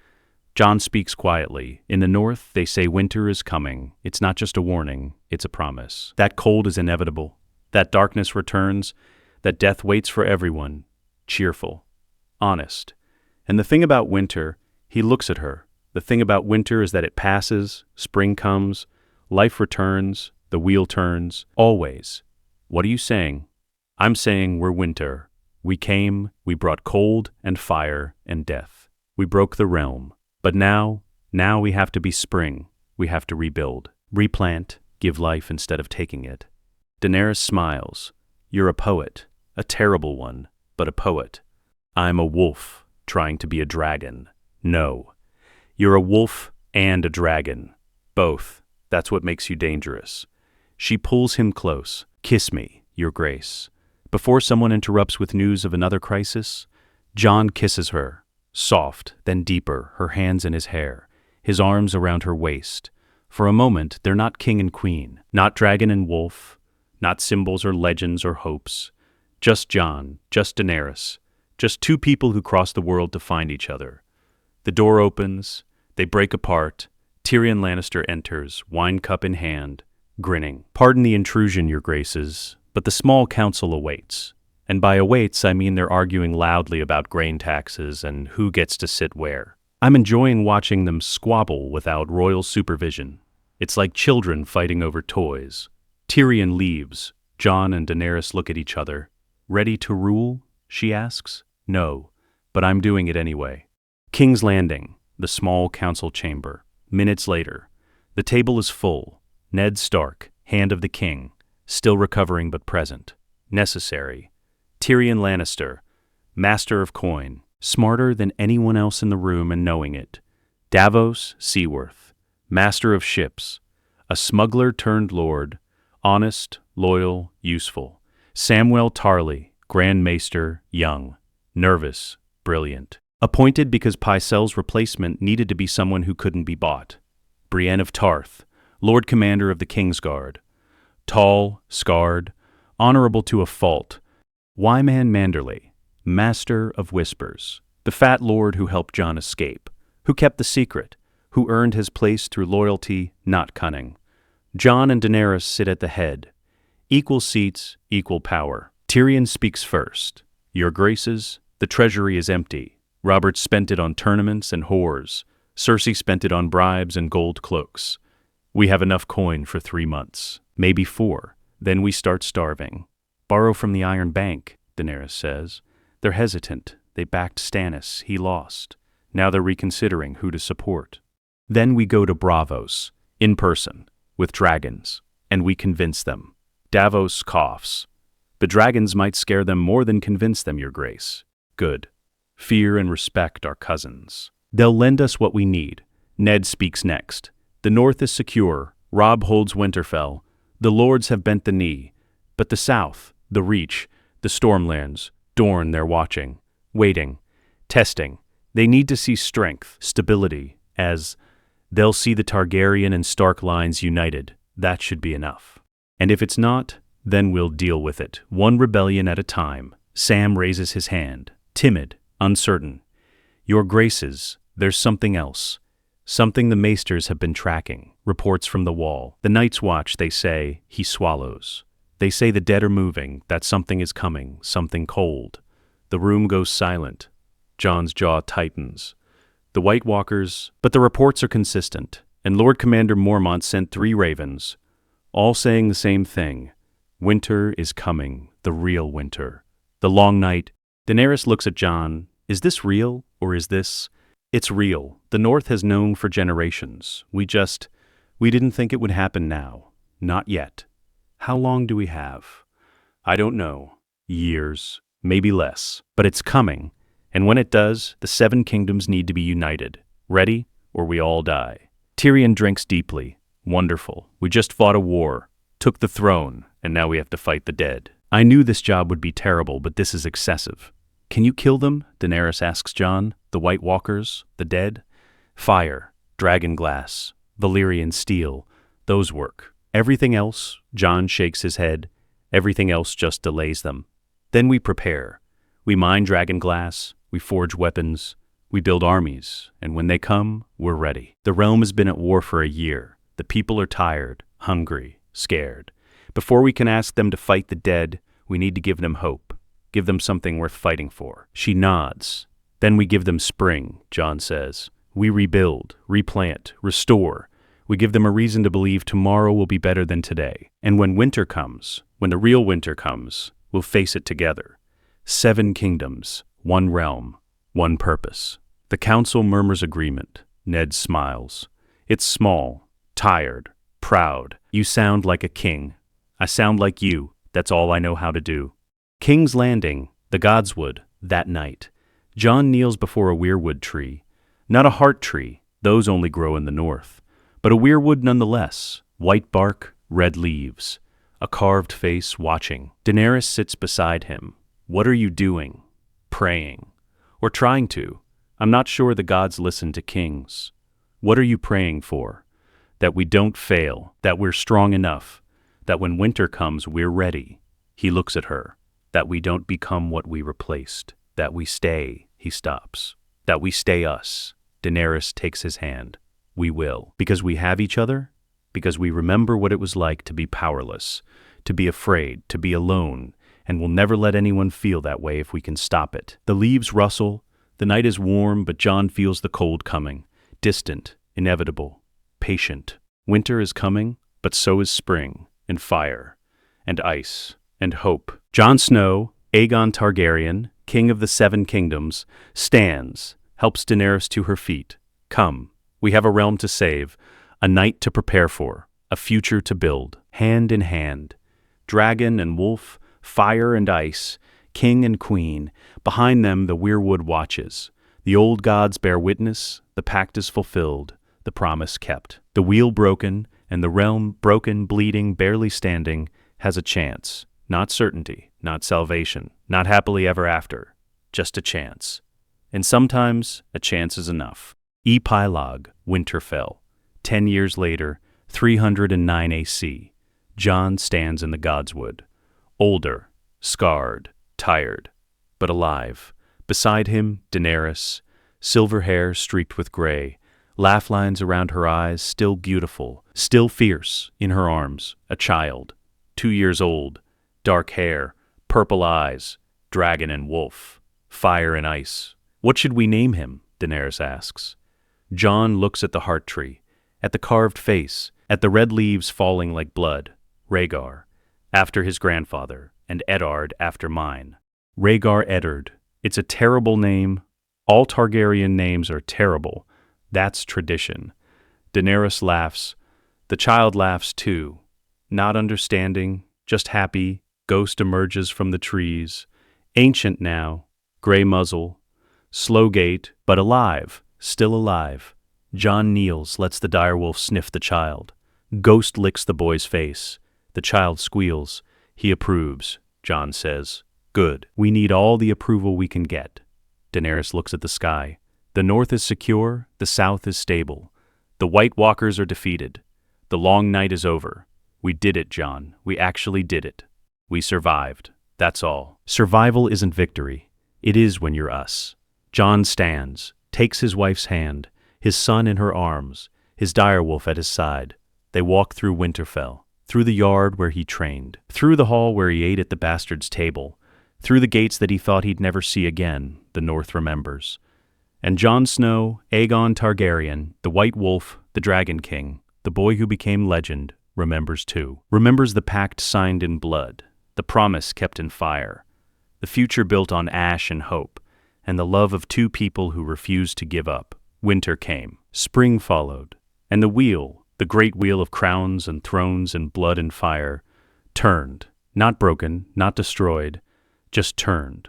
Jon speaks quietly. In the north, they say winter is coming. It's not just a warning, it's a promise. That cold is inevitable. That darkness returns. That death waits for everyone. Cheerful. Honest. And the thing about winter, he looks at her. The thing about winter is that it passes, spring comes, life returns, the wheel turns, always. What are you saying? I'm saying we're winter. We came, we brought cold and fire and death. We broke the realm. But now we have to be spring. We have to rebuild, replant, give life instead of taking it. Daenerys smiles. You're a poet, a terrible one, but a poet. I'm a wolf trying to be a dragon. No. You're a wolf and a dragon. Both. That's what makes you dangerous. She pulls him close. Kiss me, Your Grace. Before someone interrupts with news of another crisis, Jon kisses her. Soft, then deeper, her hands in his hair, his arms around her waist. For a moment, they're not king and queen, not dragon and wolf, not symbols or legends or hopes. Just Jon, just Daenerys, just two people who cross the world to find each other. The door opens, they break apart. Tyrion Lannister enters, wine cup in hand, grinning. Pardon the intrusion, Your Graces, but the small council awaits. And by awaits, I mean they're arguing loudly about grain taxes and who gets to sit where. I'm enjoying watching them squabble without royal supervision. It's like children fighting over toys. Tyrion leaves. Jon and Daenerys look at each other. Ready to rule? She asks. No, but I'm doing it anyway. King's Landing, the small council chamber. Minutes later. The table is full. Ned Stark, Hand of the King, still recovering but present. Necessary. Tyrion Lannister, master of coin, smarter than anyone else in the room and knowing it. Davos Seaworth, master of ships, a smuggler turned lord, honest, loyal, useful. Samwell Tarly, Grand Maester, young, nervous, brilliant. Appointed because Pycelle's replacement needed to be someone who couldn't be bought. Brienne of Tarth, Lord Commander of the Kingsguard. Tall, scarred, honorable to a fault. Wyman Manderley, Master of Whispers, the fat lord who helped Jon escape, who kept the secret, who earned his place through loyalty, not cunning. Jon and Daenerys sit at the head. Equal seats, equal power. Tyrion speaks first. Your Graces, The treasury is empty. Robert spent it on tournaments and whores. Cersei spent it on bribes and gold cloaks. We have enough coin for 3 months, maybe 4. Then we start starving. Borrow from the Iron Bank, Daenerys says. They're hesitant. They backed Stannis. He lost. Now they're reconsidering who to support. Then we go to Braavos, in person, with dragons, and we convince them. Davos coughs. The dragons might scare them more than convince them, Your Grace. Good. Fear and respect are cousins. They'll lend us what we need. Ned speaks next. The north is secure. Robb holds Winterfell. The lords have bent the knee. But the south, the Reach, the Stormlands, Dorne, they're watching, waiting, testing. They need to see strength, stability, as they'll see the Targaryen and Stark lines united. That should be enough. And if it's not, then we'll deal with it, one rebellion at a time. Sam raises his hand, timid, uncertain. Your Graces, there's something else. Something the Maesters have been tracking. Reports from the wall. The Night's Watch, they say. He swallows. They say the dead are moving, that something is coming, something cold. The room goes silent. Jon's jaw tightens. The White Walkers, but the reports are consistent, and Lord Commander Mormont sent 3 ravens, all saying the same thing. Winter is coming, the real winter. The long night. Daenerys looks at Jon. Is this real, or is this? It's real. The North has known for generations. We didn't think it would happen now. Not yet. How long do we have? I don't know. Years, maybe less. But it's coming. And when it does, the 7 kingdoms need to be united. Ready, or we all die. Tyrion drinks deeply. Wonderful. We just fought a war, took the throne, and now we have to fight the dead. I knew this job would be terrible, but this is excessive. Can you kill them? Daenerys asks Jon. The White Walkers, the dead? Fire, dragon glass, Valyrian steel, those work. Everything else, Jon shakes his head, everything else just delays them. Then we prepare. We mine dragon glass, we forge weapons, we build armies, and when they come, we're ready. The realm has been at war for a year. The people are tired, hungry, scared. Before we can ask them to fight the dead, we need to give them hope. Give them something worth fighting for. She nods. Then we give them spring, Jon says. We rebuild, replant, restore. We give them a reason to believe tomorrow will be better than today. And when winter comes, when the real winter comes, we'll face it together. 7 kingdoms, 1 realm, 1 purpose. The council murmurs agreement. Ned smiles. It's small, tired, proud. You sound like a king. I sound like you. That's all I know how to do. King's Landing, the Godswood, that night. Jon kneels before a weirwood tree. Not a heart tree, those only grow in the north. But a weirwood nonetheless. White bark, red leaves. A carved face watching. Daenerys sits beside him. What are you doing? Praying. Or trying to. I'm not sure the gods listen to kings. What are you praying for? That we don't fail, that we're strong enough, that when winter comes we're ready. He looks at her. That we don't become what we replaced. That we stay, he stops. That we stay us. Daenerys takes his hand. We will. Because we have each other? Because we remember what it was like to be powerless, to be afraid, to be alone, and we'll never let anyone feel that way if we can stop it. The leaves rustle. The night is warm, but Jon feels the cold coming. Distant, inevitable, patient. Winter is coming, but so is spring, and fire, and ice, and hope. Jon Snow, Aegon Targaryen, king of the 7 kingdoms, stands, helps Daenerys to her feet. Come, we have a realm to save, a night to prepare for, a future to build. Hand in hand, dragon and wolf, fire and ice, king and queen. Behind them the weirwood watches. The old gods bear witness, the pact is fulfilled, the promise kept. The wheel broken, and the realm broken, bleeding, barely standing, has a chance. Not certainty, not salvation, not happily ever after, just a chance. And sometimes a chance is enough. Epilogue, Winterfell. 10 years later, 309 AC. Jon stands in the Godswood. Older, scarred, tired, but alive. Beside him, Daenerys, silver hair streaked with gray, laugh lines around her eyes, still beautiful, still fierce, in her arms, a child, 2 years old, dark hair, purple eyes, dragon and wolf, fire and ice. What should we name him? Daenerys asks. Jon looks at the heart tree, at the carved face, at the red leaves falling like blood. Rhaegar, after his grandfather, and Eddard after mine. Rhaegar Eddard. It's a terrible name. All Targaryen names are terrible. That's tradition. Daenerys laughs. The child laughs too. Not understanding, just happy. Ghost emerges from the trees. Ancient now, gray muzzle. Slow gait, but alive, still alive. Jon kneels, lets the direwolf sniff the child. Ghost licks the boy's face. The child squeals. He approves, Jon says. Good. We need all the approval we can get. Daenerys looks at the sky. The north is secure, the south is stable. The White Walkers are defeated. The long night is over. We did it, Jon. We actually did it. We survived. That's all. Survival isn't victory. It is when you're us. Jon stands, takes his wife's hand, his son in her arms, his direwolf at his side. They walk through Winterfell, through the yard where he trained, through the hall where he ate at the bastard's table, through the gates that he thought he'd never see again, the North remembers. And Jon Snow, Aegon Targaryen, the White Wolf, the Dragon King, the boy who became legend, remembers too. Remembers the pact signed in blood, the promise kept in fire, the future built on ash and hope, and the love of two people who refused to give up. Winter came. Spring followed. And the wheel, the great wheel of crowns and thrones and blood and fire, turned. Not broken, not destroyed, just turned.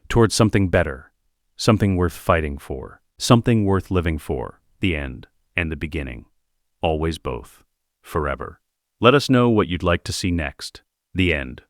Towards something better. Something worth fighting for. Something worth living for. The end and the beginning. Always both. Forever. Let us know what you'd like to see next. The end.